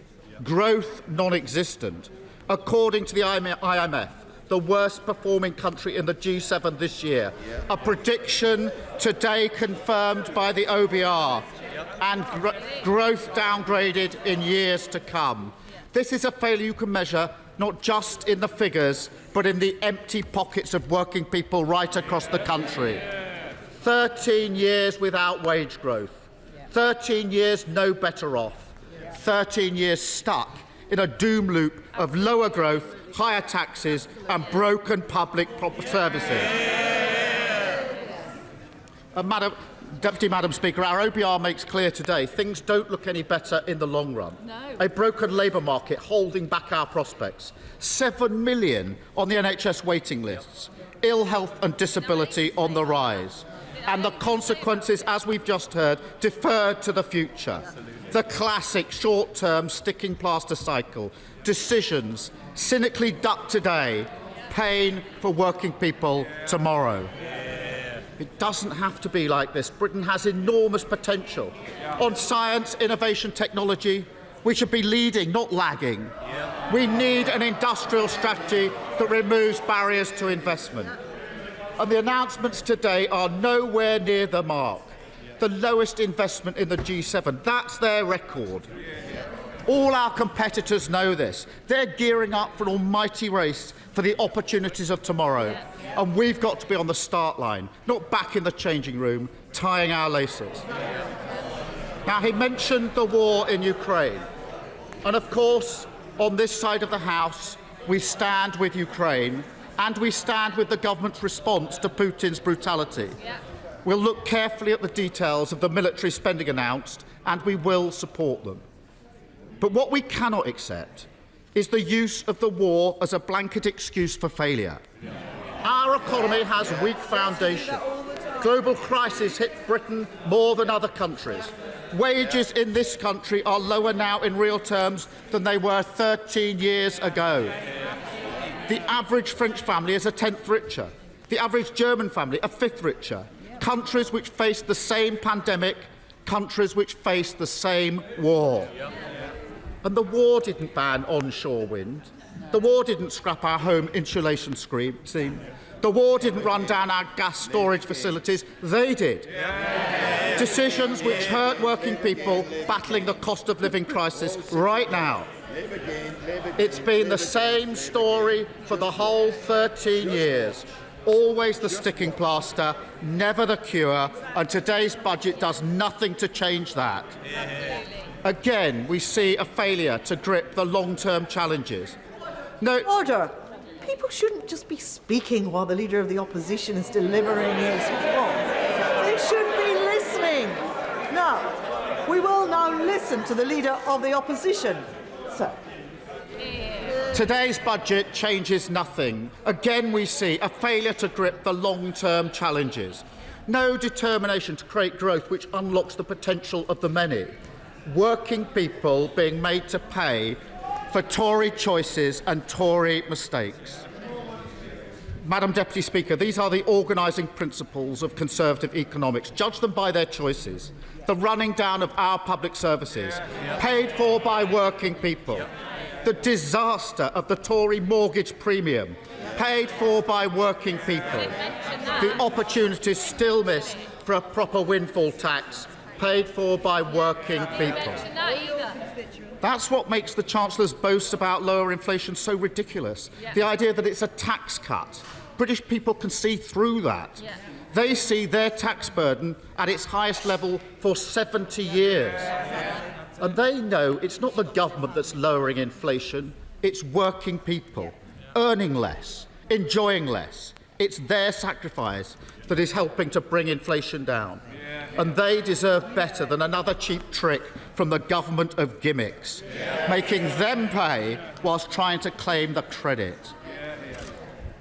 growth non-existent. According to the IMF, the worst performing country in the G7 this year. A prediction today confirmed by the OBR, and growth downgraded in years to come. This is a failure you can measure not just in the figures, but in the empty pockets of working people right across the country. 13 years without wage growth. 13 years no better off. 13 years stuck in a doom loop of lower growth, higher taxes and broken public services. Madam Speaker, our OBR makes clear today things don't look any better in the long run. No. A broken labour market holding back our prospects. 7 million on the NHS waiting lists. Ill health and disability on the rise. And the consequences, as we've just heard, deferred to the future. The classic short-term sticking plaster cycle. Decisions cynically ducked today, pain for working people tomorrow. It doesn't have to be like this. Britain has enormous potential. On science, innovation, technology, we should be leading, not lagging. We need an industrial strategy that removes barriers to investment. And the announcements today are nowhere near the mark. The lowest investment in the G7. That's their record. All our competitors know this. They're gearing up for an almighty race for the opportunities of tomorrow. And we've got to be on the start line, not back in the changing room, tying our laces. Now, he mentioned the war in Ukraine. And of course, on this side of the House, we stand with Ukraine and we stand with the government's response to Putin's brutality. We'll look carefully at the details of the military spending announced and we will support them. But what we cannot accept is the use of the war as a blanket excuse for failure. Our economy has weak foundation. Global crisis hit Britain more than other countries. Wages in this country are lower now in real terms than they were 13 years ago. The average French family is a tenth richer. The average German family a fifth richer. Countries which face the same pandemic, countries which face the same war. And the war didn't ban onshore wind. The war didn't scrap our home insulation scheme. The war didn't run down our gas storage facilities. They did. Decisions which hurt working people battling the cost of living crisis right now. It's been the same story for the whole 13 years. Always the sticking plaster, never the cure, and today's budget does nothing to change that. Again, we see a failure to grip the long-term challenges. Order. People shouldn't just be speaking while the Leader of the Opposition is delivering his response. They should be listening. Now, we will now listen to the Leader of the Opposition. Sir. Today's budget changes nothing. Again, we see a failure to grip the long-term challenges. No determination to create growth which unlocks the potential of the many. Working people being made to pay for Tory choices and Tory mistakes. Madam Deputy Speaker, these are the organising principles of Conservative economics. Judge them by their choices. The running down of our public services, paid for by working people. The disaster of the Tory mortgage premium, paid for by working people. The opportunities still missed for a proper windfall tax, paid for by working people. That's what makes the Chancellor's boast about lower inflation so ridiculous. The idea that it's a tax cut. British people can see through that. They see their tax burden at its highest level for 70 years. And they know it's not the government that's lowering inflation, it's working people, earning less, enjoying less. It's their sacrifice that is helping to bring inflation down. And they deserve better than another cheap trick from the government of gimmicks, making them pay whilst trying to claim the credit.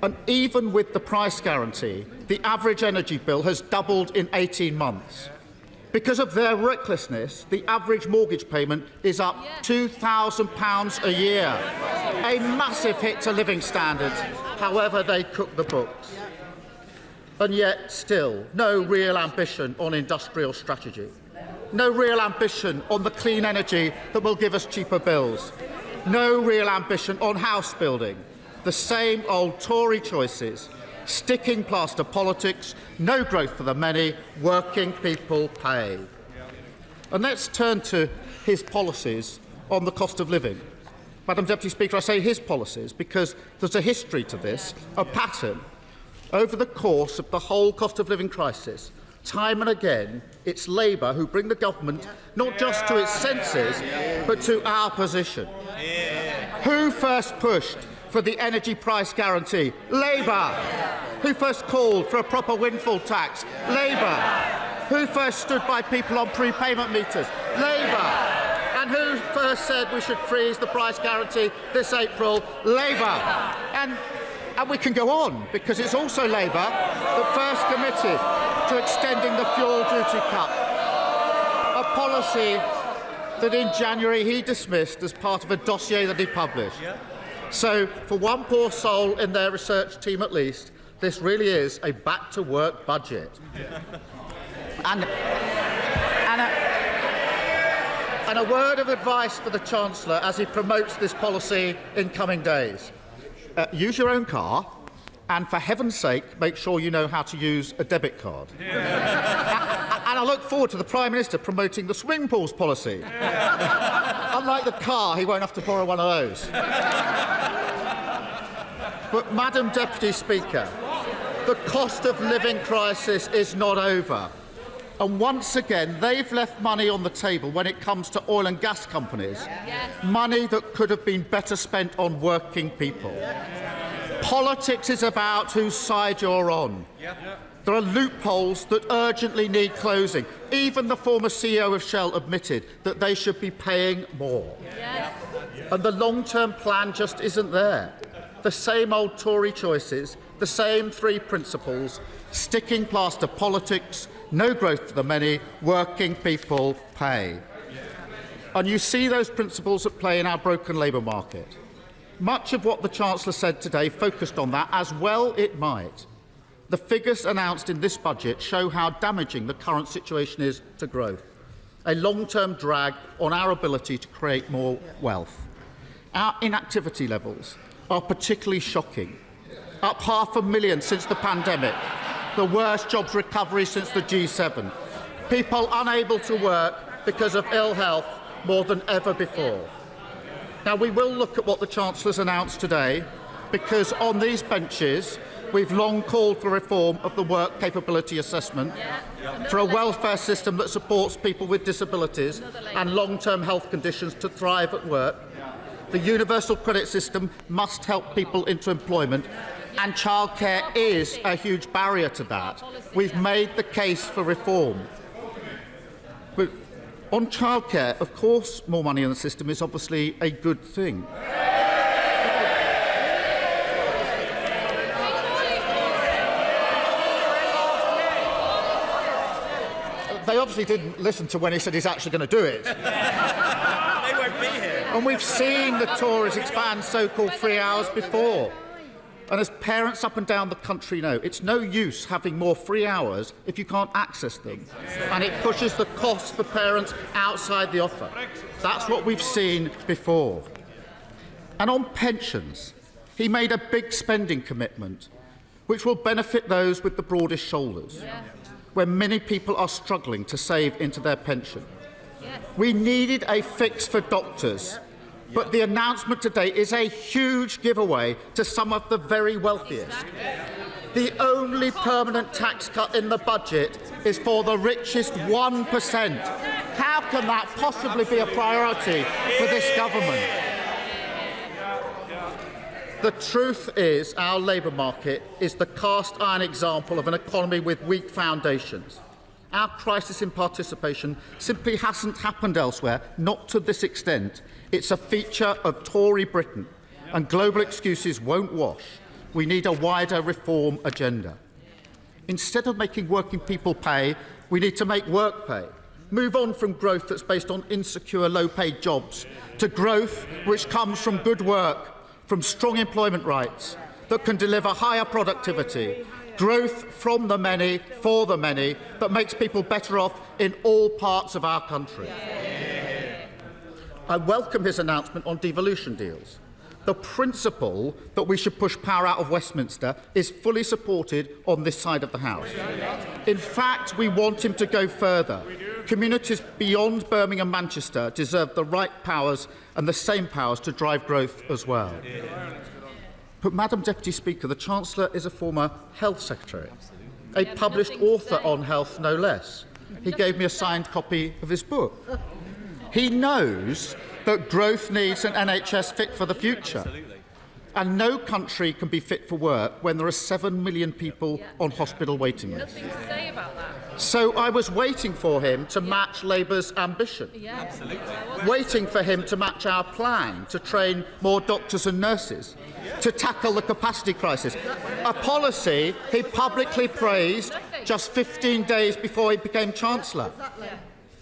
And even with the price guarantee, the average energy bill has doubled in 18 months. Because of their recklessness, the average mortgage payment is up £2,000 a year, a massive hit to living standards, however they cook the books. And yet, still, no real ambition on industrial strategy. No real ambition on the clean energy that will give us cheaper bills. No real ambition on house building. The same old Tory choices. Sticking plaster politics, no growth for the many, working people pay. And let's turn to his policies on the cost of living. Madam Deputy Speaker, I say his policies because there's a history to this, a pattern. Over the course of the whole cost of living crisis, time and again, it's Labour who bring the government not just to its senses, but to our position. Who first pushed for the energy price guarantee? Labour. Who first called for a proper windfall tax? Labour. Who first stood by people on prepayment meters? Labour. And who first said we should freeze the price guarantee this April? Labour. And we can go on, because it's also Labour that first committed to extending the fuel duty cut, a policy that in January he dismissed as part of a dossier that he published. So, for one poor soul in their research team at least, this really is a back-to-work budget. And a word of advice for the Chancellor as he promotes this policy in coming days. Use your own car, and for heaven's sake, make sure you know how to use a debit card. And I look forward to the Prime Minister promoting the swimming pools policy. Unlike the car, he won't have to borrow one of those. But, Madam Deputy Speaker, the cost of living crisis is not over. And once again, they've left money on the table when it comes to oil and gas companies. Money that could have been better spent on working people. Politics is about whose side you're on. There are loopholes that urgently need closing. Even the former CEO of Shell admitted that they should be paying more. And the long-term plan just isn't there. The same old Tory choices, the same three principles, sticking plaster politics, no growth for the many, working people pay. And you see those principles at play in our broken labour market. Much of what the Chancellor said today focused on that, as well it might. The figures announced in this budget show how damaging the current situation is to growth, a long-term drag on our ability to create more wealth. Our inactivity levels are particularly shocking, up 500,000 since the pandemic, the worst jobs recovery since the G7, people unable to work because of ill health more than ever before. Now, we will look at what the Chancellor's announced today, because on these benches we've long called for reform of the work capability assessment, for a welfare system that supports people with disabilities and long-term health conditions to thrive at work. The universal credit system must help people into employment, and childcare is a huge barrier to that. We've made the case for reform. But on childcare, of course, more money in the system is obviously a good thing. They obviously didn't listen to when he said he's actually going to do it. They won't be here. And we've seen the Tories expand so-called free hours before. And as parents up and down the country know, it's no use having more free hours if you can't access them. And it pushes the cost for parents outside the offer. That's what we've seen before. And on pensions, he made a big spending commitment, which will benefit those with the broadest shoulders, where many people are struggling to save into their pension. We needed a fix for doctors, but the announcement today is a huge giveaway to some of the very wealthiest. The only permanent tax cut in the budget is for the richest 1%. How can that possibly be a priority for this government? The truth is our labour market is the cast-iron example of an economy with weak foundations. Our crisis in participation simply hasn't happened elsewhere, not to this extent. It's a feature of Tory Britain, and global excuses won't wash. We need a wider reform agenda. Instead of making working people pay, we need to make work pay. Move on from growth that's based on insecure, low-paid jobs to growth which comes from good work, from strong employment rights that can deliver higher productivity, growth from the many, for the many, that makes people better off in all parts of our country. I welcome his announcement on devolution deals. The principle that we should push power out of Westminster is fully supported on this side of the House. In fact, we want him to go further. Communities beyond Birmingham and Manchester deserve the right powers and the same powers to drive growth as well. But, Madam Deputy Speaker, the Chancellor is a former Health Secretary, a published author on health, no less. He gave me a signed copy of his book. He knows that growth needs an NHS fit for the future. And no country can be fit for work when there are 7 million people on hospital waiting lists. Nothing to say about that. So I was waiting for him to match Labour's ambition. Waiting for him to match our plan to train more doctors and nurses, to tackle the capacity crisis. A policy he publicly praised just 15 days before he became Chancellor.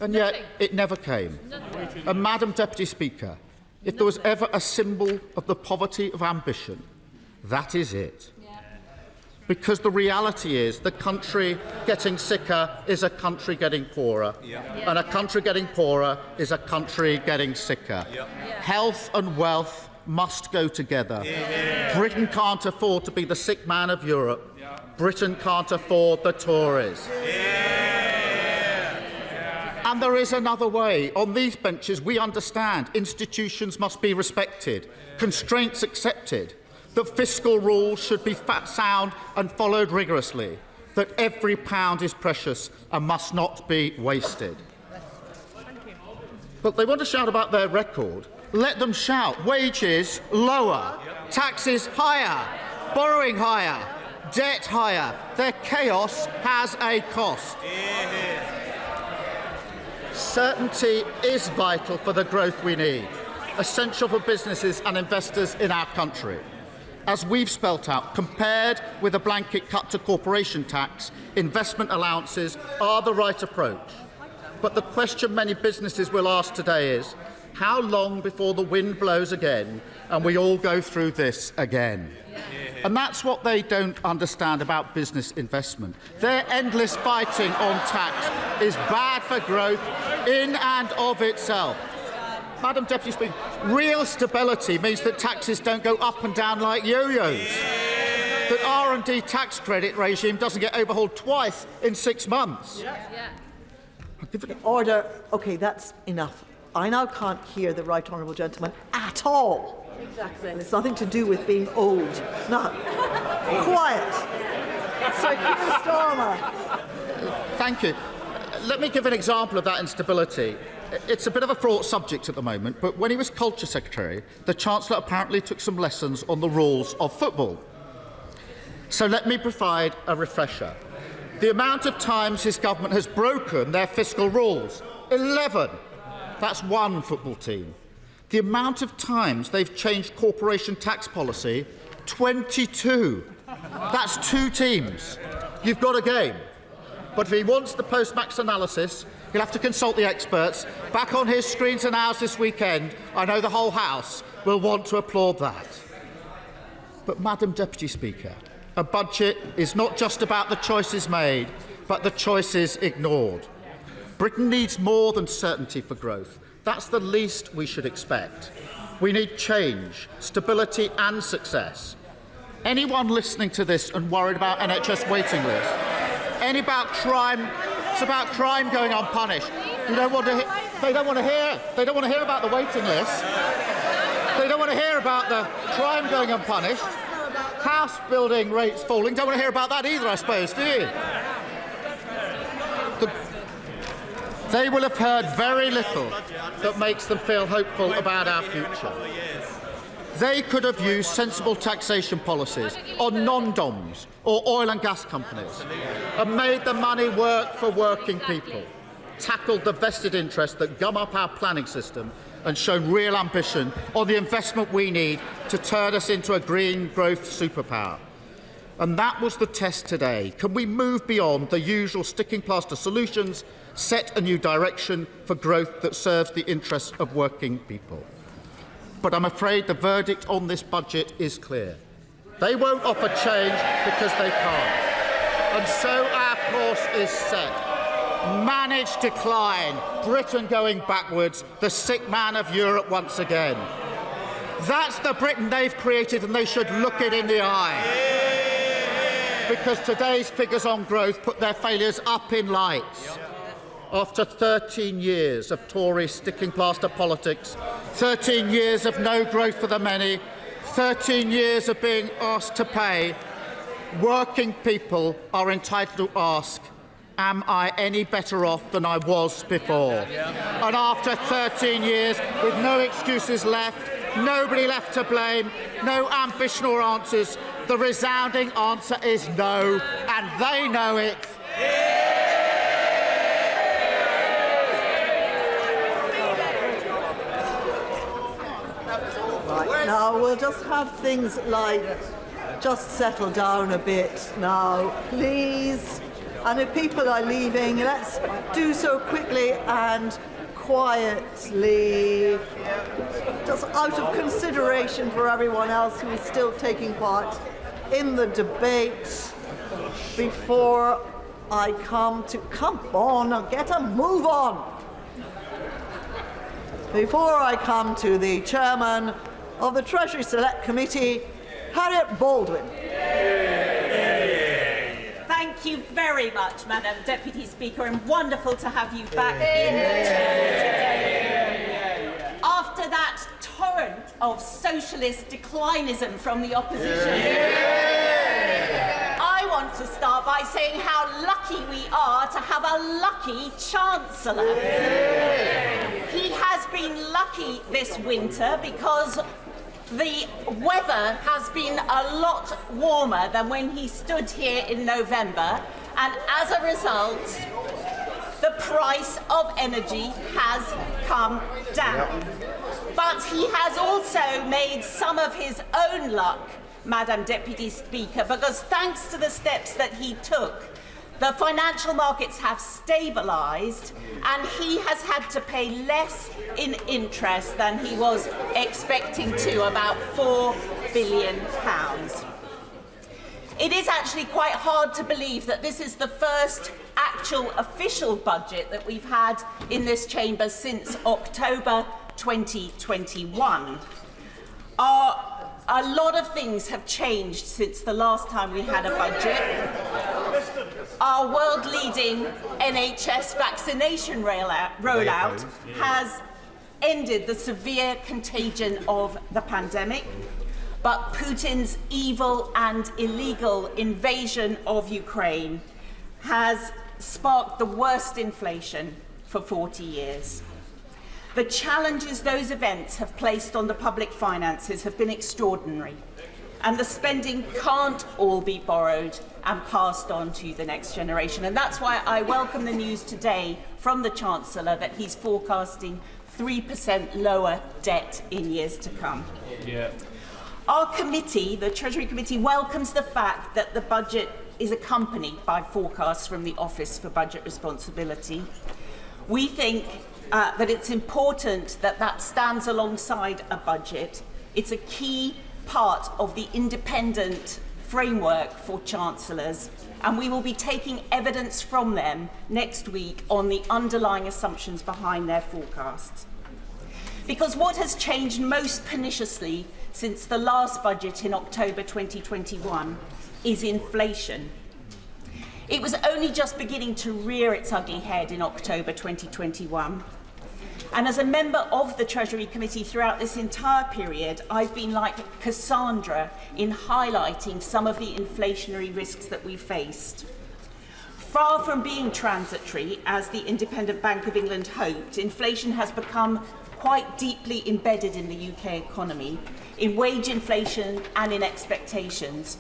And yet it never came. And, Madam Deputy Speaker, if there was ever a symbol of the poverty of ambition, that is it. Because the reality is the country getting sicker is a country getting poorer. And a country getting poorer is a country getting sicker. Health and wealth must go together. Britain can't afford to be the sick man of Europe. Britain can't afford the Tories. And there is another way. On these benches, we understand institutions must be respected, constraints accepted, that fiscal rules should be sound and followed rigorously, that every pound is precious and must not be wasted. But they want to shout about their record. Let them shout. Wages lower, taxes higher, borrowing higher, debt higher. Their chaos has a cost. Certainty is vital for the growth we need, essential for businesses and investors in our country. As we've spelt out, compared with a blanket cut to corporation tax, investment allowances are the right approach. But the question many businesses will ask today is, how long before the wind blows again and we all go through this again? And that's what they don't understand about business investment. Their endless fighting on tax is bad for growth in and of itself. Madam Deputy Speaker, real stability means that taxes don't go up and down like yo-yos. That R&D tax credit regime doesn't get overhauled twice in 6 months. Order. OK, that's enough. I now can't hear the right honourable gentleman at all. Exactly. And it's nothing to do with being old. No. Quiet. Sir Keir Starmer. Thank you. Let me give an example of that instability. It's a bit of a fraught subject at the moment, but when he was Culture Secretary, the Chancellor apparently took some lessons on the rules of football. So let me provide a refresher. The amount of times his government has broken their fiscal rules, 11. That's one football team. The amount of times they've changed corporation tax policy, 22. That's 2 teams. You've got a game. But if he wants the post-max analysis, he'll have to consult the experts. Back on his screens and ours this weekend, I know the whole House will want to applaud that. But, Madam Deputy Speaker, a budget is not just about the choices made, but the choices ignored. Britain needs more than certainty for growth. That's the least we should expect. We need change, stability and success. Anyone listening to this and worried about NHS waiting lists, it's about crime going unpunished. They don't want to hear about the waiting list. They don't want to hear about the crime going unpunished. House building rates falling. Don't want to hear about that either, I suppose, do you? They will have heard very little that makes them feel hopeful about our future. They could have used sensible taxation policies on non-DOMs or oil and gas companies and made the money work for working people, tackled the vested interests that gum up our planning system and shown real ambition on the investment we need to turn us into a green growth superpower. And that was the test today. Can we move beyond the usual sticking plaster solutions, set a new direction for growth that serves the interests of working people? But I'm afraid the verdict on this budget is clear. They won't offer change because they can't. And so our course is set. Managed decline, Britain going backwards, the sick man of Europe once again. That's the Britain they've created, and they should look it in the eye. Because today's figures on growth put their failures up in lights. After 13 years of Tory sticking plaster politics, 13 years of no growth for the many, 13 years of being asked to pay, working people are entitled to ask, am I any better off than I was before? And after 13 years, with no excuses left, nobody left to blame, no ambition or answers, the resounding answer is no, and they know it. Right, now we'll just have things like just settle down a bit now, please. And if people are leaving, let's do so quickly and quietly, just out of consideration for everyone else who is still taking part in the debate. Before I come on, get a move on. Before I come to the chairman of the Treasury Select Committee, Harriet Baldwin. Thank you very much, Madam Deputy Speaker, and wonderful to have you back in the chamber today. After that torrent of socialist declinism from the opposition, I want to start by saying how lucky we are to have a lucky Chancellor. He has been lucky this winter because the weather has been a lot warmer than when he stood here in November, and as a result, the price of energy has come down. But he has also made some of his own luck, Madam Deputy Speaker, because thanks to the steps that he took, the financial markets have stabilised and he has had to pay less in interest than he was expecting to, about £4 billion. It is actually quite hard to believe that this is the first actual official budget that we've had in this chamber since October 2021. A lot of things have changed since the last time we had a budget. Our world-leading NHS vaccination rollout has ended the severe contagion of the pandemic, but Putin's evil and illegal invasion of Ukraine has sparked the worst inflation for 40 years. The challenges those events have placed on the public finances have been extraordinary, and the spending can't all be borrowed and passed on to the next generation. And that's why I welcome the news today from the Chancellor that he's forecasting 3% lower debt in years to come. Yeah. Our committee, the Treasury Committee, welcomes the fact that the budget is accompanied by forecasts from the Office for Budget Responsibility. We think that it's important that that stands alongside a budget. It's a key part of the independent framework for chancellors, and we will be taking evidence from them next week on the underlying assumptions behind their forecasts. Because what has changed most perniciously since the last budget in October 2021 is inflation. It was only just beginning to rear its ugly head in October 2021. And as a member of the Treasury Committee throughout this entire period, I've been like Cassandra in highlighting some of the inflationary risks that we faced. Far from being transitory, as the Independent Bank of England hoped, inflation has become quite deeply embedded in the UK economy, in wage inflation and in expectations.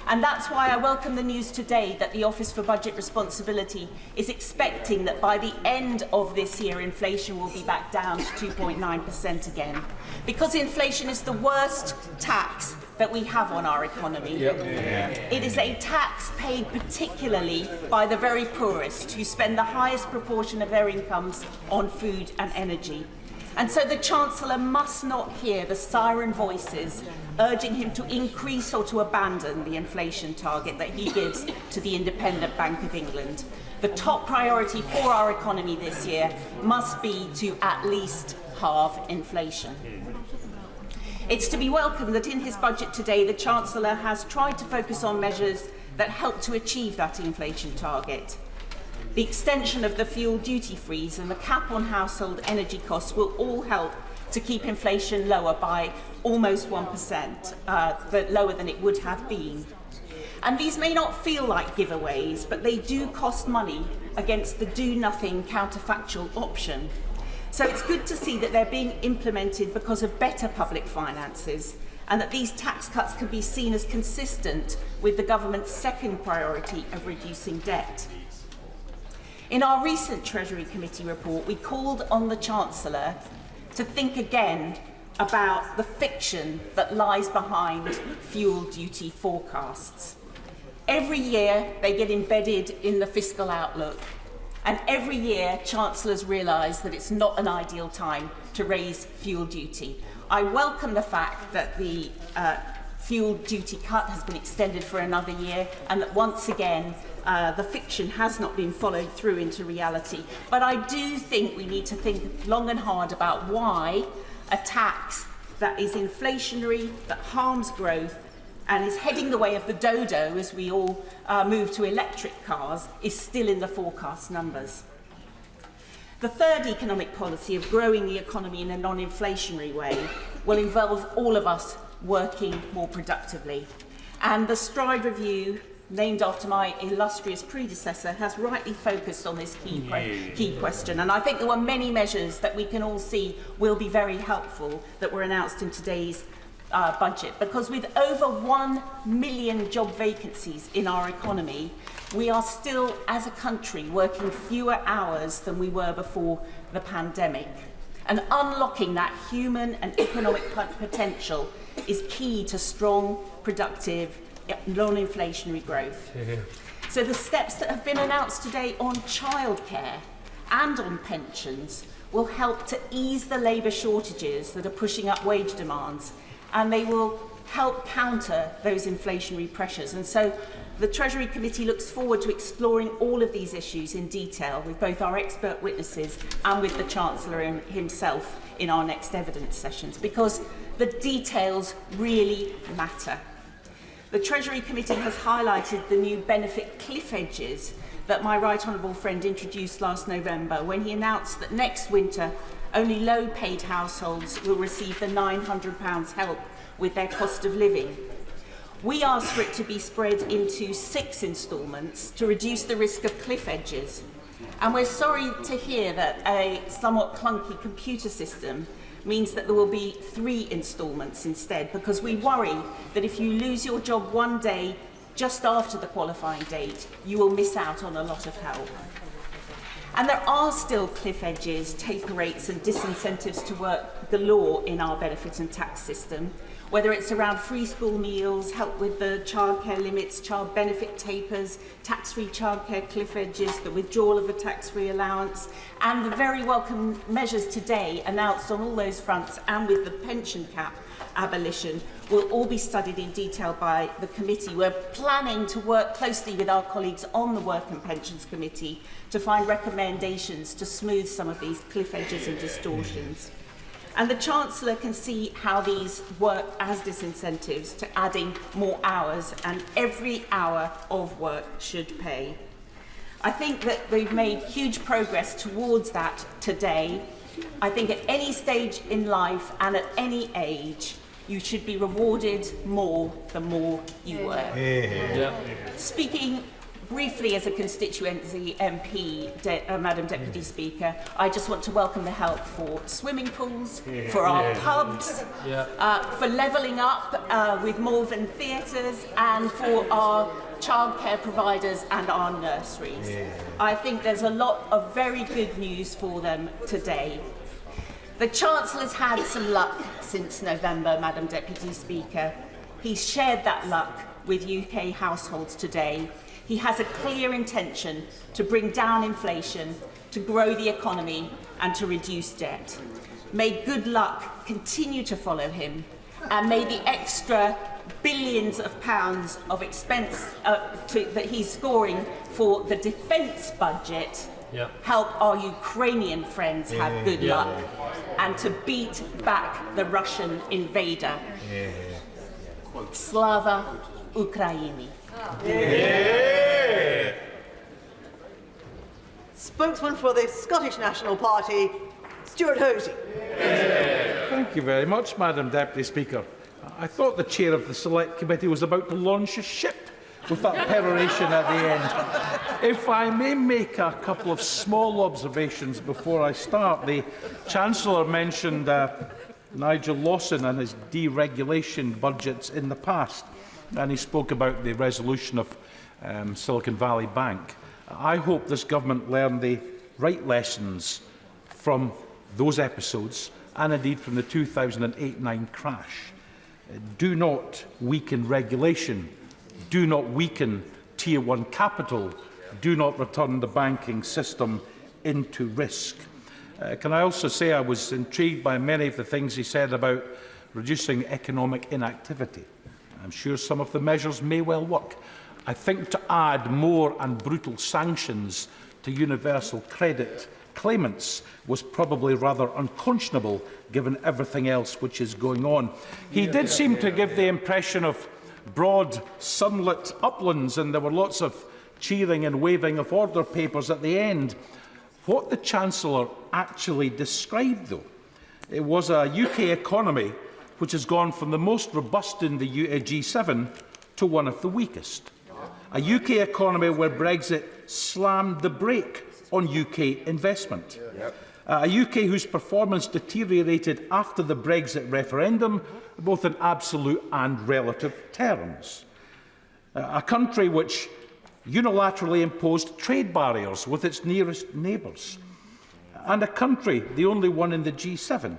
And that's why I welcome the news today that the Office for Budget Responsibility is expecting that by the end of this year, inflation will be back down to 2.9% again. Because inflation is the worst tax that we have on our economy. It is a tax paid particularly by the very poorest, who spend the highest proportion of their incomes on food and energy. And so the Chancellor must not hear the siren voices urging him to increase or to abandon the inflation target that he gives to the Independent Bank of England. The top priority for our economy this year must be to at least halve inflation. It's to be welcomed that in his budget today, the Chancellor has tried to focus on measures that help to achieve that inflation target. The extension of the fuel duty freeze and the cap on household energy costs will all help to keep inflation lower by almost 1%, lower than it would have been. And these may not feel like giveaways, but they do cost money against the do-nothing counterfactual option. So it's good to see that they're being implemented because of better public finances, and that these tax cuts can be seen as consistent with the government's second priority of reducing debt. In our recent Treasury Committee report, we called on the Chancellor to think again about the fiction that lies behind fuel duty forecasts. Every year they get embedded in the fiscal outlook, and every year Chancellors realise that it's not an ideal time to raise fuel duty. I welcome the fact that the fuel duty cut has been extended for another year, and that once again the fiction has not been followed through into reality. But I do think we need to think long and hard about why a tax that is inflationary, that harms growth, and is heading the way of the dodo as we all move to electric cars, is still in the forecast numbers. The third economic policy of growing the economy in a non-inflationary way will involve all of us working more productively. And the Stride Review, named after my illustrious predecessor, has rightly focused on this key question. And I think there were many measures that we can all see will be very helpful that were announced in today's budget. Because with over 1 million job vacancies in our economy, we are still, as a country, working fewer hours than we were before the pandemic. And unlocking that human and economic potential is key to strong, productive, non-inflationary growth. So the steps that have been announced today on childcare and on pensions will help to ease the labour shortages that are pushing up wage demands, and they will help counter those inflationary pressures. And so the Treasury Committee looks forward to exploring all of these issues in detail with both our expert witnesses and with the Chancellor himself in our next evidence sessions, because the details really matter. The Treasury Committee has highlighted the new benefit cliff edges that my right honourable friend introduced last November, when he announced that next winter only low-paid households will receive the £900 help with their cost of living. We asked for it to be spread into 6 instalments to reduce the risk of cliff edges. And we're sorry to hear that a somewhat clunky computer system means that there will be 3 instalments instead, because we worry that if you lose your job one day just after the qualifying date, you will miss out on a lot of help. And there are still cliff edges, taper rates and disincentives to work galore in our benefit and tax system, whether it's around free school meals, help with the childcare limits, child benefit tapers, tax-free childcare cliff edges, the withdrawal of the tax-free allowance, and the very welcome measures today announced on all those fronts, and with the pension cap abolition, will all be studied in detail by the committee. We're planning to work closely with our colleagues on the Work and Pensions Committee to find recommendations to smooth some of these cliff edges and distortions. And the Chancellor can see how these work as disincentives to adding more hours, and every hour of work should pay. I think that we've made huge progress towards that today. I think at any stage in life and at any age, you should be rewarded more the more you work. Speaking Briefly, as a constituency MP, Madam Deputy Speaker, I just want to welcome the help for swimming pools, for our pubs, for levelling up with Malvern theatres, and for our childcare providers and our nurseries. I think there's a lot of very good news for them today. The Chancellor's had some luck since November, Madam Deputy Speaker. He's shared that luck with UK households today. He has a clear intention to bring down inflation, to grow the economy and to reduce debt. May good luck continue to follow him, and may the extra billions of pounds of expense that he's scoring for the defence budget help our Ukrainian friends have good luck and to beat back the Russian invader. Slava Ukraini. Spokesman for the Scottish National Party, Stuart Hosey. Thank you very much, Madam Deputy Speaker. I thought the chair of the Select Committee was about to launch a ship with that peroration at the end. If I may make a couple of small observations before I start. The Chancellor mentioned Nigel Lawson and his deregulation budgets in the past, and he spoke about the resolution of Silicon Valley Bank. I hope this government learned the right lessons from those episodes and indeed from the 2008-9 crash. Do not weaken regulation. Do not weaken Tier 1 capital. Do not return the banking system into risk. Can I also say I was intrigued by many of the things he said about reducing economic inactivity. I'm sure some of the measures may well work. I think to add more and brutal sanctions to universal credit claimants was probably rather unconscionable given everything else which is going on. He did seem to give the impression of broad, sunlit uplands, and there were lots of cheering and waving of order papers at the end. What the Chancellor actually described, though, it was a UK economy which has gone from the most robust in the G7 to one of the weakest. A UK economy where Brexit slammed the brake on UK investment. A UK whose performance deteriorated after the Brexit referendum, both in absolute and relative terms. A country which unilaterally imposed trade barriers with its nearest neighbours. And a country, the only one in the G7,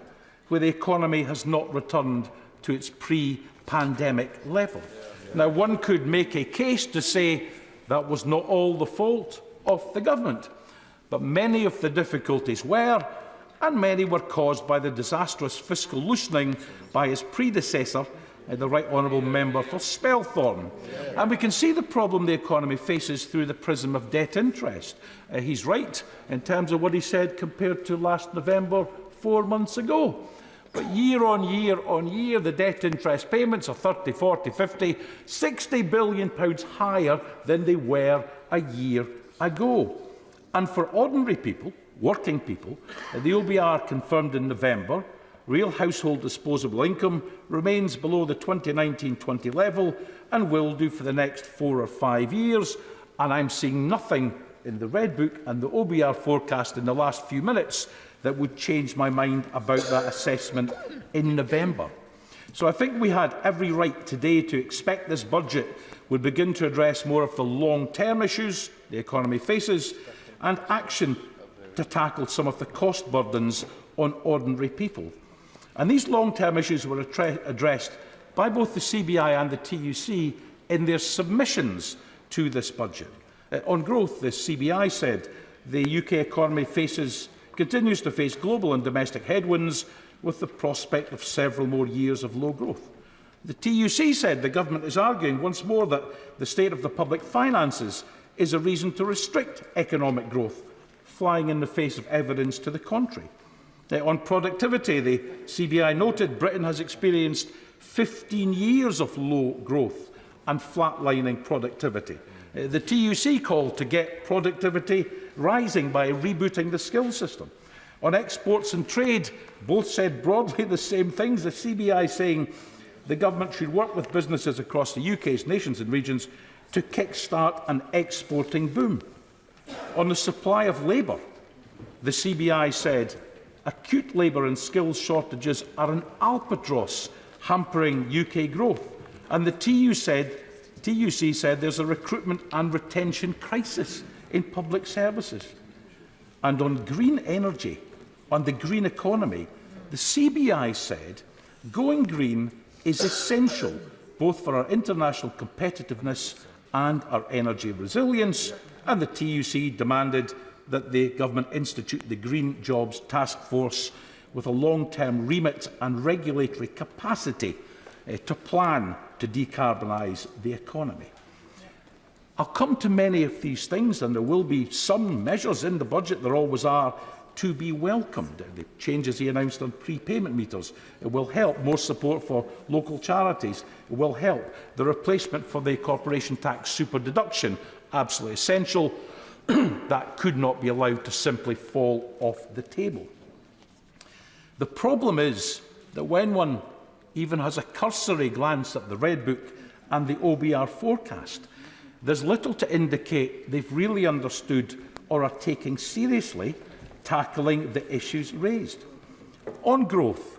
where the economy has not returned to its pre-pandemic level. Now, one could make a case to say that was not all the fault of the government, but many of the difficulties were, and many were caused by the disastrous fiscal loosening by his predecessor, the Right Honourable Member for Spelthorne. And we can see the problem the economy faces through the prism of debt interest. He's right in terms of what he said compared to last November 4 months ago. But year on year, the debt interest payments are 30, 40, 50, 60 billion pounds higher than they were a year ago. And for ordinary people, working people, the OBR confirmed in November, real household disposable income remains below the 2019-20 level and will do for the next 4 or 5 years. And I'm seeing nothing in the Red Book and the OBR forecast in the last few minutes that would change my mind about that assessment in November. So I think we had every right today to expect this budget would begin to address more of the long-term issues the economy faces and action to tackle some of the cost burdens on ordinary people. And these long-term issues were addressed by both the CBI and the TUC in their submissions to this budget. On growth, the CBI said the UK economy continues to face global and domestic headwinds with the prospect of several more years of low growth. The TUC said the government is arguing once more that the state of the public finances is a reason to restrict economic growth, flying in the face of evidence to the contrary. On productivity, the CBI noted Britain has experienced 15 years of low growth and flatlining productivity. The TUC called to get productivity rising by rebooting the skills system. On exports and trade, both said broadly the same things, the CBI saying the government should work with businesses across the UK's nations and regions to kick-start an exporting boom. On the supply of labour, the CBI said acute labour and skills shortages are an albatross hampering UK growth. And the TUC said there's a recruitment and retention crisis in public services. And on green energy, on the green economy, the CBI said going green is essential both for our international competitiveness and our energy resilience, and the TUC demanded that the government institute the Green Jobs Task Force with a long-term remit and regulatory capacity to plan to decarbonise the economy. I'll come to many of these things, and there will be some measures in the budget, there always are, to be welcomed. The changes he announced on prepayment meters, it will help. More support for local charities, it will help. The replacement for the corporation tax super deduction, absolutely essential. That could not be allowed to simply fall off the table. The problem is that when one even has a cursory glance at the Red Book and the OBR forecast, there's little to indicate they've really understood or are taking seriously tackling the issues raised. On growth,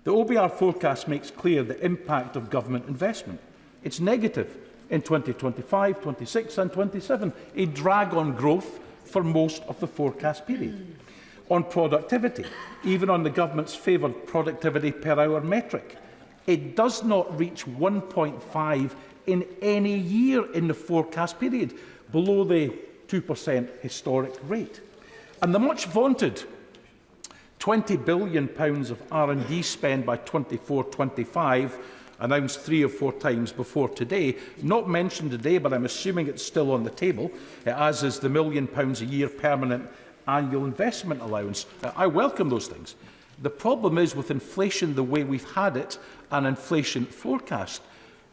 the OBR forecast makes clear the impact of government investment. It's negative in 2025, 26 and 27, a drag on growth for most of the forecast period. On productivity, even on the government's favoured productivity per hour metric, it does not reach 1.5 in any year in the forecast period, below the 2% historic rate. And the much vaunted £20 billion of R&D spend by 24-25, announced 3 or 4 times before today, not mentioned today, but I'm assuming it's still on the table, as is the £1 million a year permanent annual investment allowance. I welcome those things. The problem is with inflation the way we've had it, and inflation forecast,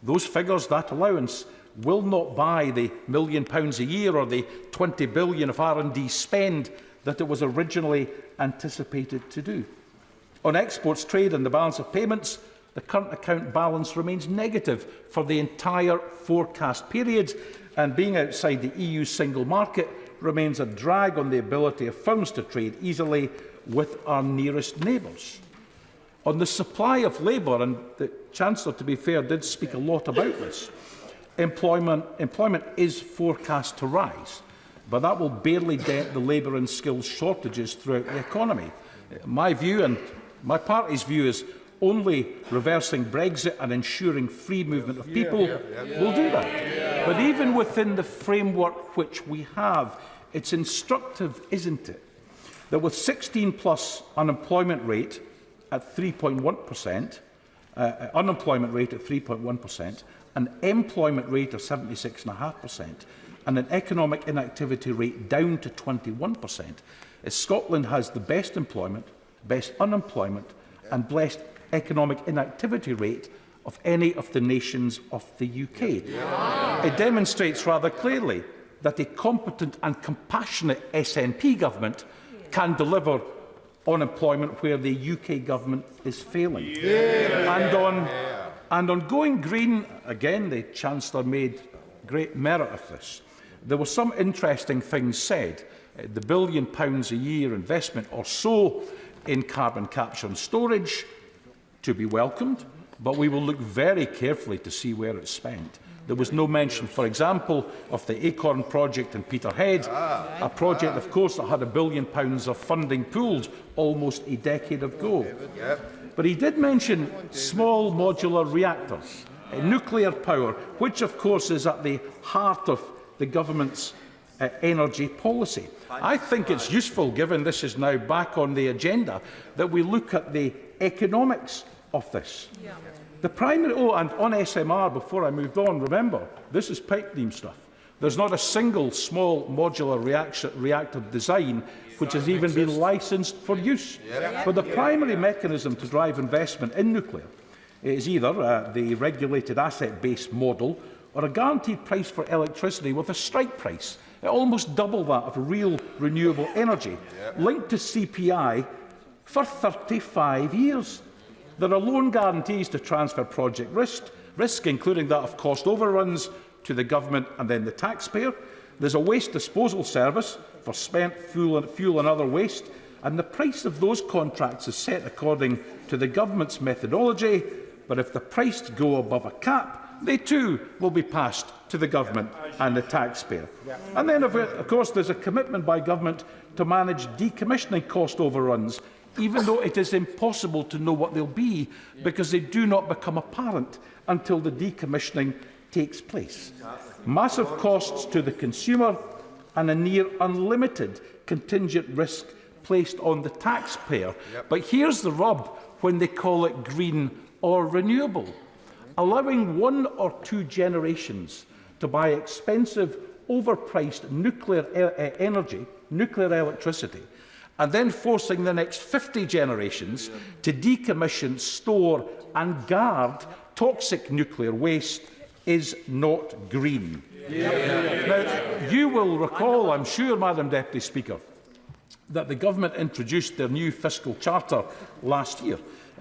those figures, that allowance, will not buy the £1 million a year or the £20 billion of R&D spend that it was originally anticipated to do. On exports, trade and the balance of payments, the current account balance remains negative for the entire forecast period, and being outside the EU single market remains a drag on the ability of firms to trade easily with our nearest neighbours. On the supply of labour, and the Chancellor, to be fair, did speak a lot about this, employment is forecast to rise, but that will barely dent the labour and skills shortages throughout the economy. My view, and my party's view, is only reversing Brexit and ensuring free movement of people will do that. But even within the framework which we have, it's instructive, isn't it, that with 16+ unemployment rate at 3.1%, unemployment rate at 3.1%, an employment rate of 76.5%, and an economic inactivity rate down to 21%, Scotland has the best employment, best unemployment, and best economic inactivity rate of any of the nations of the UK. It demonstrates rather clearly that a competent and compassionate SNP government can deliver on employment where the UK government is failing. And on going green, again, the Chancellor made great merit of this. There were some interesting things said. The £1 billion a year investment or so in carbon capture and storage, to be welcomed, but we will look very carefully to see where it's spent. There was no mention, for example, of the Acorn project in Peterhead, a project, of course, that had £1 billion of funding pooled almost a decade ago. But he did mention small modular reactors, nuclear power, which, of course, is at the heart of the government's energy policy. I think it's useful, given this is now back on the agenda, that we look at the economics of this. The primary, and on SMR, before I moved on, remember, this is pipe dream stuff. There's not a single small modular reactor design which has even been licensed for use. But the primary mechanism to drive investment in nuclear is either the regulated asset-based model or a guaranteed price for electricity with a strike price, almost double that of real renewable energy, linked to CPI for 35 years. There are loan guarantees to transfer project risk, risk including that of cost overruns to the government and then the taxpayer. There's a waste disposal service for spent fuel and other waste, and the price of those contracts is set according to the government's methodology, but if the price go above a cap, they too will be passed to the government and the taxpayer. And then, of course, there's a commitment by government to manage decommissioning cost overruns, even though it is impossible to know what they'll be because they do not become apparent until the decommissioning takes place. Massive costs to the consumer and a near unlimited contingent risk placed on the taxpayer. But here's the rub when they call it green or renewable. Allowing 1 or 2 generations to buy expensive, overpriced nuclear energy, nuclear electricity, and then forcing the next 50 generations to decommission, store and guard toxic nuclear waste is not green. Now, you will recall, I'm sure, Madam Deputy Speaker, that the government introduced their new fiscal charter last year.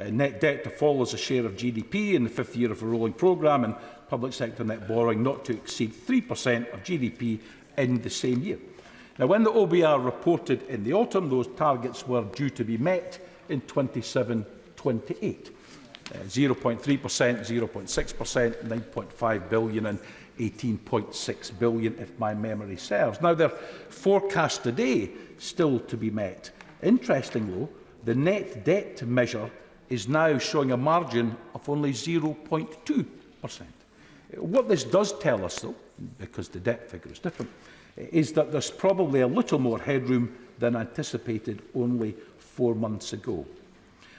Net debt to fall as a share of GDP in the 5th year of a rolling programme, and public sector net borrowing not to exceed 3% of GDP in the same year. Now, when the OBR reported in the autumn, those targets were due to be met in 27-28. 0.3%, 0.6%, 9.5 billion and 18.6 billion, if my memory serves. Now, they're forecast today still to be met. Interesting, though, the net debt measure is now showing a margin of only 0.2%. What this does tell us, though, because the debt figure is different, is that there's probably a little more headroom than anticipated only 4 months ago.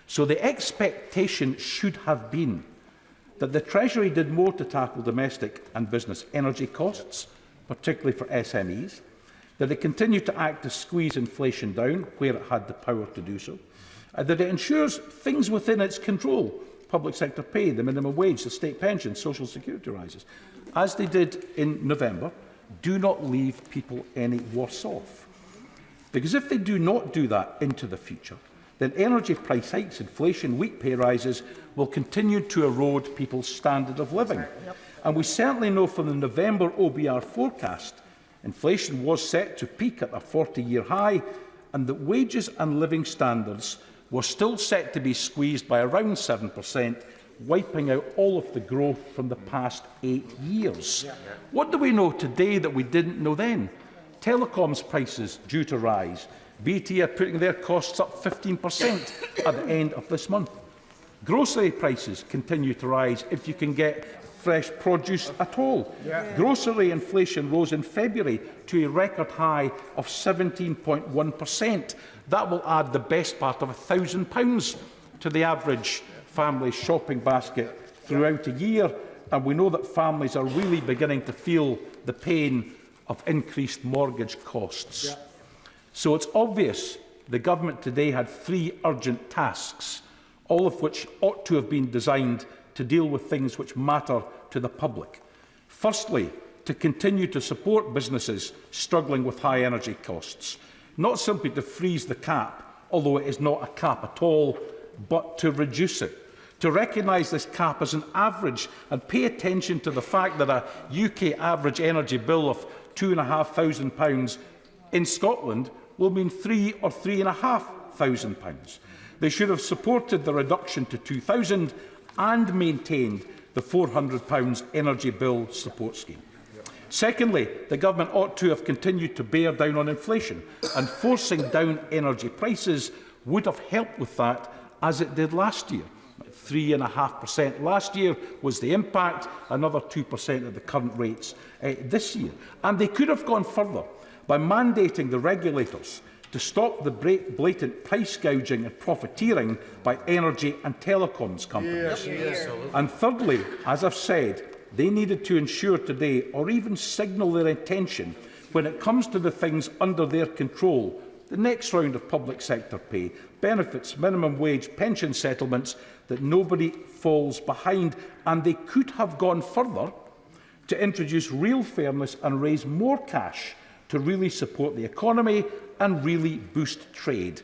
So the expectation should have been that the Treasury did more to tackle domestic and business energy costs, particularly for SMEs, that it continued to act to squeeze inflation down where it had the power to do so, and that it ensures things within its control, public sector pay, the minimum wage, the state pension, social security rises, as they did in November, do not leave people any worse off. Because if they do not do that into the future, then energy price hikes, inflation, weak pay rises will continue to erode people's standard of living. And we certainly know from the November OBR forecast, inflation was set to peak at a 40-year high, and that wages and living standards were still set to be squeezed by around 7%, wiping out all of the growth from the past 8 years. What do we know today that we didn't know then? Telecoms prices due to rise. BT are putting their costs up 15% at the end of this month. Grocery prices continue to rise if you can get fresh produce at all. Grocery inflation rose in February to a record high of 17.1%. That will add the best part of £1,000 to the average family shopping basket throughout a year, and we know that families are really beginning to feel the pain of increased mortgage costs. So it's obvious the government today had 3 urgent tasks, all of which ought to have been designed to deal with things which matter to the public. Firstly, to continue to support businesses struggling with high energy costs, not simply to freeze the cap, although it is not a cap at all, but to reduce it. To recognise this cap as an average and pay attention to the fact that a UK average energy bill of £2,500 in Scotland will mean £3,000 or £3,500. They should have supported the reduction to £2,000 and maintained the £400 energy bill support scheme. Secondly, the government ought to have continued to bear down on inflation, and forcing down energy prices would have helped with that, as it did last year. 3.5% last year was the impact, another 2% at the current rates this year. And they could have gone further by mandating the regulators to stop the blatant price gouging and profiteering by energy and telecoms companies. And thirdly, as I've said, they needed to ensure today, or even signal their intention, when it comes to the things under their control, the next round of public sector pay, benefits, minimum wage, pension settlements, that nobody falls behind. And they could have gone further to introduce real fairness and raise more cash to really support the economy and really boost trade.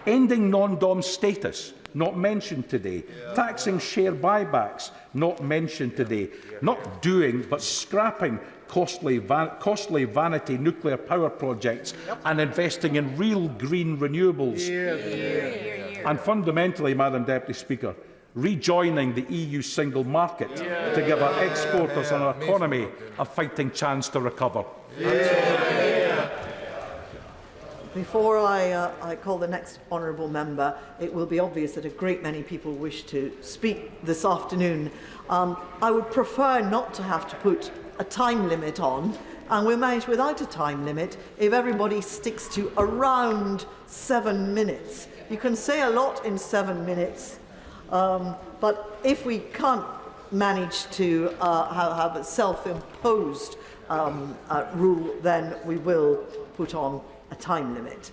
Ending non-dom status not mentioned today. Taxing share buybacks, not mentioned today. Not doing, but scrapping costly vanity nuclear power projects and investing in real green renewables. And fundamentally, Madam Deputy Speaker, rejoining the EU single market to give our exporters and our economy a fighting chance to recover. Before I call the next honourable member, it will be obvious that a great many people wish to speak this afternoon. I would prefer not to have to put a time limit on, and we'll manage without a time limit if everybody sticks to around 7 minutes. You can say a lot in 7 minutes, but if we can't manage to have a self-imposed rule, then we will put on a time limit.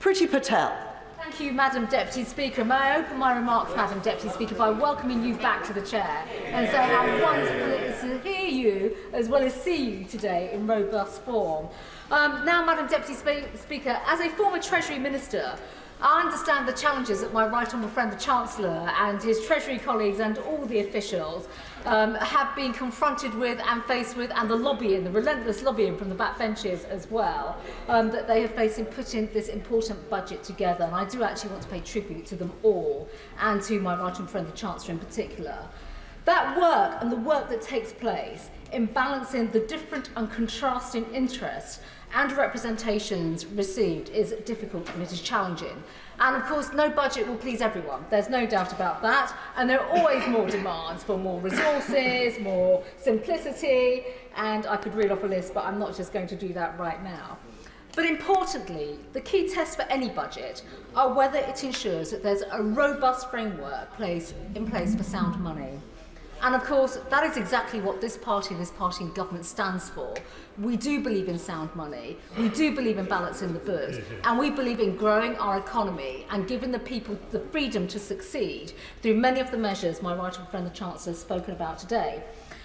Priti Patel. Thank you, Madam Deputy Speaker. May I open my remarks, Madam Deputy Speaker, by welcoming you back to the chair and say how wonderful it is to hear you as well as see you today in robust form. Now, Madam Deputy Speaker, as a former Treasury Minister, I understand the challenges that my right honourable friend the Chancellor and his Treasury colleagues and all the officials have been confronted with and faced with, and the lobbying, the relentless lobbying from the backbenches as well, that they have faced in putting this important budget together. And I do actually want to pay tribute to them all, and to my right honourable friend the Chancellor in particular. That work and the work that takes place in balancing the different and contrasting interests and representations received is difficult and it is challenging. And of course, no budget will please everyone. There's no doubt about that. And there are always more demands for more resources, more simplicity, and I could read off a list, but I'm not just going to do that right now. But importantly, the key tests for any budget are whether it ensures that there's a robust framework in place for sound money. And of course, that is exactly what this party in government stands for. We do believe in sound money, we do believe in balancing the books, and we believe in growing our economy and giving the people the freedom to succeed through many of the measures my right honourable friend the Chancellor has spoken about today.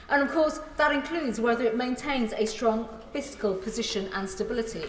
And of course, that includes whether it maintains a strong fiscal position and stability,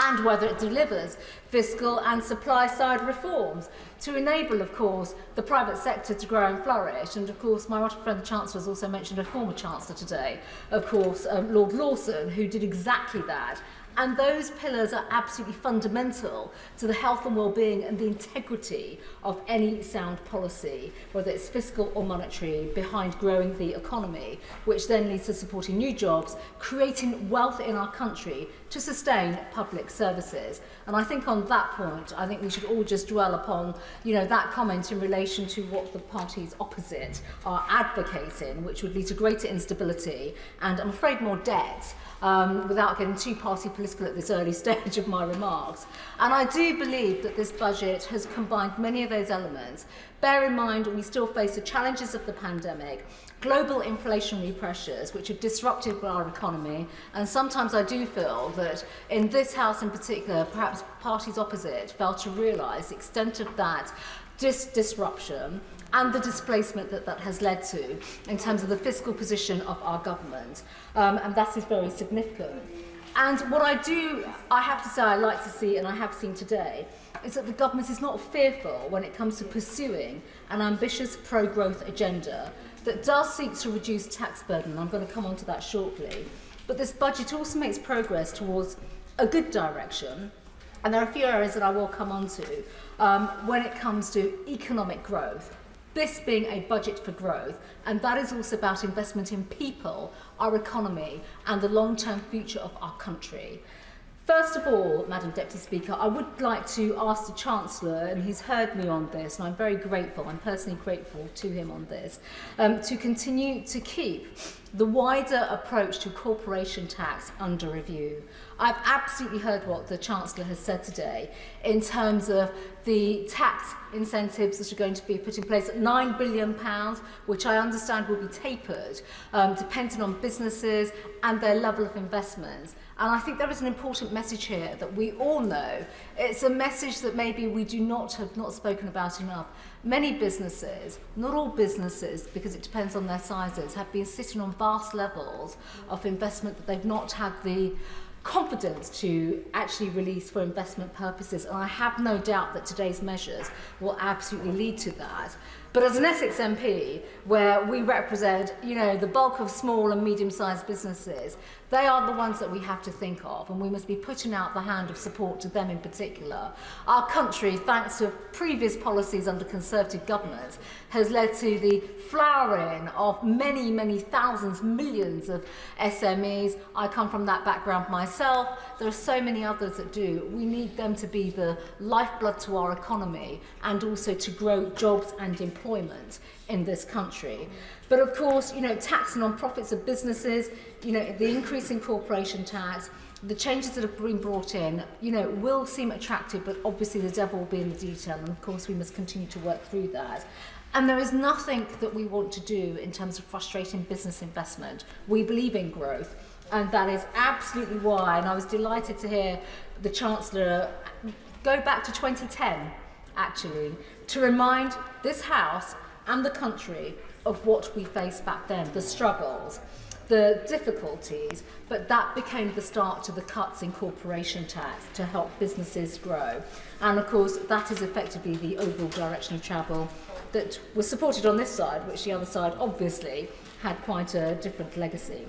and whether it delivers fiscal and supply-side reforms to enable, of course, the private sector to grow and flourish. And, of course, my right honourable friend the Chancellor has also mentioned a former Chancellor today, of course, Lord Lawson, who did exactly that. And those pillars are absolutely fundamental to the health and well-being and the integrity of any sound policy, whether it's fiscal or monetary, behind growing the economy, which then leads to supporting new jobs, creating wealth in our country to sustain public services. And I think on that point, I think we should all just dwell upon, that comment in relation to what the parties opposite are advocating, which would lead to greater instability and, I'm afraid, more debt. Without getting too party political at this early stage of my remarks. And I do believe that this budget has combined many of those elements. Bear in mind, we still face the challenges of the pandemic, global inflationary pressures which have disrupted our economy, and sometimes I do feel that in this House in particular, perhaps parties opposite fail to realise the extent of that disruption and the displacement that has led to in terms of the fiscal position of our government. And that is very significant. And what I have to say I like to see, and I have seen today, is that the government is not fearful when it comes to pursuing an ambitious pro-growth agenda that does seek to reduce tax burden. I'm going to come on to that shortly. But this budget also makes progress towards a good direction, and there are a few areas that I will come on to when it comes to economic growth. This being a budget for growth, and that is also about investment in people, our economy, and the long-term future of our country. First of all, Madam Deputy Speaker, I would like to ask the Chancellor, and he's heard me on this, and I'm very grateful, I'm personally grateful to him on this, to continue to keep the wider approach to corporation tax under review. I've absolutely heard what the Chancellor has said today in terms of the tax incentives that are going to be put in place at £9 billion, which I understand will be tapered, depending on businesses and their level of investments. And I think there is an important message here that we all know. It's a message that maybe we have not spoken about enough. Many businesses, not all businesses, because it depends on their sizes, have been sitting on vast levels of investment that they've not had the confidence to actually release for investment purposes, and I have no doubt that today's measures will absolutely lead to that. But as an Essex MP, where we represent, the bulk of small and medium-sized businesses, they are the ones that we have to think of, and we must be putting out the hand of support to them in particular. Our country, thanks to previous policies under Conservative governments, has led to the flowering of many, many thousands, millions of SMEs. I come from that background myself. There are so many others that do. We need them to be the lifeblood to our economy and also to grow jobs and employment in this country. But of course, taxing on profits of businesses, the increase in corporation tax, the changes that have been brought in, will seem attractive, but obviously the devil will be in the detail, and of course we must continue to work through that. And there is nothing that we want to do in terms of frustrating business investment. We believe in growth, and that is absolutely why, and I was delighted to hear the Chancellor go back to 2010, actually, to remind this House and the country of what we faced back then, the struggles, the difficulties, but that became the start to the cuts in corporation tax to help businesses grow. And of course, that is effectively the overall direction of travel that was supported on this side, which the other side obviously had quite a different legacy.